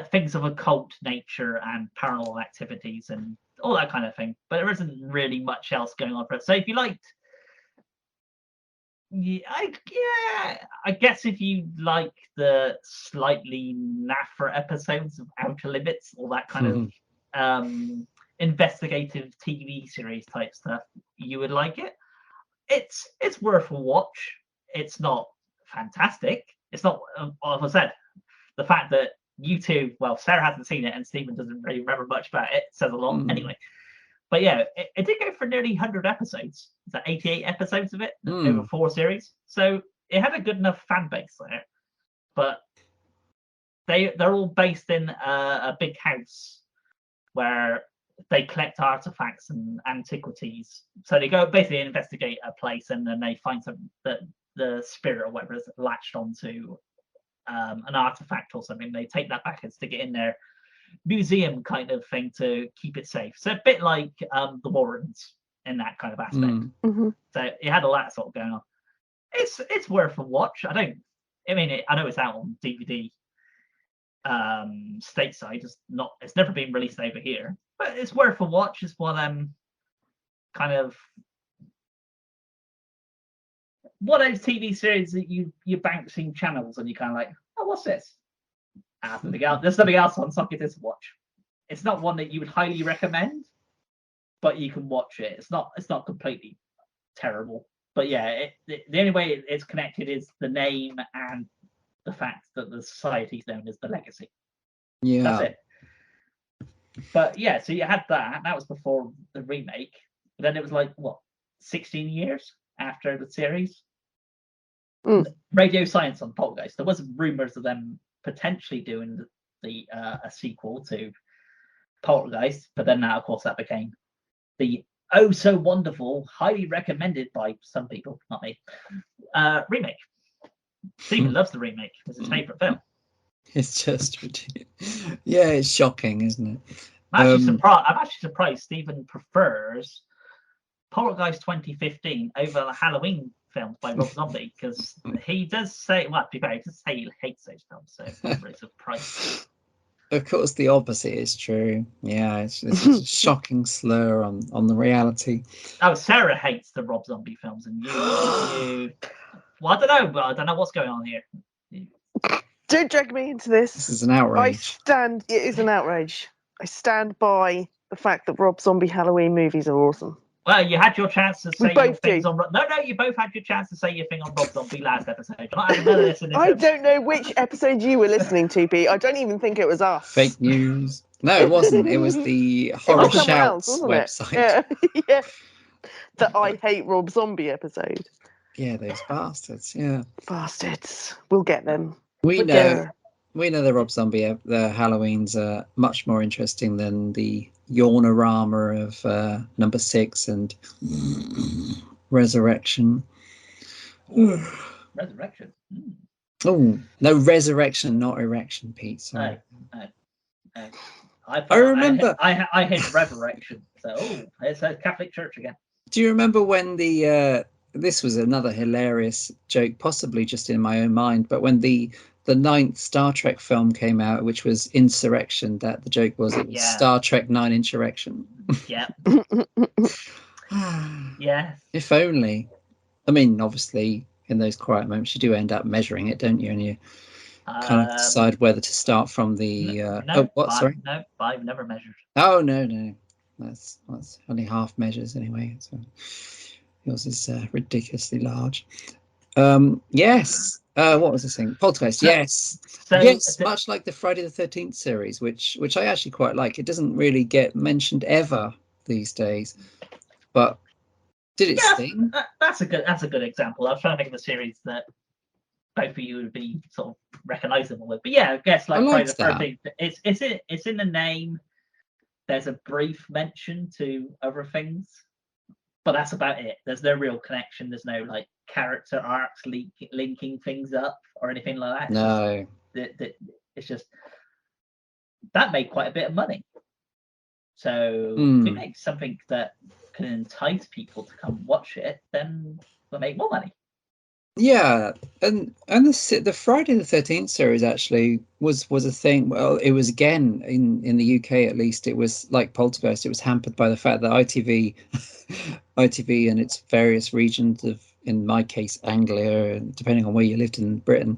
things of occult nature and paranormal activities and all that kind of thing. But there isn't really much else going on for it. So if you liked, I guess if you like the slightly naff episodes of Outer Limits, all that kind of investigative TV series type stuff, you would like it. It's worth a watch. It's not fantastic. It's not, as I said, the fact that you two, well, Sarah hasn't seen it and Stephen doesn't really remember much about it, says a lot anyway. But yeah, it did go for nearly 100 episodes. Is that 88 episodes of it over 4 series? So it had a good enough fan base there. But they're all based in a big house where they collect artifacts and antiquities. So they go basically investigate a place, and then they find something that the spirit or whatever is latched onto an artifact or something. They take that back and stick it in their museum kind of thing to keep it safe. So a bit like the Warrens in that kind of aspect. Mm-hmm. So it had all that sort of going on. It's worth a watch. I know it's out on DVD stateside. It's never been released over here, but it's worth a watch. It's one kind of one of those TV series that you're bouncing channels and you're kind of like, oh, what's this? There's nothing else on, so I'll give this a watch. It's not one that you would highly recommend, but you can watch it. It's not completely terrible, but yeah, the only way it's connected is the name and the fact that the society is known as the Legacy. Yeah, that's it. But yeah, so you had that. That was before the remake. But then it was like 16 years after the series. Radio Silence on Poltergeist. There was rumors of them potentially doing a sequel to Poltergeist, but then of course that became the oh so wonderful, highly recommended by some people, not me, remake. Stephen loves the remake. It's his favourite film. It's just ridiculous. Yeah, it's shocking, isn't it? I'm actually surprised Stephen prefers Poltergeist 2015 over the Halloween films by Rob Zombie, because he does say, he does say he hates those films, so I'm really surprised. Of course, the opposite is true. Yeah, it's a shocking slur on the reality. Oh, Sarah hates the Rob Zombie films, and you. Well, I don't know, but I don't know what's going on here. Don't drag me into this. This is an outrage. It is an outrage. I stand by the fact that Rob Zombie Halloween movies are awesome. Well, you had your chance to say your things on. No, you both had your chance to say your thing on Rob Zombie last episode. You're not having none of this in this I don't know which episode you were listening to, Pete. I don't even think it was us. Fake news. No, it wasn't. It was the Horror Shouts website. Yeah. The I Hate Rob Zombie episode. Yeah, those bastards. Yeah. Bastards. We'll get them. We know the Rob Zombie, the Halloweens are much more interesting than the Yawnorama of number 6 and Resurrection. Resurrection. Oh no, Resurrection, not Erection, Pete. Sorry. I remember. I hate Resurrection. So it's a Catholic Church again. Do you remember when this was another hilarious joke, possibly just in my own mind, but when the 9th Star Trek film came out, which was Insurrection, that the joke was Star Trek 9 Insurrection. Yeah. Yeah. If only. I mean, obviously, in those quiet moments, you do end up measuring it, don't you? And you kind of decide whether to start from the. Sorry? No, I've never measured. Oh, no. That's only half measures anyway. So yours is ridiculously large. Yes. What was this thing? Poltergeist. Yes. Yes. Much like the Friday the 13th series, which I actually quite like. It doesn't really get mentioned ever these days, but did its thing. That's a good example. I was trying to think of a series that both of you would be sort of recognizable with. But yeah, I guess like Friday the 13th. It's in the name. There's a brief mention to other things, but that's about it. There's no real connection. There's no like character arcs linking things up or anything like that. No. It's just that made quite a bit of money. So if we make something that can entice people to come watch it, then we'll make more money. Yeah, and the Friday the 13th series actually was a thing. Well, it was again in the UK at least. It was like Poltergeist. It was hampered by the fact that ITV and its various regions of, in my case, Anglia, depending on where you lived in Britain.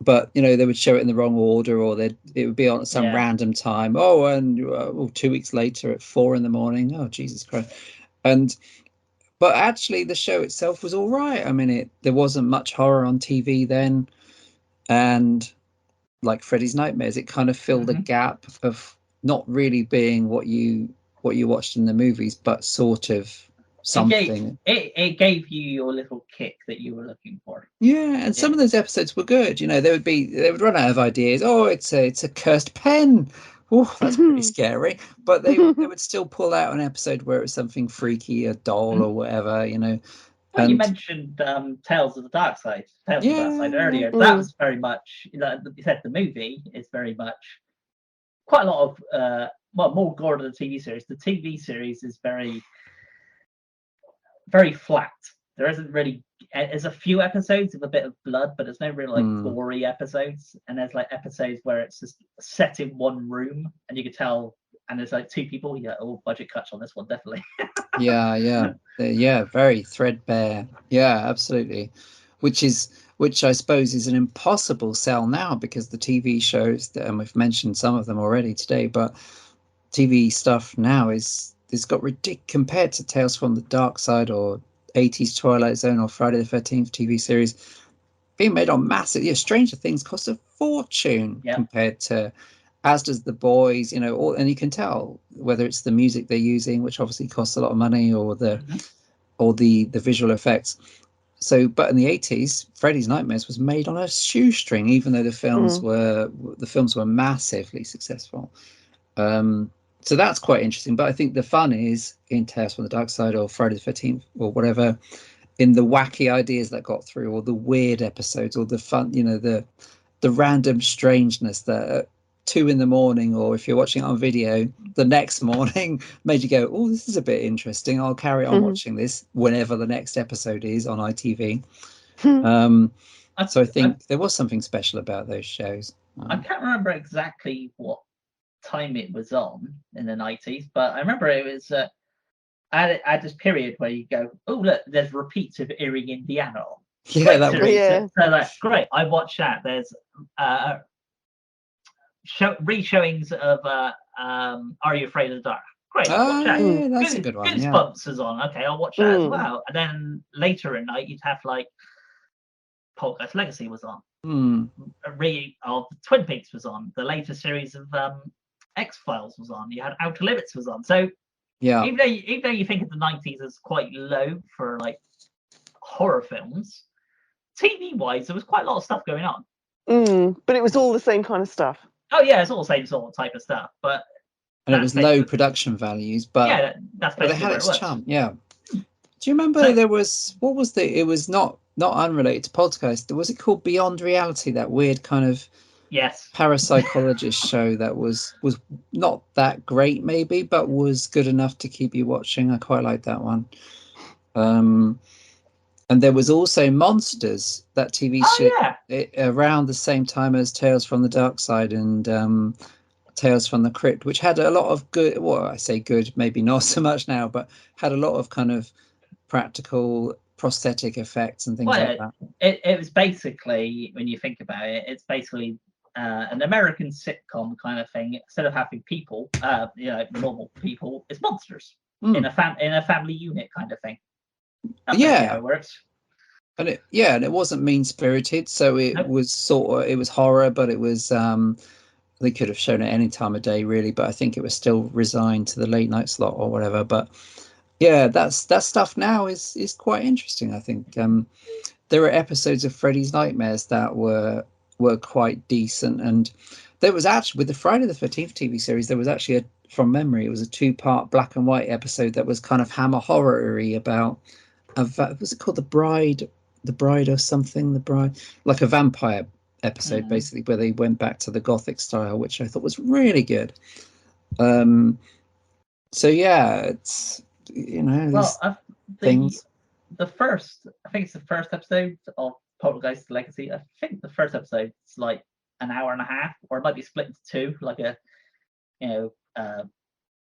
But they would show it in the wrong order, or it would be on at some random time. Oh, and 2 weeks later at 4 a.m. Oh, Jesus Christ! But actually, the show itself was all right. I mean, there wasn't much horror on TV then, and like Freddy's Nightmares, it kind of filled a gap of not really being what you watched in the movies, but sort of something. It gave you your little kick that you were looking for. Yeah, and some of those episodes were good. You know, they would run out of ideas. Oh, it's a cursed pen. Oh, that's pretty scary. But they would still pull out an episode where it was something freaky, a doll or whatever. You know. Well, you mentioned Tales of the Dark Side. Tales of the Dark Side earlier. That was very much. You said the movie is very much quite a lot of more gore than the TV series. The TV series is very, very flat. There isn't really. There's a few episodes of a bit of blood, but there's no real gory episodes. And there's like episodes where it's just set in one room, and you can tell. And there's like two people. Yeah, budget cuts on this one, definitely. yeah, very threadbare. Yeah, absolutely. Which I suppose is an impossible sell now, because the TV shows, and we've mentioned some of them already today, but TV stuff now it's got ridiculous compared to Tales from the Dark Side or 80s Twilight Zone or Friday the 13th TV series being made on massive. Stranger Things cost a fortune compared to, as does The Boys, you know, and you can tell whether it's the music they're using, which obviously costs a lot of money, or the visual effects. So, but in the 80s, Freddy's Nightmares was made on a shoestring, even though the films were massively successful. So that's quite interesting. But I think the fun is in Tales from the Dark Side or Friday the 13th or whatever, in the wacky ideas that got through, or the weird episodes, or the fun, you know, the random strangeness that at 2 a.m, or if you're watching it on video the next morning, made you go, oh, this is a bit interesting. I'll carry on watching this whenever the next episode is on ITV. So I think there was something special about those shows. I can't remember exactly what time it was on in the 90s, but I remember it was at this period where you go, oh look, there's repeats of Earring Indiana. Yeah, that was so like great. I watched that. There's re-showings of Are You Afraid of the Dark? Great, watch that. Yeah, that's a good one. Goosebumps is on. Okay, I'll watch that as well. And then later at night, you'd have like Poltergeist Legacy was on. Of Twin Peaks was on. The latest series of X-Files was on. You had Outer Limits was on. So even though you think of the 90s as quite low for like horror films, TV-wise, there was quite a lot of stuff going on. But it was all the same kind of stuff. Oh yeah, it's all the same sort of type of stuff, and it was low production values, but that's but it had its charm. Yeah. Do you remember there was it was not unrelated to Poltergeist. Was it called Beyond Reality? That weird kind of parapsychologist show that was not that great maybe, but was good enough to keep you watching. I quite liked that one. And there was also Monsters, that TV show, around the same time as Tales from the Dark Side and Tales from the Crypt, which had a lot of good, well, I say good, maybe not so much now, but had a lot of kind of practical prosthetic effects and things like that. It was basically, when you think about it, it's basically an American sitcom kind of thing. Instead of having people, normal people, it's monsters in a family unit kind of thing. That's how it works. And it wasn't mean spirited, so it was it was horror, but it was they could have shown it any time of day really, but I think it was still resigned to the late night slot or whatever. But yeah, that stuff now is quite interesting. I think there were episodes of Freddy's Nightmares that were quite decent, and there was actually, with the Friday the 13th TV series, there was actually from memory, it was a 2-part black and white episode that was kind of hammer horror-y about was it called the bride or something, like a vampire episode basically, where they went back to the Gothic style, which I thought was really good. So yeah, it's, you know, things. I think it's the first episode of Poltergeist Legacy. I think the first episode is like an hour and a half, or it might be split into two, like a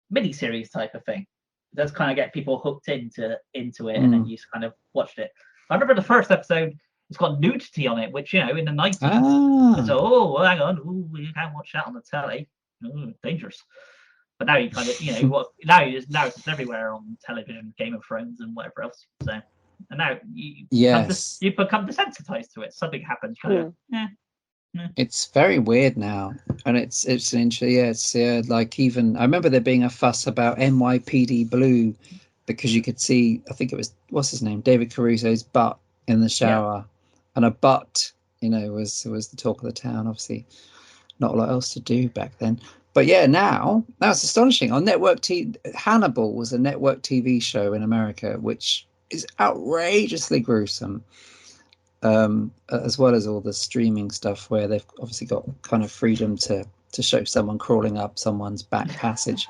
mini series type of thing. It does kind of get people hooked into it, and then you kind of watched it. I remember the first episode, it's got nudity on it, which, in the 90s, so, hang on, you can't watch that on the telly. Dangerous. But now you kind of, now it's everywhere on television, Game of Thrones and whatever else. So, and now you become desensitized to it. Something happens, It's very weird now, and it's like, even I remember there being a fuss about NYPD Blue because you could see, I think it was, what's his name, David Caruso's butt in the shower, and a butt, was the talk of the town. Obviously, not a lot else to do back then. But yeah, now it's astonishing. On network TV, Hannibal was a network TV show in America, which is outrageously gruesome, as well as all the streaming stuff where they've obviously got kind of freedom to show someone crawling up someone's back passage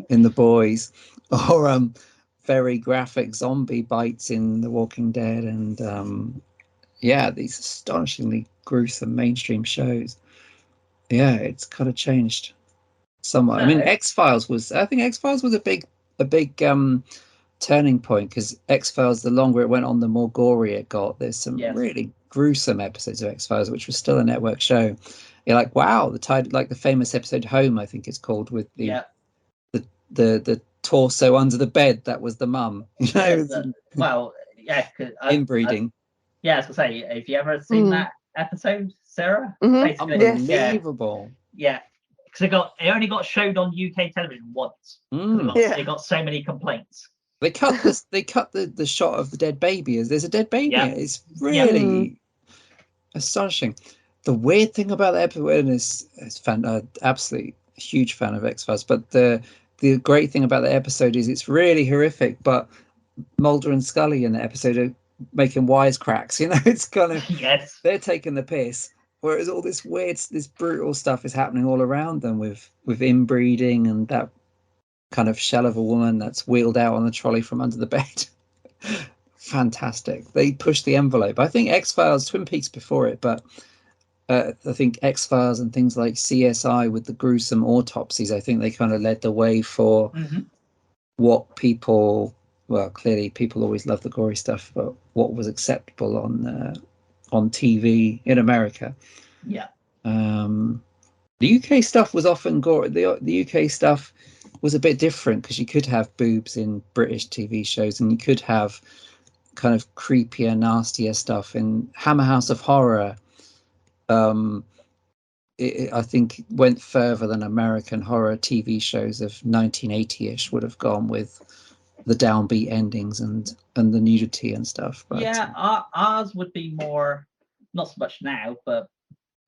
in The Boys, or very graphic zombie bites in The Walking Dead, and these astonishingly gruesome mainstream shows. Yeah, it's kind of changed somewhat. I mean, X-Files was a big turning point, because X-Files, the longer it went on, the more gory it got. There's some really gruesome episodes of X-Files, which was still a network show. You're like, wow, like the famous episode Home, I think it's called, with the torso under the bed. That was the mum. Inbreeding. I was gonna say, have you ever seen that episode, Sarah? Unbelievable. Yeah. Because it only got showed on UK television once. It got so many complaints. They cut the shot of the dead baby, as there's a dead baby. Yeah. It's really astonishing. The weird thing about the episode is absolutely huge fan of X-Files, but the great thing about the episode is it's really horrific, but Mulder and Scully in the episode are making wisecracks. It's kind of they're taking the piss. Whereas all this brutal stuff is happening all around them with inbreeding and that kind of shell of a woman that's wheeled out on the trolley from under the bed. Fantastic. They pushed the envelope. I think X-Files, Twin Peaks before it, but I think X-Files and things like CSI with the gruesome autopsies, I think they kind of led the way for what people, well, clearly people always love the gory stuff, but what was acceptable on TV in America. The UK stuff was often gory. The UK stuff was a bit different, because you could have boobs in British TV shows, and you could have kind of creepier, nastier stuff in Hammer House of Horror. I think went further than American horror TV shows of 1980-ish would have gone, with the downbeat endings and the nudity and stuff. But ours would be more, not so much now, but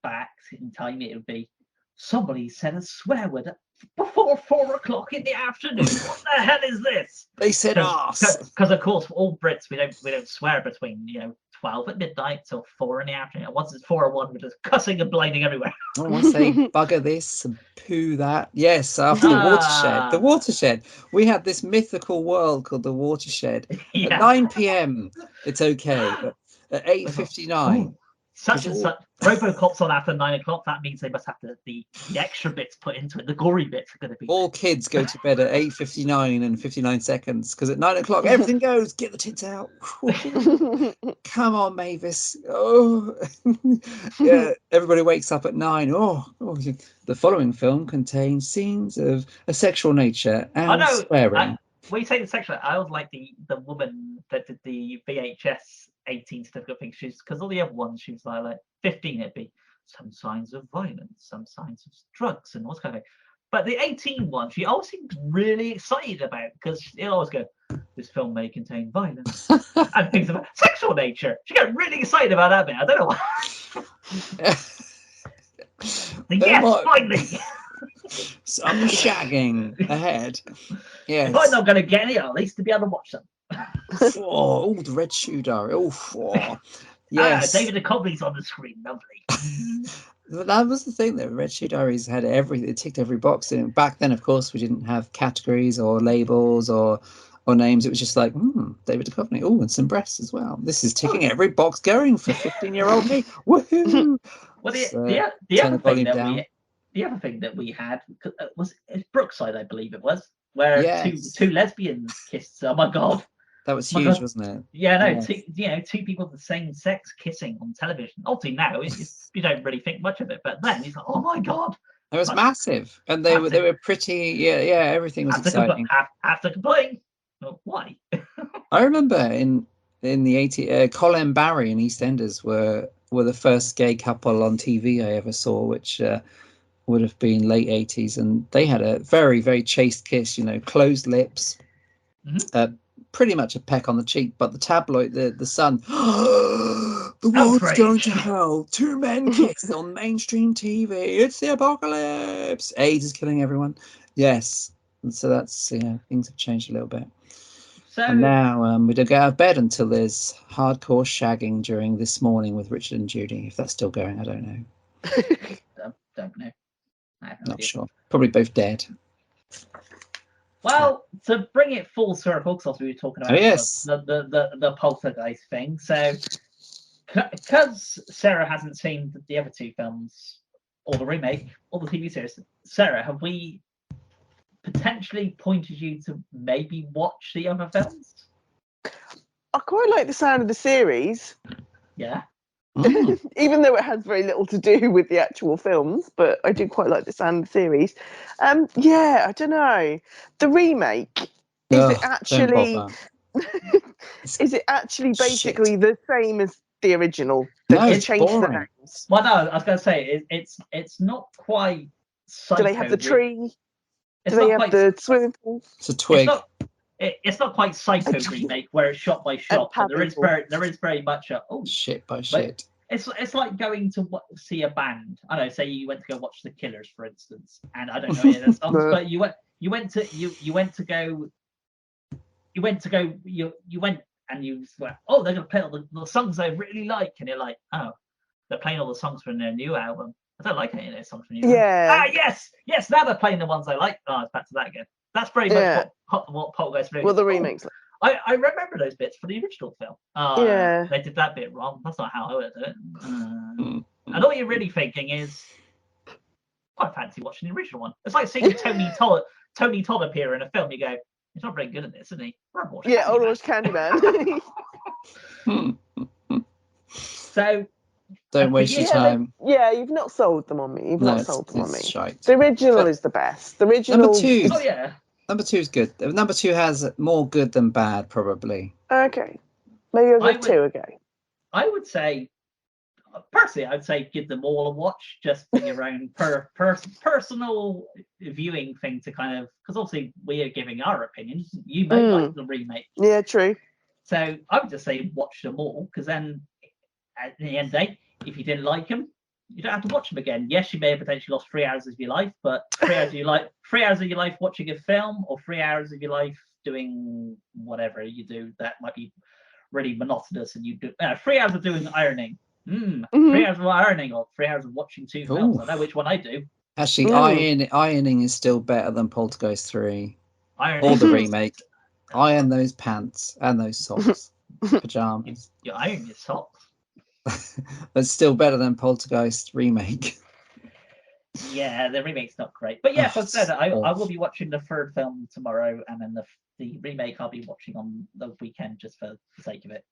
back in time it would be, somebody said a swear word before 4 o'clock in the afternoon. What the hell is this? They said arse. Because of course, all Brits, we don't swear between 12 at midnight till 4 in the afternoon. Once it's 4 or 1, we're just cussing and blinding everywhere. I want to say bugger this and poo that. Yes, after the watershed. The watershed. We had this mythical world called the watershed. At 9 p.m. it's okay, but at 8:59. Such and such. Robocop's on after 9 o'clock. That means they must have the extra bits put into it. The gory bits are going to be. All kids go to bed at 8:59 and 59 seconds, because at 9 o'clock everything goes. Get the tits out. Come on, Mavis. Oh, yeah. Everybody wakes up at 9. Oh. The following film contains scenes of a sexual nature and swearing. When you say the sexual, I always like the woman that did the VHS 18 certificate thing. Because all the other ones, she was like 15. It'd be some signs of violence, some signs of drugs, and all kind of thing. But the 18 one, she always seemed really excited about, because she'll always go, "This film may contain violence and things of sexual nature." She got really excited about that bit. I don't know why. Yes, finally. Some shagging ahead. Yes. If I'm not going to get any, at least to be able to watch them. The Red Shoe Diary. Yes. David Duchovny's on the screen. Lovely. That was the thing, that Red Shoe Diaries had everything. It ticked every box. And back then, of course, we didn't have categories or labels or names. It was just like, David Duchovny. Oh, and some breasts as well. This is ticking every box going for 15-year-old me. Woohoo! Well, the other thing that we had was Brookside, I believe it was, where two lesbians kissed. Oh my God. That was huge, wasn't it? Yeah, no, yes. Two people of the same sex kissing on television. Obviously now you don't really think much of it, but then it's like, oh my God. It was massive, and they were pretty. Everything was exciting. After complain, why? I remember in the 80s, Colin Barry and EastEnders were the first gay couple on TV I ever saw, which would have been late 80s, and they had a very, very chaste kiss. Closed lips. pretty much a peck on the cheek, but the tabloid, the Sun, the world's going to hell. 2 men kiss on mainstream TV. It's the apocalypse. AIDS is killing everyone. Yes. And so that's, things have changed a little bit. So, and now we don't get out of bed until there's hardcore shagging during This Morning with Richard and Judy. If that's still going, I don't know. Don't know. Not sure. Probably both dead. Well, to bring it full circle, because we were talking about the Poltergeist thing. So, because Sarah hasn't seen the other 2 films, or the remake, or the TV series, Sarah, have we potentially pointed you to maybe watch the other films? I quite like the sound of the series. Yeah. Even though it has very little to do with the actual films, but I do quite like the sound of the series. I don't know. The remake, is it actually basically the same as the original? No, changed the names. Well, no, I was going to say it's not quite. Do they have the tree? Do they have the swimming pool? It's a twig. It's not quite Psycho remake where it's shot by shot, but there is very much shit by shit. It's like going to see a band. I don't know, say you went to go watch the Killers, for instance, and I don't know any of the songs, but you went and you went, oh, they're gonna play all the songs I really like, and you're like, oh, they're playing all the songs from their new album. I don't like any of those songs from you. Yeah. Yes. Now they're playing the ones I like. Oh, it's back to that again. That's very much what Poltergeist really. Well, the remakes. I remember those bits for the original film. They did that bit wrong. That's not how I would do it. And all you're really thinking is, I fancy watching the original one. It's like seeing Tony Todd appear in a film. You go, he's not very good at this, isn't he? I'll watch Candyman. So. Don't waste your time. You've not sold them on me. Shite. The original is the best. The original. Number 2. Number 2 is good. Number 2 has more good than bad, probably. Okay. Maybe I'll give 2 a go. I would say, personally, I'd say give them all a watch, just for your own personal viewing thing to kind of, because obviously we are giving our opinions. You may like the remake. Yeah, true. So I would just say watch them all, because then at the end of the day, if you didn't like them, you don't have to watch them again. Yes, you may have potentially lost 3 hours of your life, but 3 hours of your life, 3 hours of your life watching a film, or 3 hours of your life doing whatever you do that might be really monotonous, and you do 3 hours of doing ironing. 3 hours of ironing, or 3 hours of watching 2 films. I know which one I do. Actually, ironing is still better than Poltergeist 3 or the remake. Iron those pants and those socks, pajamas. You iron your socks. That's still better than Poltergeist remake. Yeah, the remake's not great, but yes, as I said, I will be watching the 3rd film tomorrow, and then the remake I'll be watching on the weekend just for the sake of it,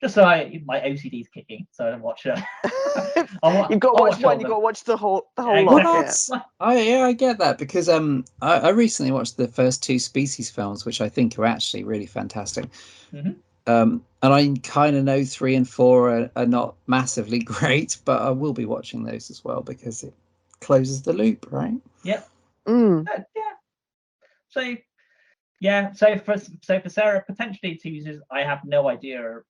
just so my OCD's kicking, so I don't watch it. You've got to watch one. You've got to watch the whole lot. I get that, because I recently watched the first 2 Species films, which I think are actually really fantastic. And I kind of know 3 and 4 are not massively great, but I will be watching those as well, because it closes the loop, right? Yep. So for Sarah, potentially to users, I have no idea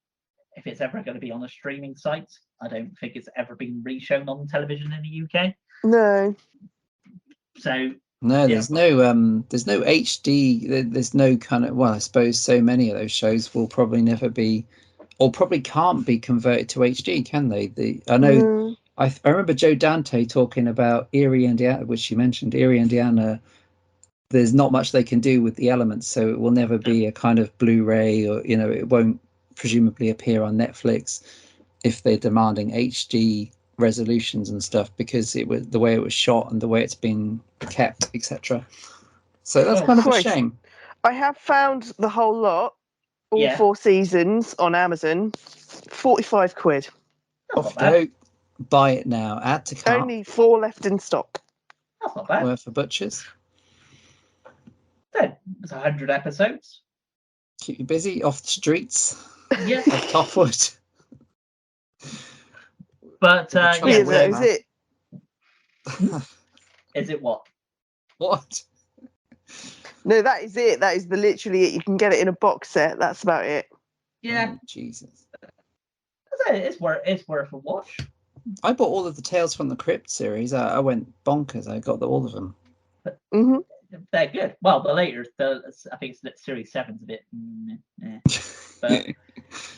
if it's ever going to be on a streaming site. I don't think it's ever been reshown on television in the UK. No. So. No, there's no HD. There's no kind of, well, I suppose so many of those shows will probably never be, or probably can't be converted to HD, can they? I know. I remember Joe Dante talking about Erie, Indiana, which you mentioned. Erie, Indiana. There's not much they can do with the elements, so it will never be a kind of Blu-ray, or it won't presumably appear on Netflix if they're demanding HD resolutions and stuff, because it was the way it was shot and the way it's been kept, etc. So that's kind of a shame. I have found the whole lot, all 4 seasons on Amazon, 45 quid. Off you go. Buy it now. Add to cart. Only 4 left in stock. That's not bad. Worth for butchers. There's 100 episodes. Keep you busy off the streets. Yeah. Of Topwood. But is it? Is it what? What? No, that is it. That is literally it. You can get it in a box set. That's about it. Yeah. Oh, Jesus. It's worth a watch. I bought all of the Tales from the Crypt series. I went bonkers. I got all of them. Mm-hmm. They're good. Well, the later, I think it's series 7's a bit, but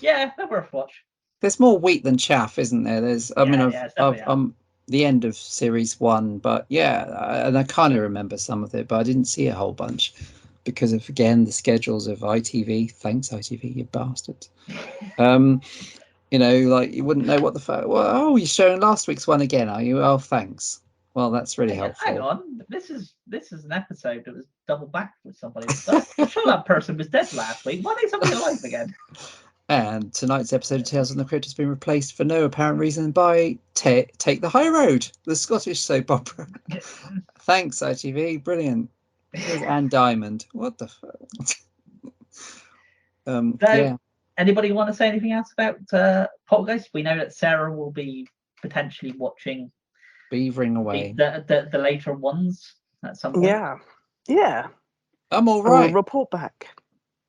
yeah, they're worth a watch. There's more wheat than chaff, isn't there? There's, I mean, I've the end of series 1, but yeah, and I kind of remember some of it, but I didn't see a whole bunch because of, again, the schedules of ITV. Thanks, ITV, you bastards. You know, like you wouldn't know what the fuck. Well, oh, you're showing last week's one again, are you? Oh, thanks. Well, that's really helpful. Hang on, this is an episode that was double back with somebody. I'm sure that person was dead last week. Why are they somebody alive again? And tonight's episode of Tales from the Crypt has been replaced for no apparent reason by Take the High Road, the Scottish soap opera. Thanks, ITV. Brilliant. Here's Anne Diamond. What the fuck? Yeah. Anybody want to say anything else about Poltergeist? We know that Sarah will be potentially watching beavering away the later ones at some point. Yeah. I'm all right. I'll report back.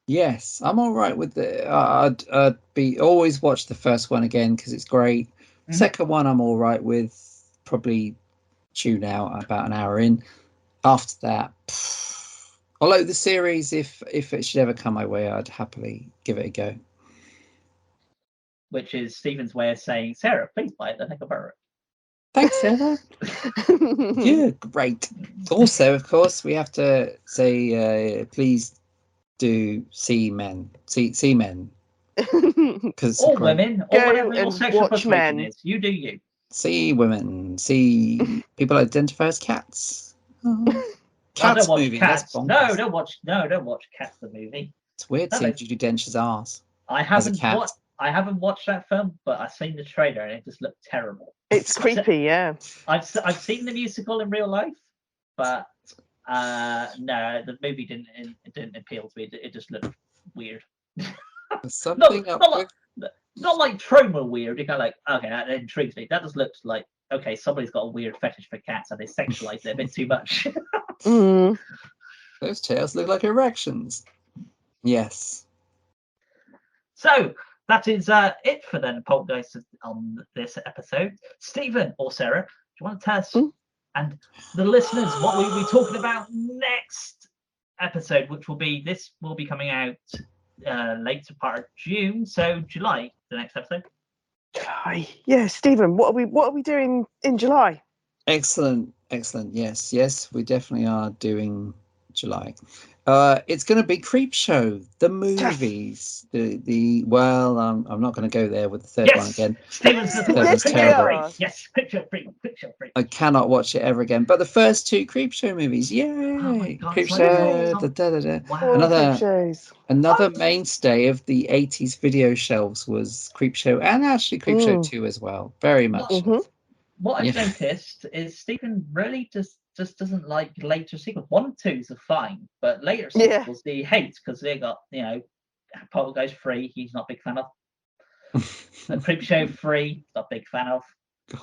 Yes, I'm all right with the. I'd be always watch the first one again because it's great. Mm-hmm. Second one, I'm all right with. Probably tune out about an hour in. After that, although the series, if it should ever come my way, I'd happily give it a go. Which is Stephen's way of saying, Sarah, please buy it, then I can borrow it. Thanks, Sarah. Yeah, great. Also, of course, we have to say, please do see men. Because or women, or whatever your sexual watch men. Is. You do you. See women. See people identify as cats. Cats movie. Cats. No, don't watch Cats the movie. It's weird seeing Judi Dench's ass. I haven't watched that film, but I've seen the trailer and it just looked terrible. It's creepy, yeah. I've seen the musical in real life, but no, the movie didn't appeal to me. It just looked weird. Not like trauma weird. You're kind of like, okay, that intrigues me. That just looks like, okay, somebody's got a weird fetish for cats and they sexualize it a bit too much. Those tails look like erections. Yes. So that is it for then Poltergeist on this episode. Stephen or Sarah, do you want to tell us and the listeners what we'll be talking about next episode, which will be coming out later part of June, so July, the next episode. July, yeah, Stephen. What are we doing in July? Excellent. Yes, we definitely are doing July. It's going to be Creepshow, the movies. Well, I'm not going to go there with the third one again. Stephen's terrible. Yes, Creepshow free. I cannot watch it ever again. But the first 2 Creepshow movies, yay! Creepshow. Wow. Another mainstay of the 80s video shelves was Creepshow, and actually Creepshow 2 as well. Very much. What I've noticed is Stephen really just doesn't like later sequels. 1 and 2s are fine, but later sequels he hates because they got, Poltergeist 3, he's not a big fan of. And Creepshow 3, not a big fan of.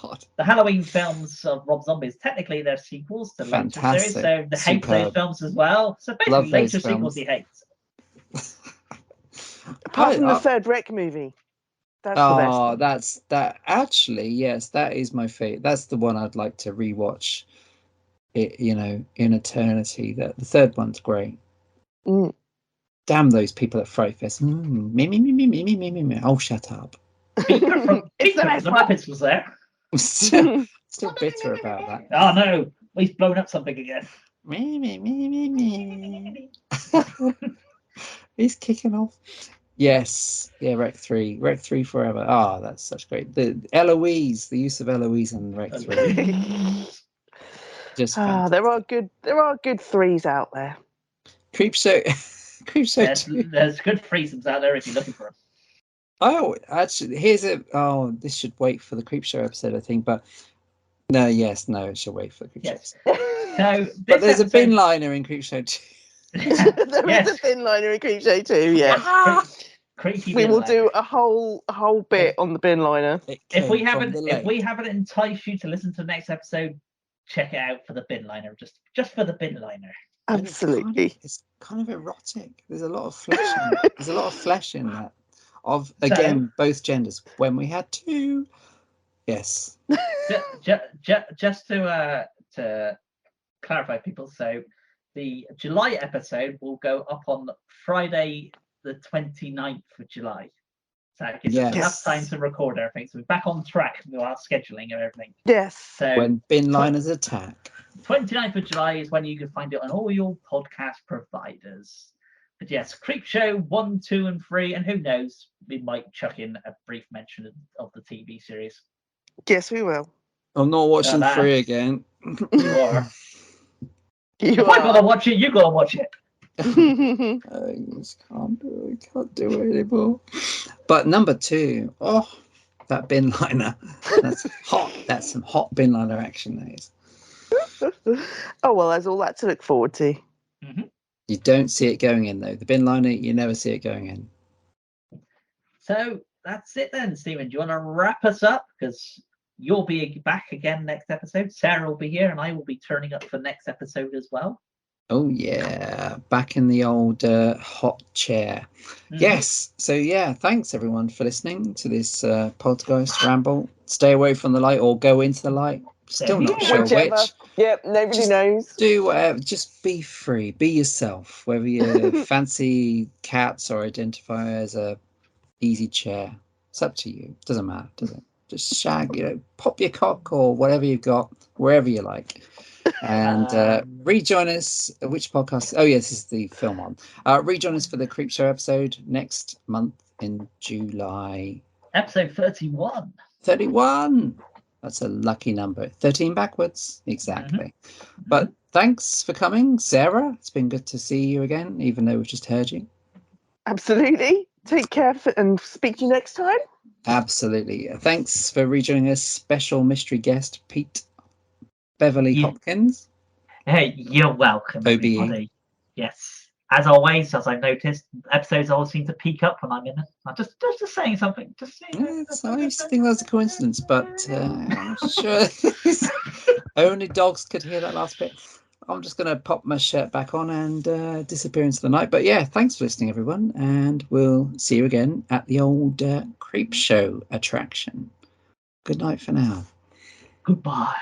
God. The Halloween films of Rob Zombie's, technically they're sequels to later series, so they hate those films as well. So basically later sequels he hates. Apart from the third Wreck movie. That's that actually, yes, that is my favorite. That's the one I'd like to rewatch it, in eternity. That the third one's great. Damn those people at Fright Fest. Me. Oh, shut up. Peter from the Muppets was there. I'm still bitter about that. Oh no, he's blown up something again. Me. He's kicking off. Yes, yeah, Rec 3 forever. That's such great. The Eloise, the use of Eloise in Rec 3. Just there are good 3s out there. Creepshow. There's good threesomes out there if you're looking for them. Oh, actually, this should wait for the Creepshow episode, I think. But it should wait for the Creepshow episode. But there's a bin liner in Creepshow 2. There is a bin liner in Creepshow 2, yes. Creepy we will do a whole bit on the bin liner. If we haven't enticed you to listen to the next episode, check it out for the bin liner. Just for the bin liner. Absolutely. It's kind of erotic. There's a lot of flesh in it. There's a lot of flesh in that. Of, again, both genders. When we had two. Yes. Just to clarify, people, so the July episode will go up on Friday the 29th of July. So that gives us enough time to record everything. So we're back on track with our scheduling and everything. Yes. So when bin liners attack. 29th of July is when you can find it on all your podcast providers. But yes, Creep Show 1, 2, and 3, and who knows, we might chuck in a brief mention of the TV series. Yes, we will. I'm not watching 3 again. You are. If I gotta watch it, you gotta watch it. I just can't do it anymore. But number 2, that bin liner. That's hot. That's some hot bin liner action, that is. Oh, well, there's all that to look forward to. Mm-hmm. You don't see it going in, though. The bin liner, you never see it going in. So that's it then, Stephen. Do you want to wrap us up? Because you'll be back again next episode. Sarah will be here, and I will be turning up for next episode as well. Oh, yeah. Back in the old hot chair. Mm-hmm. Yes. So, yeah, thanks, everyone, for listening to this Poltergeist ramble. Stay away from the light or go into the light. Still not sure which. Yep, nobody knows. Do whatever. Just be free. Be yourself. Whether you fancy cats or identify as a easy chair. It's up to you. Doesn't matter, does it? Just shag, pop your cock or whatever you've got, wherever you like. And rejoin us. Which podcast? Oh, yes, this is the film one. Rejoin us for the Creep Show episode next month in July. Episode 31. 31. That's a lucky number. 13 backwards. Exactly. Mm-hmm. But thanks for coming, Sarah. It's been good to see you again, even though we've just heard you. Absolutely. Take care and speak to you next time. Absolutely. Thanks for rejoining us, special mystery guest, Pete Beverly Hopkins. Hey, you're welcome, everybody. Yes. As always, as I've noticed, episodes always seem to peak up when I'm in it. I'm just saying something. Just saying. I used to think that was a coincidence, but I'm sure only dogs could hear that last bit. I'm just going to pop my shirt back on and disappear into the night. But yeah, thanks for listening, everyone. And we'll see you again at the old Creep Show attraction. Good night for now. Goodbye.